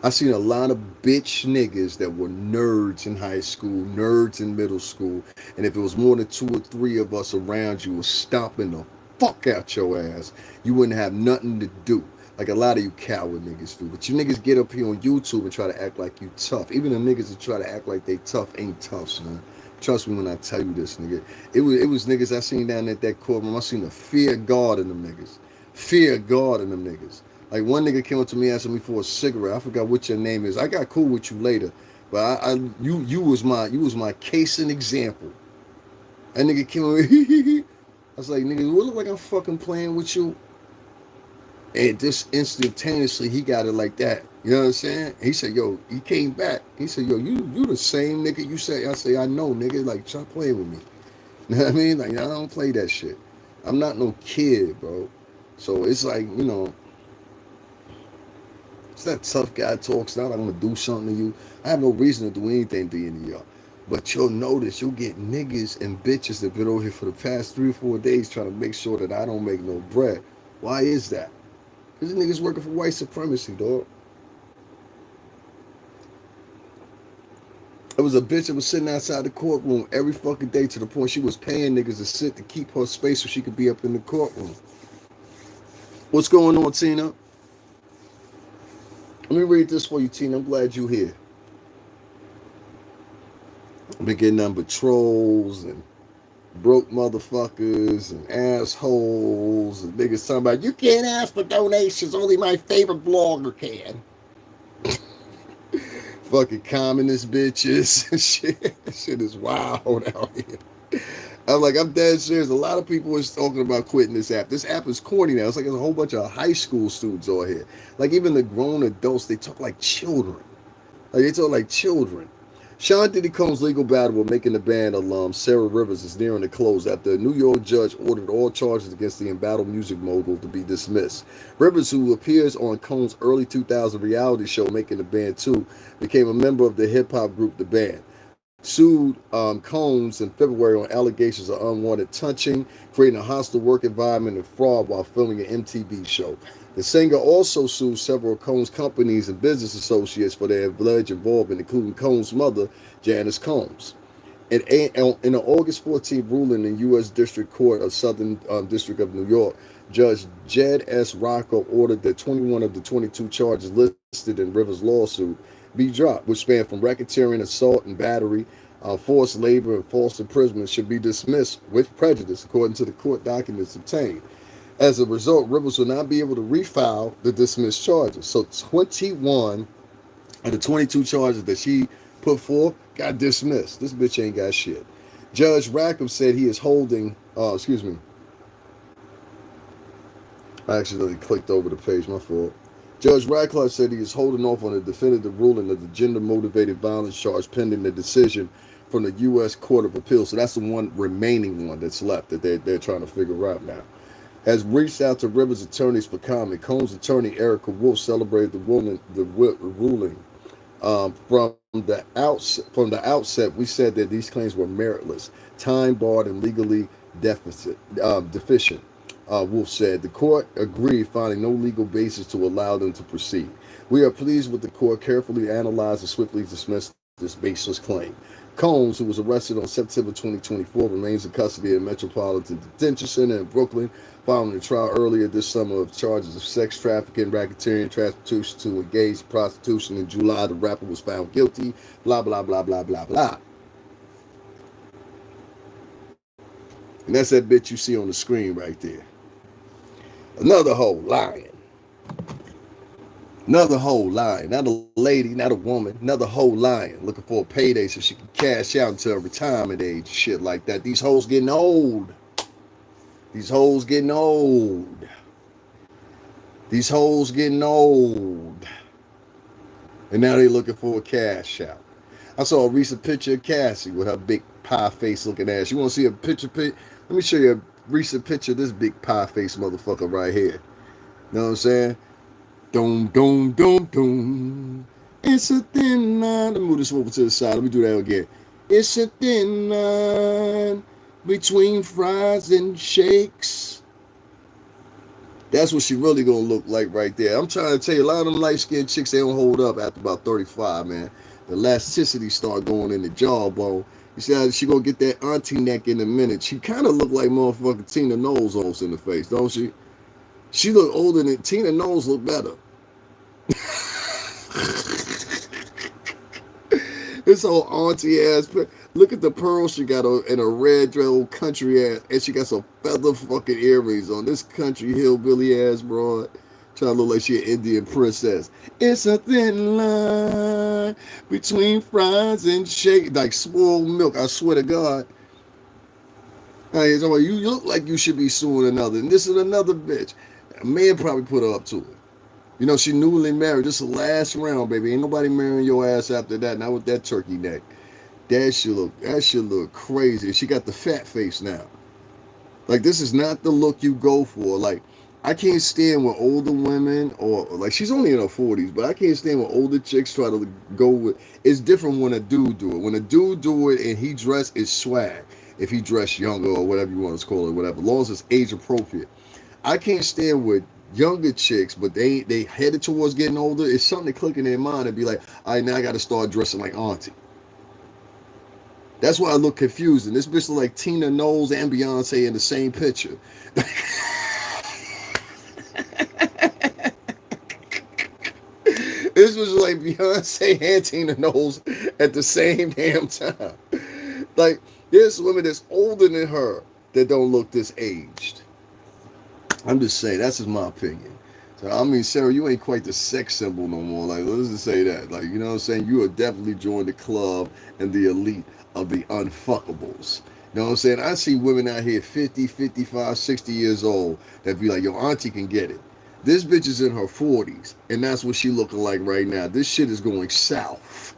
I seen a lot of bitch niggas that were nerds in high school, nerds in middle school, and if it was more than 2 or 3 of us around you, was stomping the fuck out your ass. You wouldn't have nothing to do, like a lot of you coward niggas do. But you niggas get up here on YouTube and try to act like you tough. Even the niggas that try to act like they tough ain't tough, son. Trust me when I tell you this, nigga. It was niggas I seen down at that courtroom. I seen the fear of God in them niggas. Fear of God in them niggas. Like, one nigga came up to me asking me for a cigarette. I forgot what your name is. I got cool with you later, but you was my case in example That nigga came over. I was like, nigga, what look like I'm fucking playing with you? And just instantaneously, he got it like that. You know what I'm saying? He said, yo, he came back. He said, yo, you the same nigga you say. I say, I know, nigga. Like, stop playing with me. You know what I mean? Like, I don't play that shit. I'm not no kid, bro. So it's like, you know, it's that tough guy talks. Not I'm gonna do something to you. I have no reason to do anything to any of y'all. But you'll notice you'll get niggas and bitches that been over here for the past 3 or 4 days trying to make sure that I don't make no bread. Why is that? Because niggas working for white supremacy, dog. There was a bitch that was sitting outside the courtroom every fucking day to the point she was paying niggas to sit to keep her space so she could be up in the courtroom. What's going on, Tina? Let me read this for you, Tina. I'm glad you're here. I've been getting nothing but trolls and broke motherfuckers and assholes and niggas talking about, you can't ask for donations, only my favorite blogger can. Fucking communist bitches and shit. Shit is wild out here. I'm like, I'm dead serious. A lot of people is talking about quitting this app. This app is corny now. It's like there's a whole bunch of high school students on here. Like even the grown adults, they talk like children. Like they talk like children. Sean Diddy Combs' legal battle with Making the Band alum Sara Rivers is nearing the close after a New York judge ordered all charges against the embattled music mogul to be dismissed. Rivers, who appears on Combs' early 2000 reality show Making the Band 2, became a member of the hip-hop group The Band. Sued Combs in February on allegations of unwanted touching, creating a hostile work environment, and fraud while filming an MTV show. The singer also sued several Combs companies and business associates for their alleged involvement, including Combs' mother, Janice Combs. In an August 14th ruling in U.S. District Court of Southern District of New York, Judge Jed S. Rocco ordered that 21 of the 22 charges listed in Rivers' lawsuit be dropped, which span from racketeering, assault, and battery, forced labor, and false imprisonment, should be dismissed with prejudice, according to the court documents obtained. As a result, Rivers will not be able to refile the dismissed charges. So 21 of the 22 charges that she put forth got dismissed. This bitch ain't got shit. Judge Rackham said he is holding, I accidentally clicked over the page, my fault. Judge Radcliffe said he is holding off on a definitive ruling of the gender-motivated violence charge pending the decision from the U.S. Court of Appeals. So that's the one remaining one that's left that they're trying to figure out now. Has reached out to Rivers' attorneys for comment. Combs' attorney Erica Wolf celebrated the ruling. From the outset, we said that these claims were meritless, time-barred, and legally deficient. Wolf said the court agreed, finding no legal basis to allow them to proceed. We are pleased with the court carefully analyzed and swiftly dismissed this baseless claim. Combs, who was arrested on September 2024, remains in custody at Metropolitan Detention Center in Brooklyn, following a trial earlier this summer of charges of sex trafficking, racketeering, transportation to engage in prostitution. In July, the rapper was found guilty. Blah, blah, blah, blah, blah, blah. And that's that bitch you see on the screen right there. Another hoe lying. Another hoe lying. Not a lady, not a woman. Another hoe lying. Looking for a payday so she can cash out until her retirement age. Shit like that. These hoes getting old. These hoes getting old. These hoes getting old. And now they looking for a cash out. I saw a recent picture of Cassie with her big pie face looking ass. You want to see a picture? Let me show you a recent picture of this big pie face motherfucker right here. You know what I'm saying? Doom, doom, doom, doom. It's a thin line. Let me move this over to the side. Let me do that again. It's a thin line between fries and shakes. That's what she really gonna look like right there. I'm trying to tell you, a lot of them light-skinned chicks, they don't hold up after about 35, man. The elasticity start going in the jawbone. You see how she gonna get that auntie neck in a minute. She kind of look like motherfucking Tina Knowles almost in the face, don't she? She look older than Tina Knowles look better. This whole auntie ass. Look at the pearls she got on in a red old country ass, and she got some feather fucking earrings on. This country hillbilly ass broad, trying to look like she an Indian princess. It's a thin line between fries and shake, like spoiled milk. I swear to God. Hey, so you look like you should be suing another, and this is another bitch. A man probably put her up to it. You know, she newly married. This is the last round, baby. Ain't nobody marrying your ass after that. Not with that turkey neck. That shit look crazy. She got the fat face now. Like, this is not the look you go for. Like, I can't stand when older women, or like, she's only in her 40s, but I can't stand when older chicks try to go with. It's different when a dude do it. When a dude do it and he dress, it's swag. If he dress younger or whatever you want to call it, whatever, as long as it's age appropriate. I can't stand with younger chicks, but they headed towards getting older. It's something to click in their mind and be like, all right, now I got to start dressing like auntie. That's why I look confusing. This bitch look like Tina Knowles and Beyonce in the same picture. This was like Beyonce and Tina Knowles at the same damn time. Like, there's women that's older than her that don't look this aged. I'm just saying, that's just my opinion. So, I mean, Sarah, you ain't quite the sex symbol no more. Like, let's just say that. Like, you know what I'm saying? You are definitely joined the club and the elite of the unfuckables. You know what I'm saying? I see women out here 50, 55, 60 years old that be like, yo, auntie can get it. This bitch is in her 40s, and that's what she looking like right now. This shit is going south.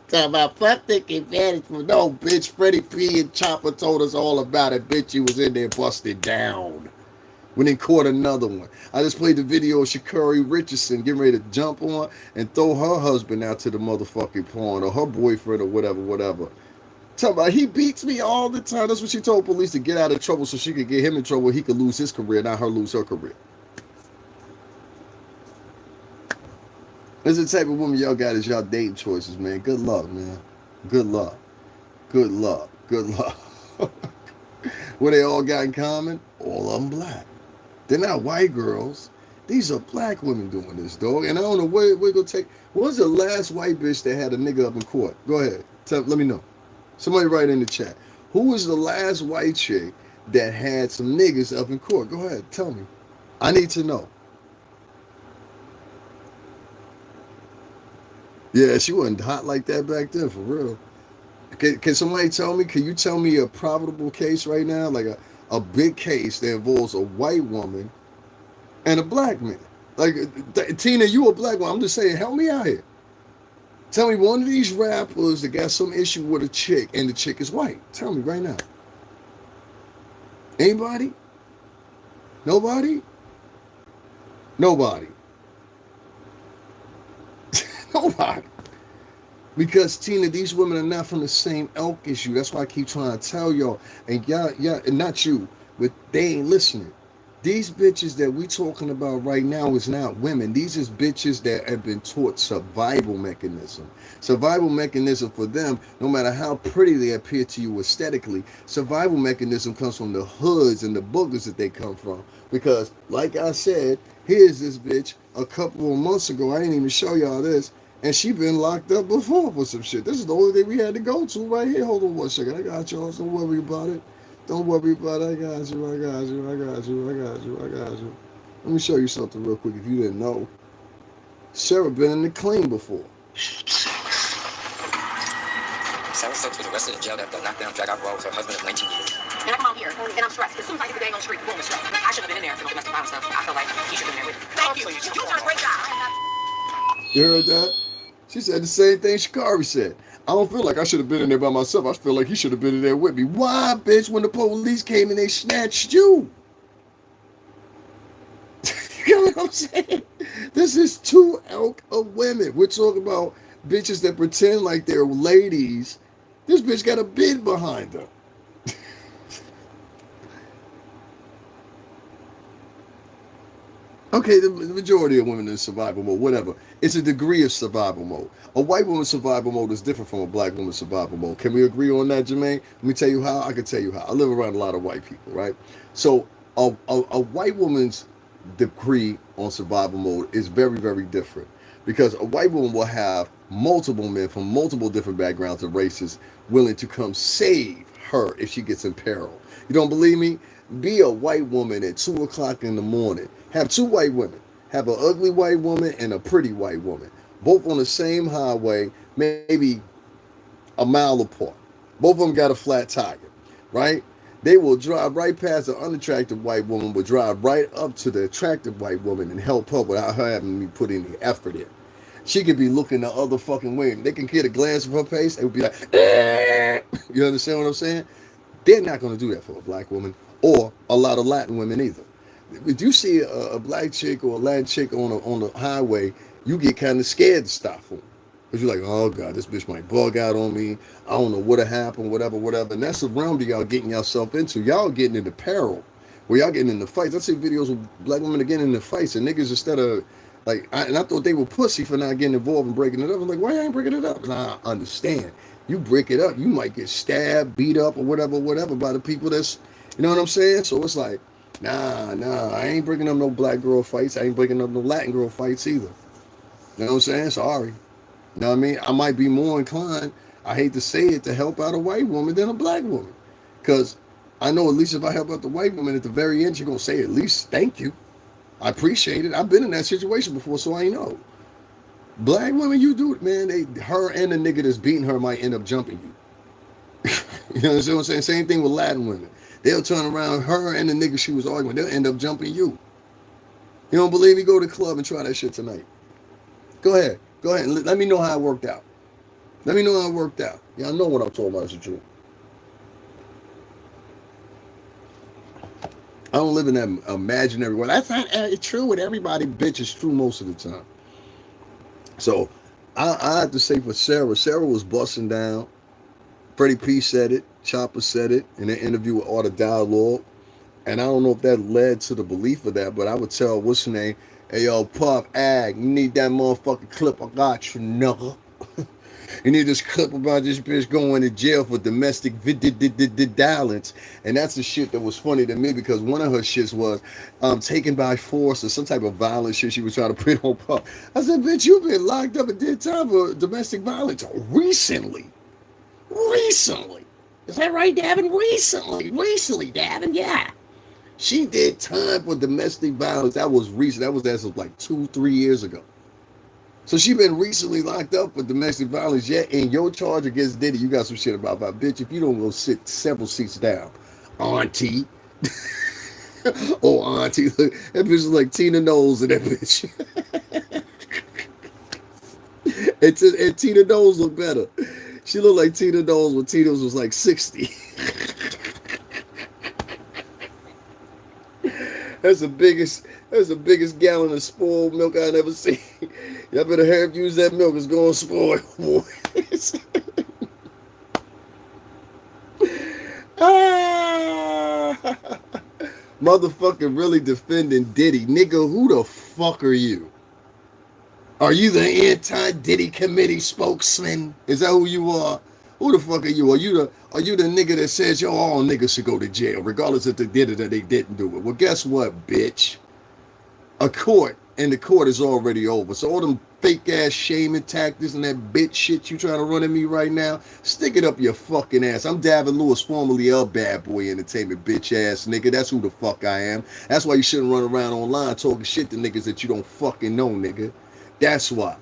Talking about plastic advantage. No, bitch, Freddie P and Chopper told us all about it. Bitch, he was in there busted down. When they caught another one. I just played the video of Sha'Carri Richardson getting ready to jump on and throw her husband out to the motherfucking pond, or her boyfriend, or whatever. Talking about, he beats me all the time. That's what she told police, to get out of trouble so she could get him in trouble. He could lose his career, not her lose her career. This is the type of woman y'all got as y'all dating choices, man. Good luck, man. Good luck. Good luck. Good luck. What they all got in common? All of them black. They're not white girls. These are black women doing this, dog. And I don't know where we're going to take. What was the last white bitch that had a nigga up in court? Go ahead. Let me know. Somebody write in the chat. Who was the last white chick that had some niggas up in court? Go ahead. Tell me. I need to know. Yeah, she wasn't hot like that back then, for real. Can somebody tell me? Can you tell me a profitable case right now? Like a big case that involves a white woman and a black man. Like, Tina, you a black one. I'm just saying, help me out here. Tell me one of these rappers that got some issue with a chick and the chick is white. Tell me right now. Anybody? Nobody? Nobody. Nobody. Because, Tina, these women are not from the same ilk as you. That's why I keep trying to tell y'all. And y'all, and not you, but they ain't listening. These bitches that we talking about right now is not women. These is bitches that have been taught survival mechanism. Survival mechanism for them, no matter how pretty they appear to you aesthetically, survival mechanism comes from the hoods and the boogers that they come from. Because, like I said, here's this bitch a couple of months ago. I didn't even show y'all this. And she been locked up before for some shit. This is the only thing we had to go to right here. Hold on one second. I got y'all. Don't worry about it. Don't worry about it. I got you. I got you. I got you. I got you. I got you. Let me show you something real quick if you didn't know. Sara been in the clean before. Sara Stokes was arrested and jailed after a knockdown drag-out brawl with her husband of 19 years. And I come out here, and I'm stressed. As soon as I get the day on the street, boom, it's stressed. I shouldn't have been in there for no domestic violence stuff. I feel like he should have been there with me. Thank you. You done a great job. You heard that? She said the same thing Sha'Carri said. I don't feel like I should have been in there by myself. I feel like he should have been in there with me. Why, bitch, when the police came and they snatched you? You know what I'm saying? This is two elk of women. We're talking about bitches that pretend like they're ladies. This bitch got a bid behind her. Okay, the majority of women in survival mode, whatever. It's a degree of survival mode. A white woman's survival mode is different from a black woman's survival mode. Can we agree on that, Jermaine? Let me tell you how. I can tell you how. I live around a lot of white people, right? So a white woman's degree on survival mode is very, very different. Because a white woman will have multiple men from multiple different backgrounds and races willing to come save her if she gets in peril. You don't believe me? Be a white woman at 2 o'clock in the morning. Have two white women. Have an ugly white woman and a pretty white woman. both on the same highway, maybe a mile apart. Both of them got a flat tire, right? They will drive right past the unattractive white woman, will drive right up to the attractive white woman and help her without her having to put any effort in. She could be looking the other fucking way. They can get a glance of her face. It would be like, you understand what I'm saying? They're not going to do that for a black woman or a lot of Latin women either. If you see a black chick or a Latin chick on the highway, you get kind of scared to stop for them. Because you're like, oh God, this bitch might bug out on me. I don't know what'll happen, whatever. And that's the realm that y'all getting yourself into. Y'all getting into peril. Where y'all getting into fights. I see videos of black women getting into fights and niggas instead of like, I thought they were pussy for not getting involved and breaking it up. I'm like, why you ain't breaking it up? And I understand. You break it up, you might get stabbed, beat up, or whatever by the people that's, you know what I'm saying? So it's like, nah, I ain't breaking up no black girl fights. I ain't breaking up no Latin girl fights either. You know what I'm saying? Sorry. You know what I mean? I might be more inclined, I hate to say it, to help out a white woman than a black woman. Because I know at least if I help out the white woman, at the very end, you're going to say at least thank you. I appreciate it. I've been in that situation before, so I know. Black women, you do it, man. Her and the nigga that's beating her might end up jumping you. You know what I'm saying? Same thing with Latin women. They'll turn around, her and the nigga she was arguing, they'll end up jumping you. You don't believe me? Go to the club and try that shit tonight. Go ahead and let me know how it worked out. Let me know how it worked out. Y'all know what I'm talking about. It's the truth. I don't live in that imaginary world. That's not true with everybody, bitch. It's true most of the time. So I have to say for Sara was busting down. Freddie P said it. Chopper said it in an interview with Art of Dialogue. And I don't know if that led to the belief of that, but I would tell, what's her name? Hey, yo, Puff, Ag, you need that motherfucking clip I got you, nigga. You need this clip about this bitch going to jail for domestic violence. And that's the shit that was funny to me because one of her shits was taken by force or some type of violent shit she was trying to put on Puff. I said, bitch, you've been locked up and did time for domestic violence recently. Is that right, Davin? Recently, Davin, yeah. She did time for domestic violence. That was recent. That was as of like 2-3 years ago. So she been recently locked up for domestic violence. Yet in your charge against Diddy, you got some shit about bitch. If you don't go sit several seats down, auntie. Oh, auntie. Look, that bitch is like Tina Knowles in that bitch. and Tina Knowles look better. She looked like Tina Knowles when Tina was like 60. That's the biggest gallon of spoiled milk I ever seen. Y'all better have use that milk. It's going to spoil, boy. Motherfucker really defending Diddy. Nigga, who the fuck are you? Are you the anti-Diddy committee spokesman? Is that who you are? Who the fuck are you? Are you the nigga that says, yo, all niggas should go to jail, regardless if they did it or they didn't do it? Well, guess what, bitch? The court is already over. So all them fake-ass shaming tactics and that bitch shit you trying to run at me right now, stick it up your fucking ass. I'm Davin Lewis, formerly of Bad Boy Entertainment, bitch-ass nigga. That's who the fuck I am. That's why you shouldn't run around online talking shit to niggas that you don't fucking know, nigga. That's why.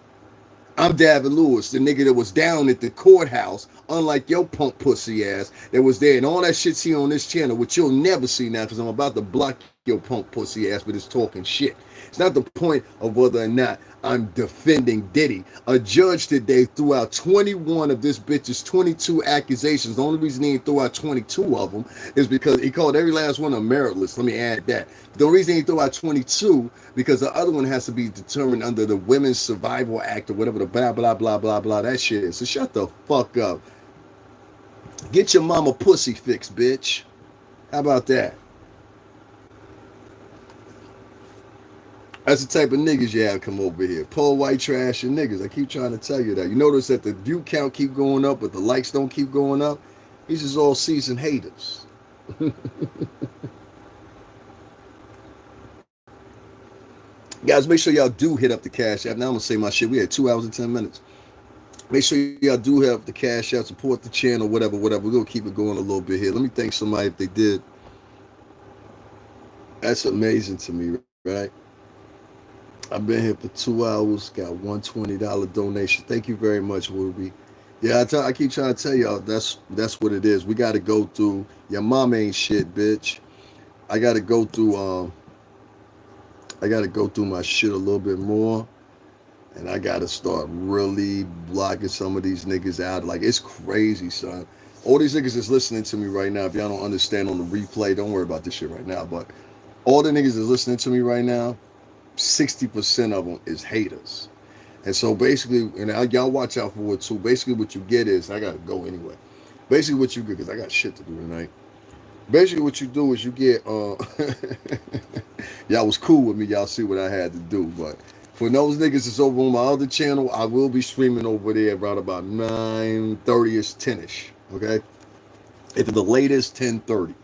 I'm Davin Lewis, the nigga that was down at the courthouse, unlike your punk pussy ass that was there. And all that shit's here on this channel, which you'll never see now because I'm about to block your punk pussy ass with this talking shit. It's not the point of whether or not I'm defending Diddy. A judge today threw out 21 of this bitch's 22 accusations. The only reason he didn't throw out 22 of them is because he called every last one of them meritless. Let me add that. The reason he threw out 22 because the other one has to be determined under the Women's Survival Act or whatever the blah, blah, blah, blah, blah, that shit is. So shut the fuck up. Get your mama pussy fixed, bitch. How about that? That's the type of niggas you have come over here. Poor white trash and niggas. I keep trying to tell you that. You notice that the view count keep going up, but the likes don't keep going up? These is all seasoned haters. Guys, make sure y'all do hit up the Cash App. Now I'm going to say my shit. We had 2 hours and 10 minutes. Make sure y'all do hit up the Cash App, support the channel, whatever. We're going to keep it going a little bit here. Let me thank somebody if they did. That's amazing to me, right? I've been here for 2 hours. Got $120 donation. Thank you very much, Ruby. Yeah, I keep trying to tell y'all that's what it is. We got to go through. Your mom ain't shit, bitch. I got to go through. I got to go through my shit a little bit more, and I got to start really blocking some of these niggas out. Like it's crazy, son. All these niggas is listening to me right now. If y'all don't understand on the replay, don't worry about this shit right now. But all the niggas is listening to me right now. 60% of them is haters. And so basically, and y'all watch out for it too. Basically, what you get is I gotta go anyway. Basically, what you get because I got shit to do tonight. Basically, what you do is you get y'all was cool with me. Y'all see what I had to do, but for those niggas that's over on my other channel, I will be streaming over there around about 9:30ish, 10ish. Okay, if the latest 10:30.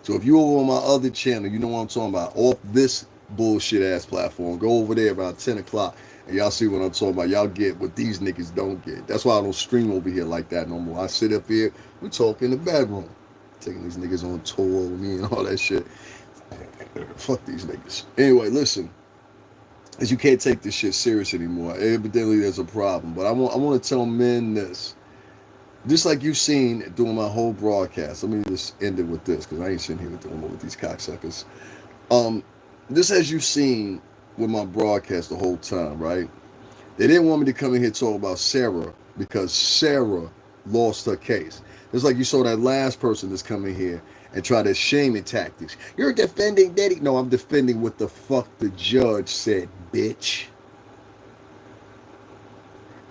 So if you over on my other channel, you know what I'm talking about. Off this bullshit ass platform, go over there around 10 o'clock and y'all see what I'm talking about. Y'all get what these niggas don't get. That's why I don't stream over here like that no more. I sit up here, we talk in the bedroom. Taking these niggas on tour with me and all that shit. Fuck these niggas. Anyway, listen. As you can't take this shit serious anymore. Evidently there's a problem. But I want to tell men this. Just like you've seen doing my whole broadcast. Let me just end it with this, because I ain't sitting here doing it with these cocksuckers. This as you've seen with my broadcast the whole time, right? They didn't want me to come in here and talk about Sara because Sara lost her case. It's like you saw that last person that's coming here and try to shaming tactics. You're defending Diddy. No, I'm defending what the fuck the judge said, bitch.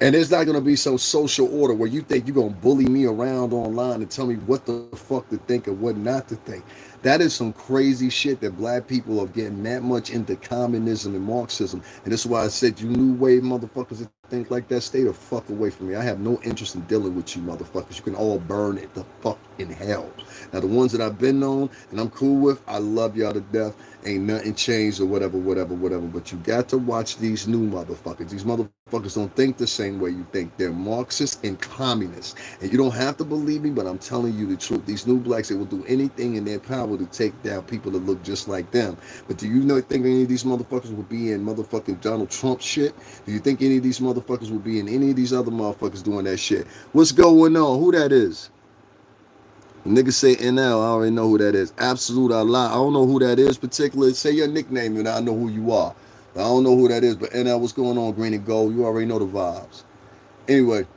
And there's not going to be some social order where you think you're going to bully me around online and tell me what the fuck to think and what not to think. That is some crazy shit that black people are getting that much into communism and Marxism. And this is why I said you new wave motherfuckers that think like that, stay the fuck away from me. I have no interest in dealing with you motherfuckers. You can all burn it the fuck in hell. Now the ones that I've been on and I'm cool with, I love y'all to death. Ain't nothing changed or whatever. But you got to watch these new motherfuckers. These motherfuckers don't think the same way you think. They're Marxists and communists. And you don't have to believe me, but I'm telling you the truth. These new blacks, they will do anything in their power to take down people that look just like them. But do you think any of these motherfuckers would be in motherfucking Donald Trump shit? Do you think any of these motherfuckers would be in any of these other motherfuckers doing that shit? What's going on? Who that is? The niggas say NL, I already know who that is. Absolute Allah. I don't know who that is particularly. Say your nickname and I know who you are. But I don't know who that is. But NL, what's going on, green and gold? You already know the vibes. Anyway,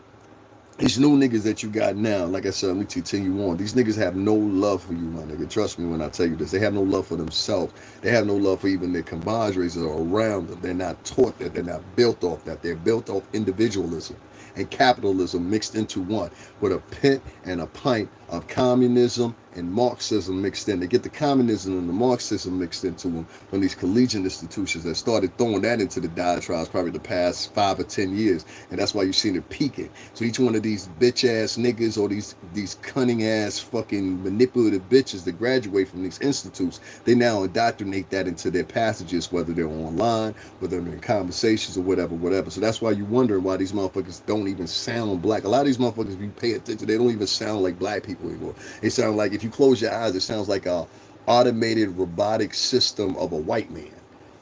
these new niggas that you got now, like I said, let me continue on. These niggas have no love for you, my nigga. Trust me when I tell you this. They have no love for themselves. They have no love for even their compadres that are around them. They're not taught that. They're not built off that. They're built off individualism and capitalism mixed into one, with a pint and a pint of communism and Marxism mixed in. They get the communism and the Marxism mixed into them from these collegiate institutions that started throwing that into the diatribes probably the past 5 or 10 years. And that's why you've seen it peaking. So each one of these bitch ass niggas or these cunning ass fucking manipulative bitches that graduate from these institutes, they now indoctrinate that into their passages, whether they're online, whether they're in conversations or whatever. So that's why you wondering why these motherfuckers don't even sound black. A lot of these motherfuckers, if you pay attention, they don't even sound like black people anymore. They sound like, if you close your eyes, it sounds like a automated robotic system of a white man.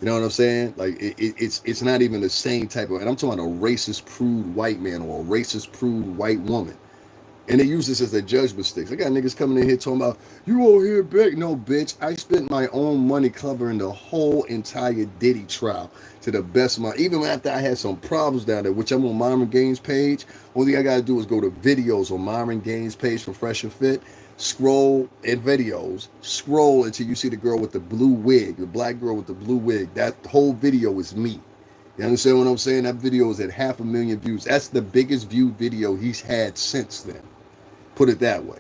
You know what I'm saying? Like it's not even the same type of, and I'm talking about a racist prude white man or a racist prude white woman. And they use this as their judgment sticks. I got niggas coming in here talking about, you over here big. No, bitch. I spent my own money covering the whole entire Diddy trial to the best of my, even after I had some problems down there, which I'm on Myron Gaines' page. Only thing I got to do is go to videos on Myron Gaines' page for Fresh and Fit. Scroll in videos. Scroll until you see the girl with the blue wig, the black girl with the blue wig. That whole video is me. You understand what I'm saying? That video is at 500,000 views. That's the biggest viewed video he's had since then. Put it that way.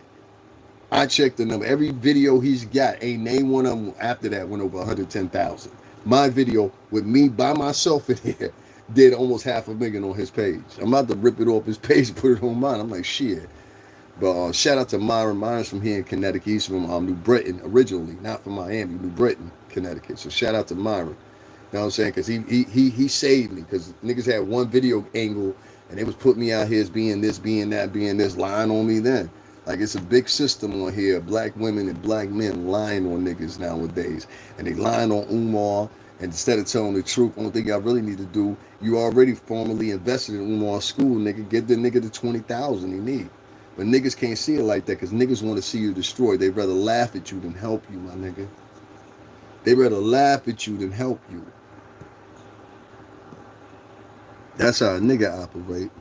I checked the number. Every video he's got, ain't name one of them after that went over 110,000. My video with me by myself in here did almost 500,000 on his page. I'm about to rip it off his page and put it on mine. I'm like, shit. But shout out to Myron. Myron's from here in Connecticut. He's from New Britain originally, not from Miami, New Britain, Connecticut. So shout out to Myron. You know what I'm saying? Because he saved me. Because niggas had one video angle and they was putting me out here as being this, being that, being this, lying on me then. Like it's a big system on here. Black women and black men lying on niggas nowadays, and they lying on Umar. And instead of telling the truth, only thing I really need to do, you already formally invested in Umar's school, nigga. Get the nigga the 20,000 he need. But niggas can't see it like that because niggas want to see you destroyed. They'd rather laugh at you than help you, my nigga. They'd rather laugh at you than help you. That's how a nigga operate.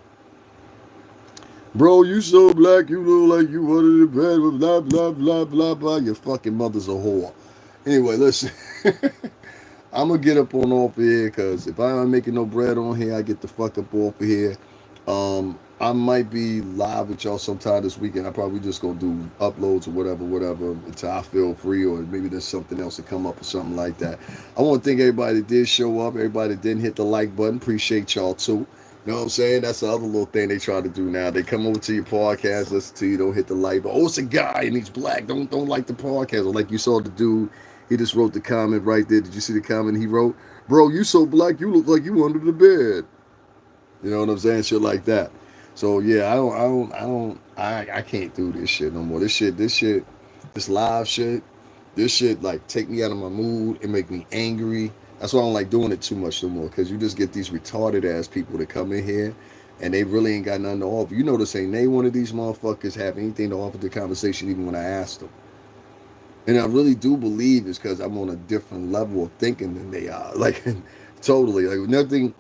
Bro, you so black, you look like you wanted the bread with blah, blah, blah, blah, blah. Your fucking mother's a whore. Anyway, listen. I'm going to get up on off of here because if I ain't making no bread on here, I get the fuck up off of here. I might be live with y'all sometime this weekend. I probably just gonna do uploads or whatever, until I feel free, or maybe there's something else to come up or something like that. I want to thank everybody that did show up, everybody that didn't hit the like button. Appreciate y'all too. You know what I'm saying? That's the other little thing they try to do now. They come over to your podcast, listen to you, don't hit the like button. Oh, it's a guy and he's black. Don't like the podcast. Or like you saw the dude, he just wrote the comment right there. Did you see the comment he wrote? Bro, you so black, you look like you under the bed. You know what I'm saying? Shit like that. So yeah, I can't do this shit no more. This live shit, this shit like take me out of my mood and make me angry. That's why I don't like doing it too much no more, because you just get these retarded ass people that come in here and they really ain't got nothing to offer. You notice ain't they one of these motherfuckers have anything to offer the conversation even when I ask them. And I really do believe it's because I'm on a different level of thinking than they are. Like totally. Like nothing.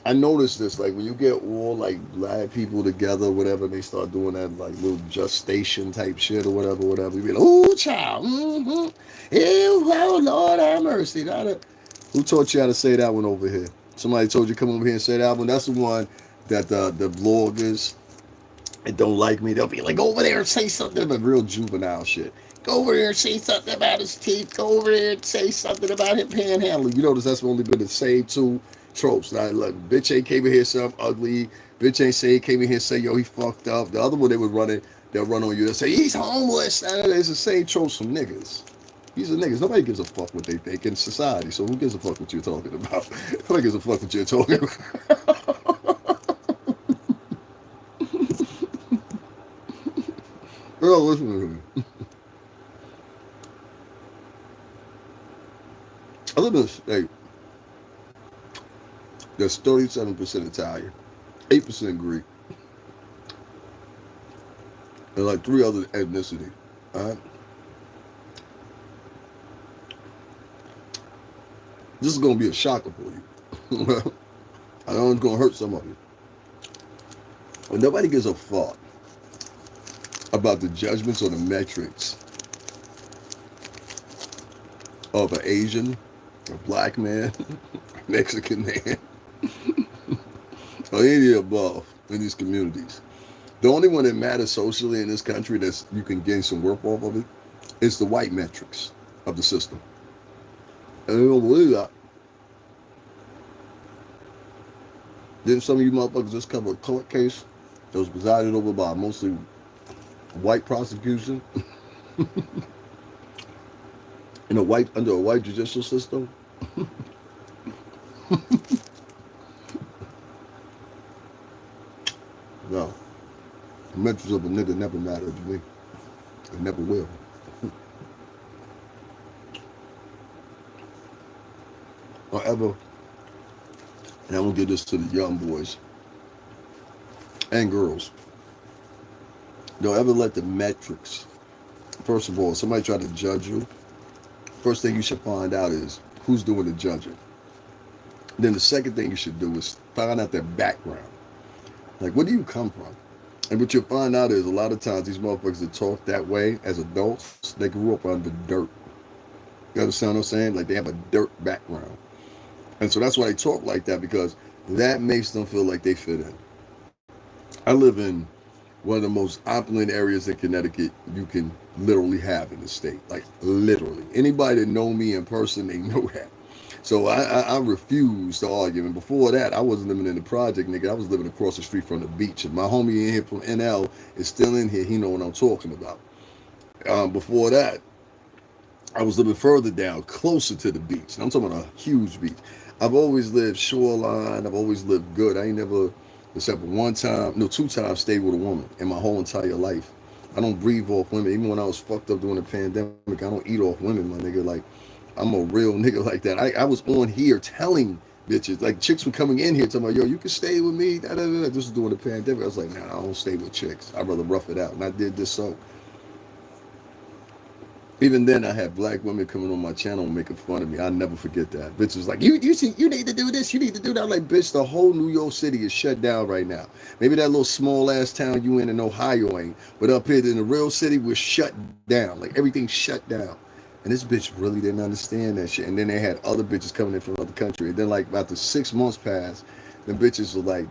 I noticed this, like when you get all like black people together, whatever, they start doing that like little gestation type shit or whatever. You be like, oh child, ew, oh Lord have mercy. Who taught you how to say that one over here? Somebody told you come over here and say that one. That's the one that the vloggers that don't like me, they'll be like, go over there and say something about real juvenile shit. Go over there and say something about his teeth. Go over there and say something about him panhandling. You notice that's only been the same two tropes. Now, like, bitch ain't came in here something ugly. Bitch ain't say he came in here and say, yo, he fucked up. The other one they would run it, they'll run on you. They'll say, he's homeless. It's the same tropes from niggas. These are niggas. Nobody gives a fuck what they think in society. So who gives a fuck what you're talking about? Nobody gives a fuck what you're talking about. Girl, listen to me. I live in a state that's 37% Italian, 8% Greek, and like 3 other ethnicities. All right? This is going to be a shocker for you. I know it's going to hurt some of you. But nobody gives a fuck about the judgments or the metrics of an Asian, a black man, a Mexican man, or any of the above in these communities. The only one that matters socially in this country that you can gain some work off of it is the white metrics of the system. And you don't believe that. Didn't some of you motherfuckers just cover a court case that was presided over by mostly white prosecution in under a white judicial system? No. The metrics of a nigga never mattered to me. It never will. However, and I'm gonna give this to the young boys and girls. Don't ever let the metrics, first of all, somebody try to judge you. First thing you should find out is who's doing the judging. Then the second thing you should do is find out their background. Like, where do you come from? And what you'll find out is a lot of times these motherfuckers that talk that way as adults, they grew up under dirt. You understand what I'm saying? Like, they have a dirt background. And so that's why they talk like that, because that makes them feel like they fit in. I live in one of the most opulent areas in Connecticut you can literally have in the state. Like, literally. Anybody that know me in person, they know that. So I refuse to argue. And before that, I wasn't living in the project, nigga. I was living across the street from the beach. And my homie in here from NL is still in here. He know what I'm talking about. Before that, I was living further down, closer to the beach. And I'm talking about a huge beach. I've always lived shoreline. I've always lived good. I ain't never, except for 2 times, stayed with a woman in my whole entire life. I don't breathe off women. Even when I was fucked up during the pandemic, I don't eat off women, my nigga. Like, I'm a real nigga like that. I was on here telling bitches, like chicks were coming in here telling me, yo, you can stay with me. Da, da, da. This was during the pandemic. I was like, nah, I don't stay with chicks. I'd rather rough it out. And I did this so. Even then, I had black women coming on my channel and making fun of me. I'll never forget that. Bitch was like, you see, you need to do this, you need to do that. I'm like, bitch, the whole New York City is shut down right now. Maybe that little small ass town you in Ohio ain't, but up here in the real city, we're shut down. Like everything's shut down. And this bitch really didn't understand that shit. And then they had other bitches coming in from another country. And then like about the 6 months passed, the bitches were like,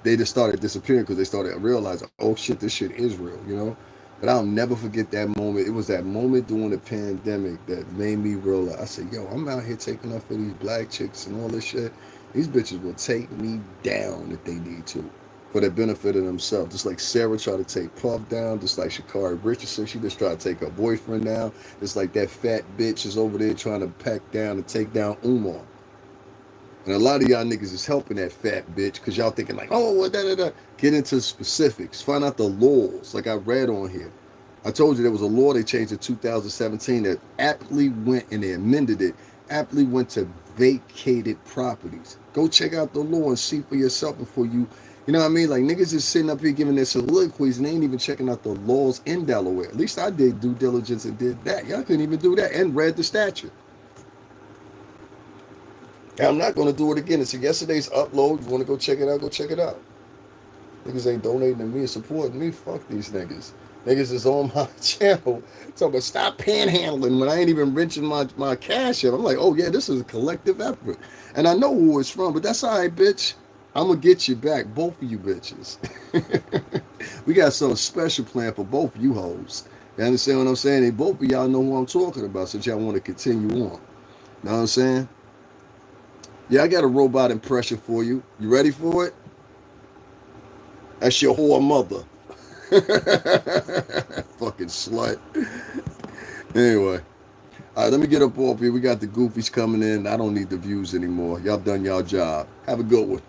they just started disappearing because they started realizing, oh shit, this shit is real, you know? But I'll never forget that moment. It was that moment during the pandemic that made me realize. I said, yo, I'm out here taking up for these black chicks and all this shit. These bitches will take me down if they need to for the benefit of themselves. Just like Sara tried to take Puff down, just like Sha'Carri Richardson, she just tried to take her boyfriend down. Just like that fat bitch is over there trying to pack down and take down Umar. And a lot of y'all niggas is helping that fat bitch because y'all thinking like, oh, what, da, da, da. Get into specifics. Find out the laws like I read on here. I told you there was a law they changed in 2017 that aptly went, and they amended it, aptly went to vacated properties. Go check out the law and see for yourself before you know what I mean? Like niggas is sitting up here giving their soliloquies and they ain't even checking out the laws in Delaware. At least I did due diligence and did that. Y'all couldn't even do that and read the statute. I'm not going to do it again. It's yesterday's upload. You want to go check it out? Go check it out. Niggas ain't donating to me and supporting me. Fuck these niggas. Niggas is on my channel talking about stop panhandling when I ain't even mentioned my cash yet. I'm like, oh yeah, this is a collective effort. And I know who it's from, but that's all right, bitch. I'm going to get you back, both of you bitches. We got something special planned for both of you hoes. You understand what I'm saying? And both of y'all know who I'm talking about since y'all want to continue on. You know what I'm saying? Yeah, I got a robot impression for you. You ready for it? That's your whore mother. Fucking slut. Anyway. All right, let me get up off here. We got the goofies coming in. I don't need the views anymore. Y'all done y'all job. Have a good one.